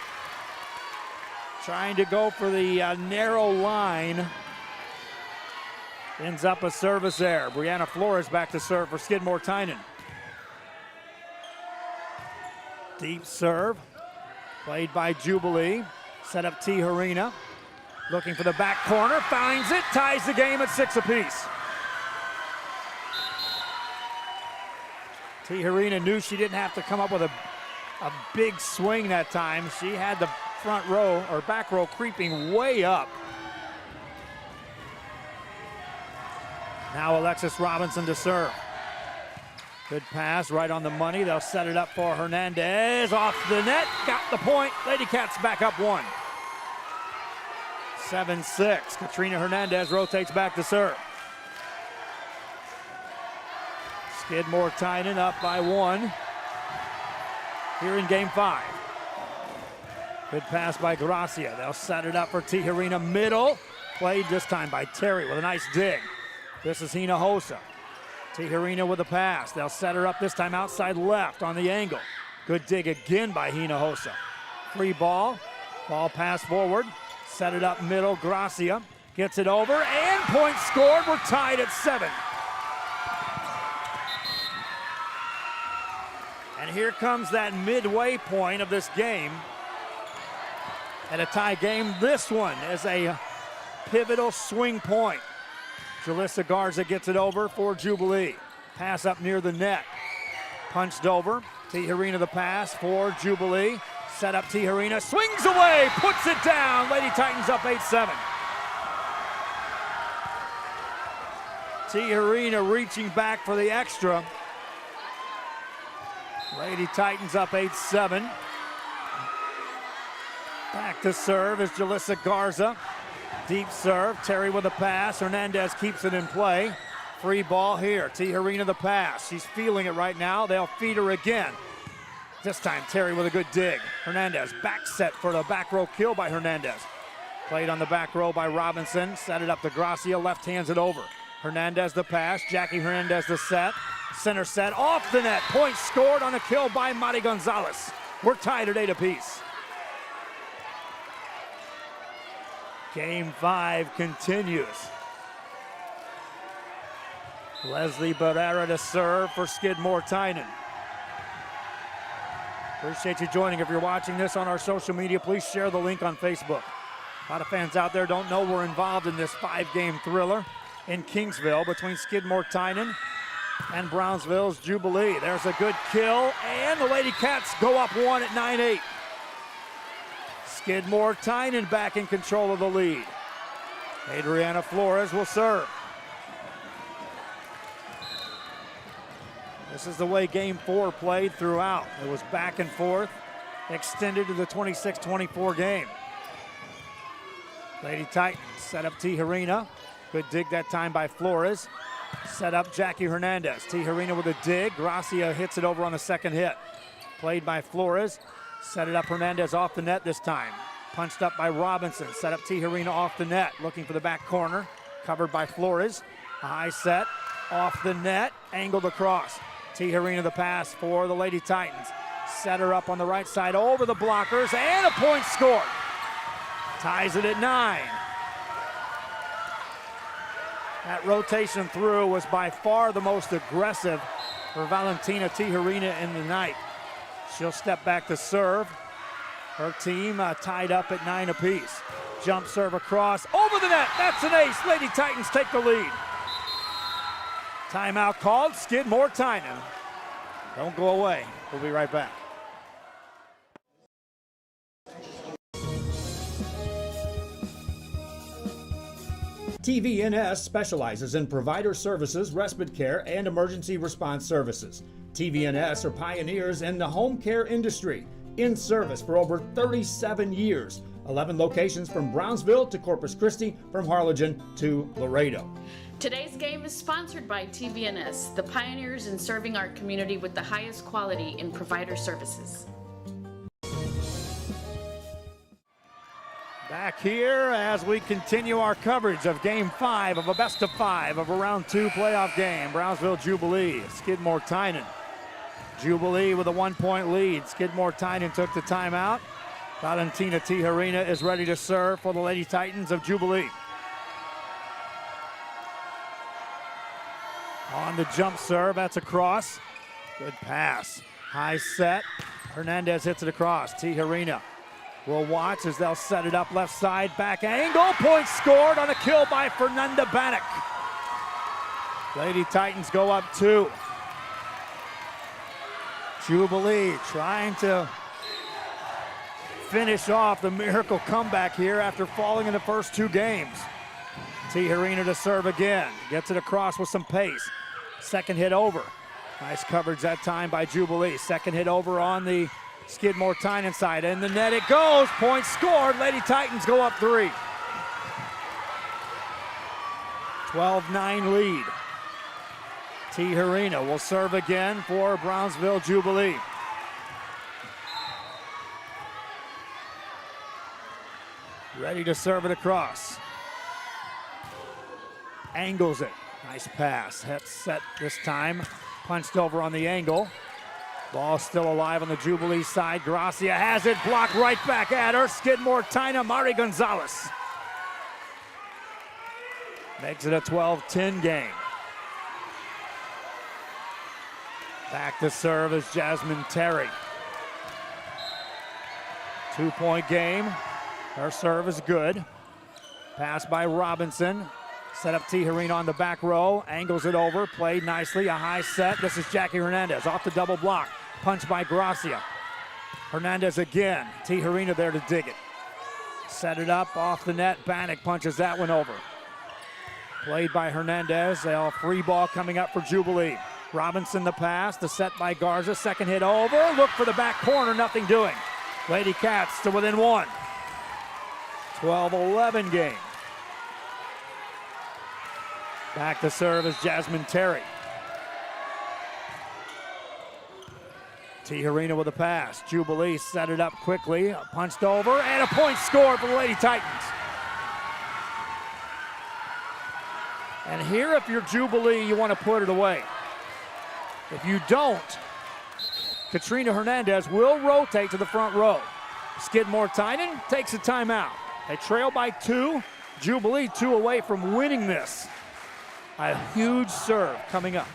Trying to go for the narrow line. Ends up a service there. Brianna Flores back to serve for Skidmore Tynan. Deep serve. Played by Jubilee. Set up Tijerina. Looking for the back corner. Finds it. Ties the game at 6 apiece. Tijerina knew she didn't have to come up with a big swing that time. She had the front row or back row creeping way up. Now Alexis Robinson to serve. Good pass right on the money. They'll set it up for Hernandez. Off the net. Got the point. Lady Cats back up 1. 7-6. Katrina Hernandez rotates back to serve. Skidmore Tynan up by 1 here in game 5. Good pass by Gracia. They'll set it up for Tijerina middle. Played this time by Terry with a nice dig. This is Hinojosa. Tijerina with a pass. They'll set her up this time outside left on the angle. Good dig again by Hinojosa. Free ball. Ball pass forward. Set it up middle. Gracia gets it over and point scored. We're tied at 7. And here comes that midway point of this game. At a tie game, this one is a pivotal swing point. Jalissa Garza gets it over for Jubilee. Pass up near the net. Punched over. Tijerina the pass for Jubilee. Set up Tijerina. Swings away. Puts it down. Lady Titans up 8-7. Tijerina reaching back for the extra. Lady Titans up 8-7. Back to serve is Jalissa Garza. Deep serve. Terry with a pass. Hernandez keeps it in play. Free ball here. Tijerina the pass. She's feeling it right now. They'll feed her again. This time Terry with a good dig. Hernandez back set for the back row kill by Hernandez. Played on the back row by Robinson. Set it up to Gracia. Left hands it over. Hernandez the pass. Jackie Hernandez the set. Center set off the net. Point scored on a kill by Mari Gonzalez. We're tied at 8 apiece. Game 5 continues. Leslie Barrera to serve for Skidmore Tynan. Appreciate you joining. If you're watching this on our social media, please share the link on Facebook. A lot of fans out there don't know we're involved in this 5-game thriller in Kingsville between Skidmore Tynan and Brownsville's Jubilee. There's a good kill, and the Lady Cats go up 1 at 9-8. Skidmore Tynan back in control of the lead. Adriana Flores will serve. This is the way Game 4 played throughout. It was back and forth, extended to the 26-24 game. Lady Titans set up Tijerina. Good dig that time by Flores. Set up Jackie Hernandez. Tijerina with a dig. Gracia hits it over on the second hit. Played by Flores. Set it up Hernandez off the net this time. Punched up by Robinson. Set up Tijerina off the net. Looking for the back corner. Covered by Flores. A high set. Off the net. Angled across. Tijerina the pass for the Lady Titans. Set her up on the right side over the blockers. And a point scored. Ties it at 9. That rotation through was by far the most aggressive for Valentina Tijerina in the night. She'll step back to serve. Her team tied up at 9 apiece. Jump serve across, over the net, that's an ace. Lady Titans take the lead. Timeout called, Skidmore Tynan. Don't go away, we'll be right back. TVNS specializes in provider services, respite care, and emergency response services. TVNS are pioneers in the home care industry, in service for over 37 years. 11 locations from Brownsville to Corpus Christi, from Harlingen to Laredo. Today's game is sponsored by TVNS, the pioneers in serving our community with the highest quality in provider services. Back here as we continue our coverage of Game 5 of a best of 5 of a round 2 playoff game. Brownsville Jubilee, Skidmore Tynan. Jubilee with a 1-point lead. Skidmore Tynan took the timeout. Valentina Tijerina is ready to serve for the Lady Titans of Jubilee. On the jump serve, that's a cross. Good pass. High set. Hernandez hits it across. Tijerina will watch as they'll set it up left side, back angle. Point scored on a kill by Fernanda Bannock. Lady Titans go up 2. Jubilee trying to finish off the miracle comeback here after falling in the first 2 games. Tijerina to serve again. Gets it across with some pace. Second hit over. Nice coverage that time by Jubilee. Second hit over on the Skidmore Tynan side. In the net it goes. Point scored. Lady Titans go up 3. 12-9 lead. Tijerina will serve again for Brownsville Jubilee. Ready to serve it across. Angles it. Nice pass. Hit set this time. Punched over on the angle. Ball still alive on the Jubilee side. Gracia has it. Blocked right back at her. Skidmore Tynan, Mari Gonzalez. Makes it a 12-10 game. Back to serve is Jasmine Terry. 2-point game. Her serve is good. Pass by Robinson. Set up Tijerina on the back row. Angles it over. Played nicely. A high set. This is Jackie Hernandez off the double block. Punch by Gracia. Hernandez again. Tijerina there to dig it. Set it up off the net. Bannock punches that one over. Played by Hernandez. A free ball coming up for Jubilee. Robinson the pass. The set by Garza. Second hit over. Look for the back corner. Nothing doing. Lady Cats to within 1. 12-11 game. Back to serve is Jasmine Terry. Tijerina with a pass. Jubilee set it up quickly. Punched over and a point scored for the Lady Titans. And here, if you're Jubilee, you want to put it away. If you don't, Katrina Hernandez will rotate to the front row. Skidmore Tynan takes a timeout. They trail by 2. Jubilee 2 away from winning this. A huge serve coming up.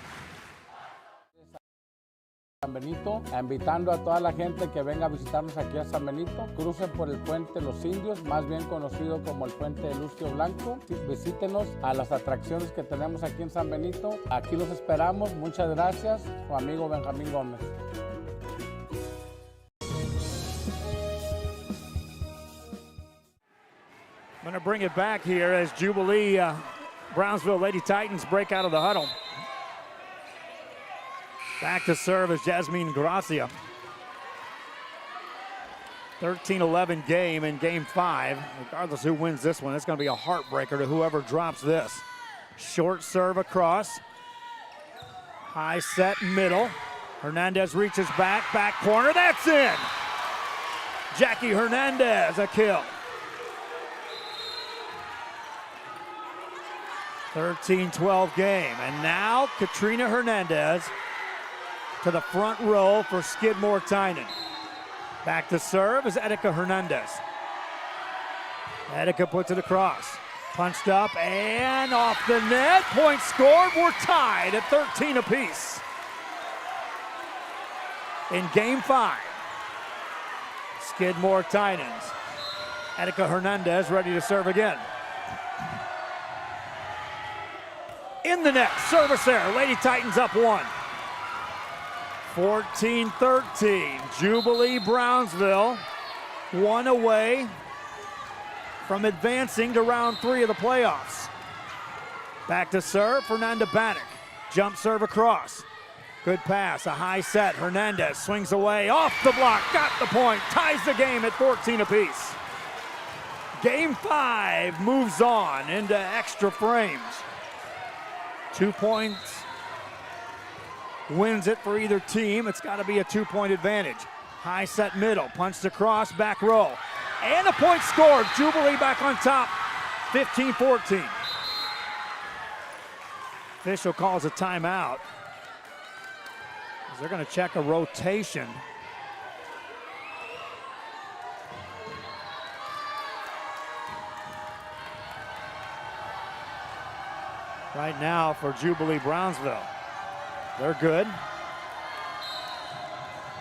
San Benito, invitando a toda la gente que venga a visitarnos aquí a San Benito. Crucen por el Puente Los Indios, más bien conocido como el Puente de Lucio Blanco. Visítenos a las atracciones que tenemos aquí en San Benito. Aquí los esperamos. Muchas gracias. Su amigo Benjamín Gómez. I'm going to bring it back here as Jubilee Brownsville Lady Titans break out of the huddle. Back to serve is Jasmine Gracia. 13-11 game in game 5. Regardless who wins this one, it's going to be a heartbreaker to whoever drops this. Short serve across. High set middle. Hernandez reaches back corner, that's in! Jackie Hernandez, a kill. 13-12 game, and now Katrina Hernandez to the front row for Skidmore Tynan. Back to serve is Etika Hernandez. Etika puts it across. Punched up and off the net. Point scored. We're tied at 13 apiece. In game 5, Skidmore Tynans. Etika Hernandez ready to serve again. In the net, service error. Lady Titans up 1. 14-13, Jubilee Brownsville, 1 away from advancing to round 3 of the playoffs. Back to serve, Fernanda Bannock. Jump serve across. Good pass, a high set. Hernandez swings away, off the block, got the point, ties the game at 14 apiece. Game 5 moves on into extra frames. 2 points wins it for either team. It's got to be a 2-point advantage. High set middle, punched across, back row. And a point scored. Jubilee back on top, 15-14. Official calls a timeout. They're going to check a rotation. Right now for Jubilee Brownsville. They're good.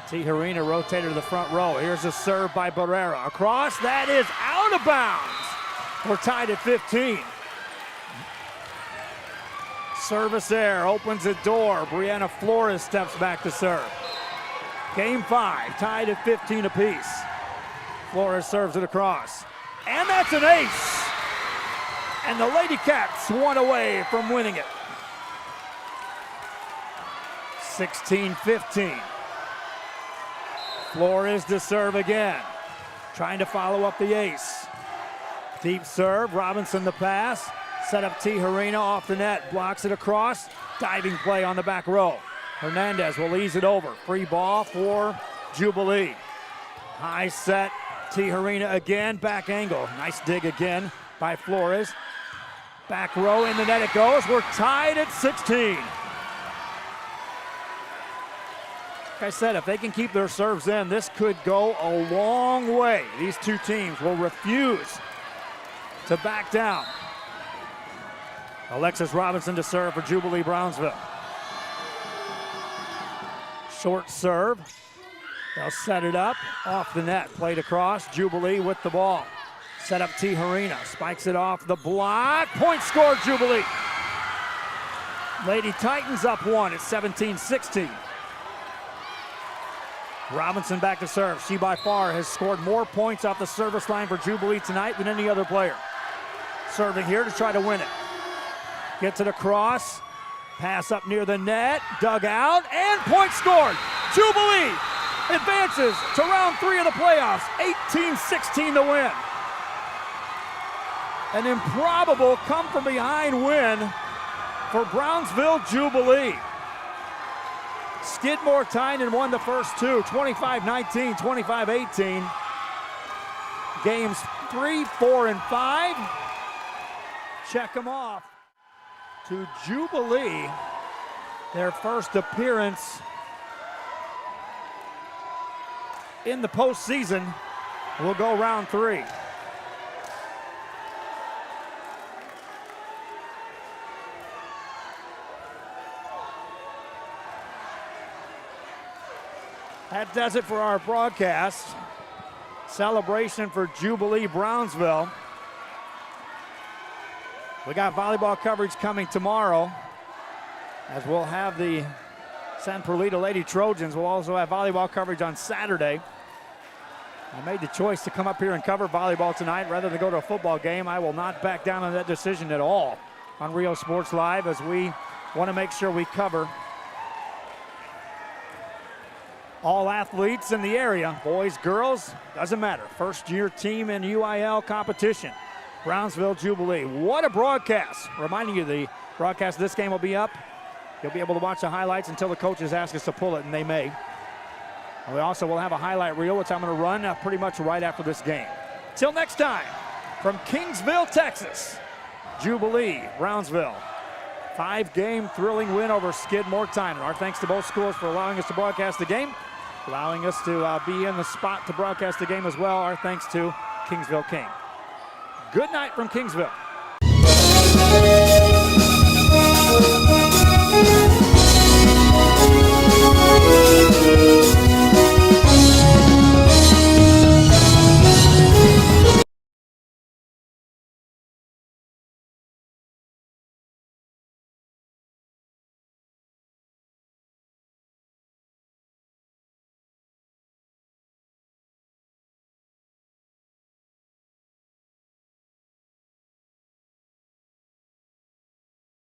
Tijerina rotated to the front row. Here's a serve by Barrera. Across, that is out of bounds. We're tied at 15. Service air opens the door. Brianna Flores steps back to serve. Game 5, tied at 15 apiece. Flores serves it across. And that's an ace. And the Lady Cats 1 away from winning it. 16-15. Flores to serve again. Trying to follow up the ace. Deep serve, Robinson the pass. Set up Tijerina off the net, blocks it across. Diving play on the back row. Hernandez will ease it over. Free ball for Jubilee. High set, Tijerina again, back angle. Nice dig again by Flores. Back row, in the net it goes. We're tied at 16. Like I said, if they can keep their serves in, this could go a long way. These two teams will refuse to back down. Alexis Robinson to serve for Jubilee Brownsville. Short serve. They'll set it up. Off the net. Played across. Jubilee with the ball. Set up Tijerina. Spikes it off the block. Point scored, Jubilee. Lady Titans up 1 at 17-16. Robinson back to serve. She by far has scored more points off the service line for Jubilee tonight than any other player. Serving here to try to win it. Gets it across. Pass up near the net. Dug out. And point scored. Jubilee advances to round 3 of the playoffs. 18-16 to win. An improbable come-from-behind win for Brownsville Jubilee. Skidmore Tynan won the first 2, 25-19, 25-18. Games 3, 4, and 5. Check them off. To Jubilee, their first appearance in the postseason. Will go round 3. That does it for our broadcast. Celebration for Jubilee Brownsville. We got volleyball coverage coming tomorrow, as we'll have the San Perlita Lady Trojans. We'll also have volleyball coverage on Saturday. I made the choice to come up here and cover volleyball tonight rather than go to a football game. I will not back down on that decision at all on Rio Sports Live, as we want to make sure we cover all athletes in the area, boys, girls, doesn't matter. First-year team in UIL competition. Brownsville Jubilee. What a broadcast. Reminding you, the broadcast of this game will be up. You'll be able to watch the highlights until the coaches ask us to pull it, and they may. We also will have a highlight reel, which I'm going to run pretty much right after this game. Till next time, from Kingsville, Texas, Jubilee, Brownsville. 5-game thrilling win over Skidmore, Tynan. Our thanks to both schools for allowing us to broadcast the game, allowing us to be in the spot to broadcast the game as well. Our thanks to Kingsville King. Good night from Kingsville.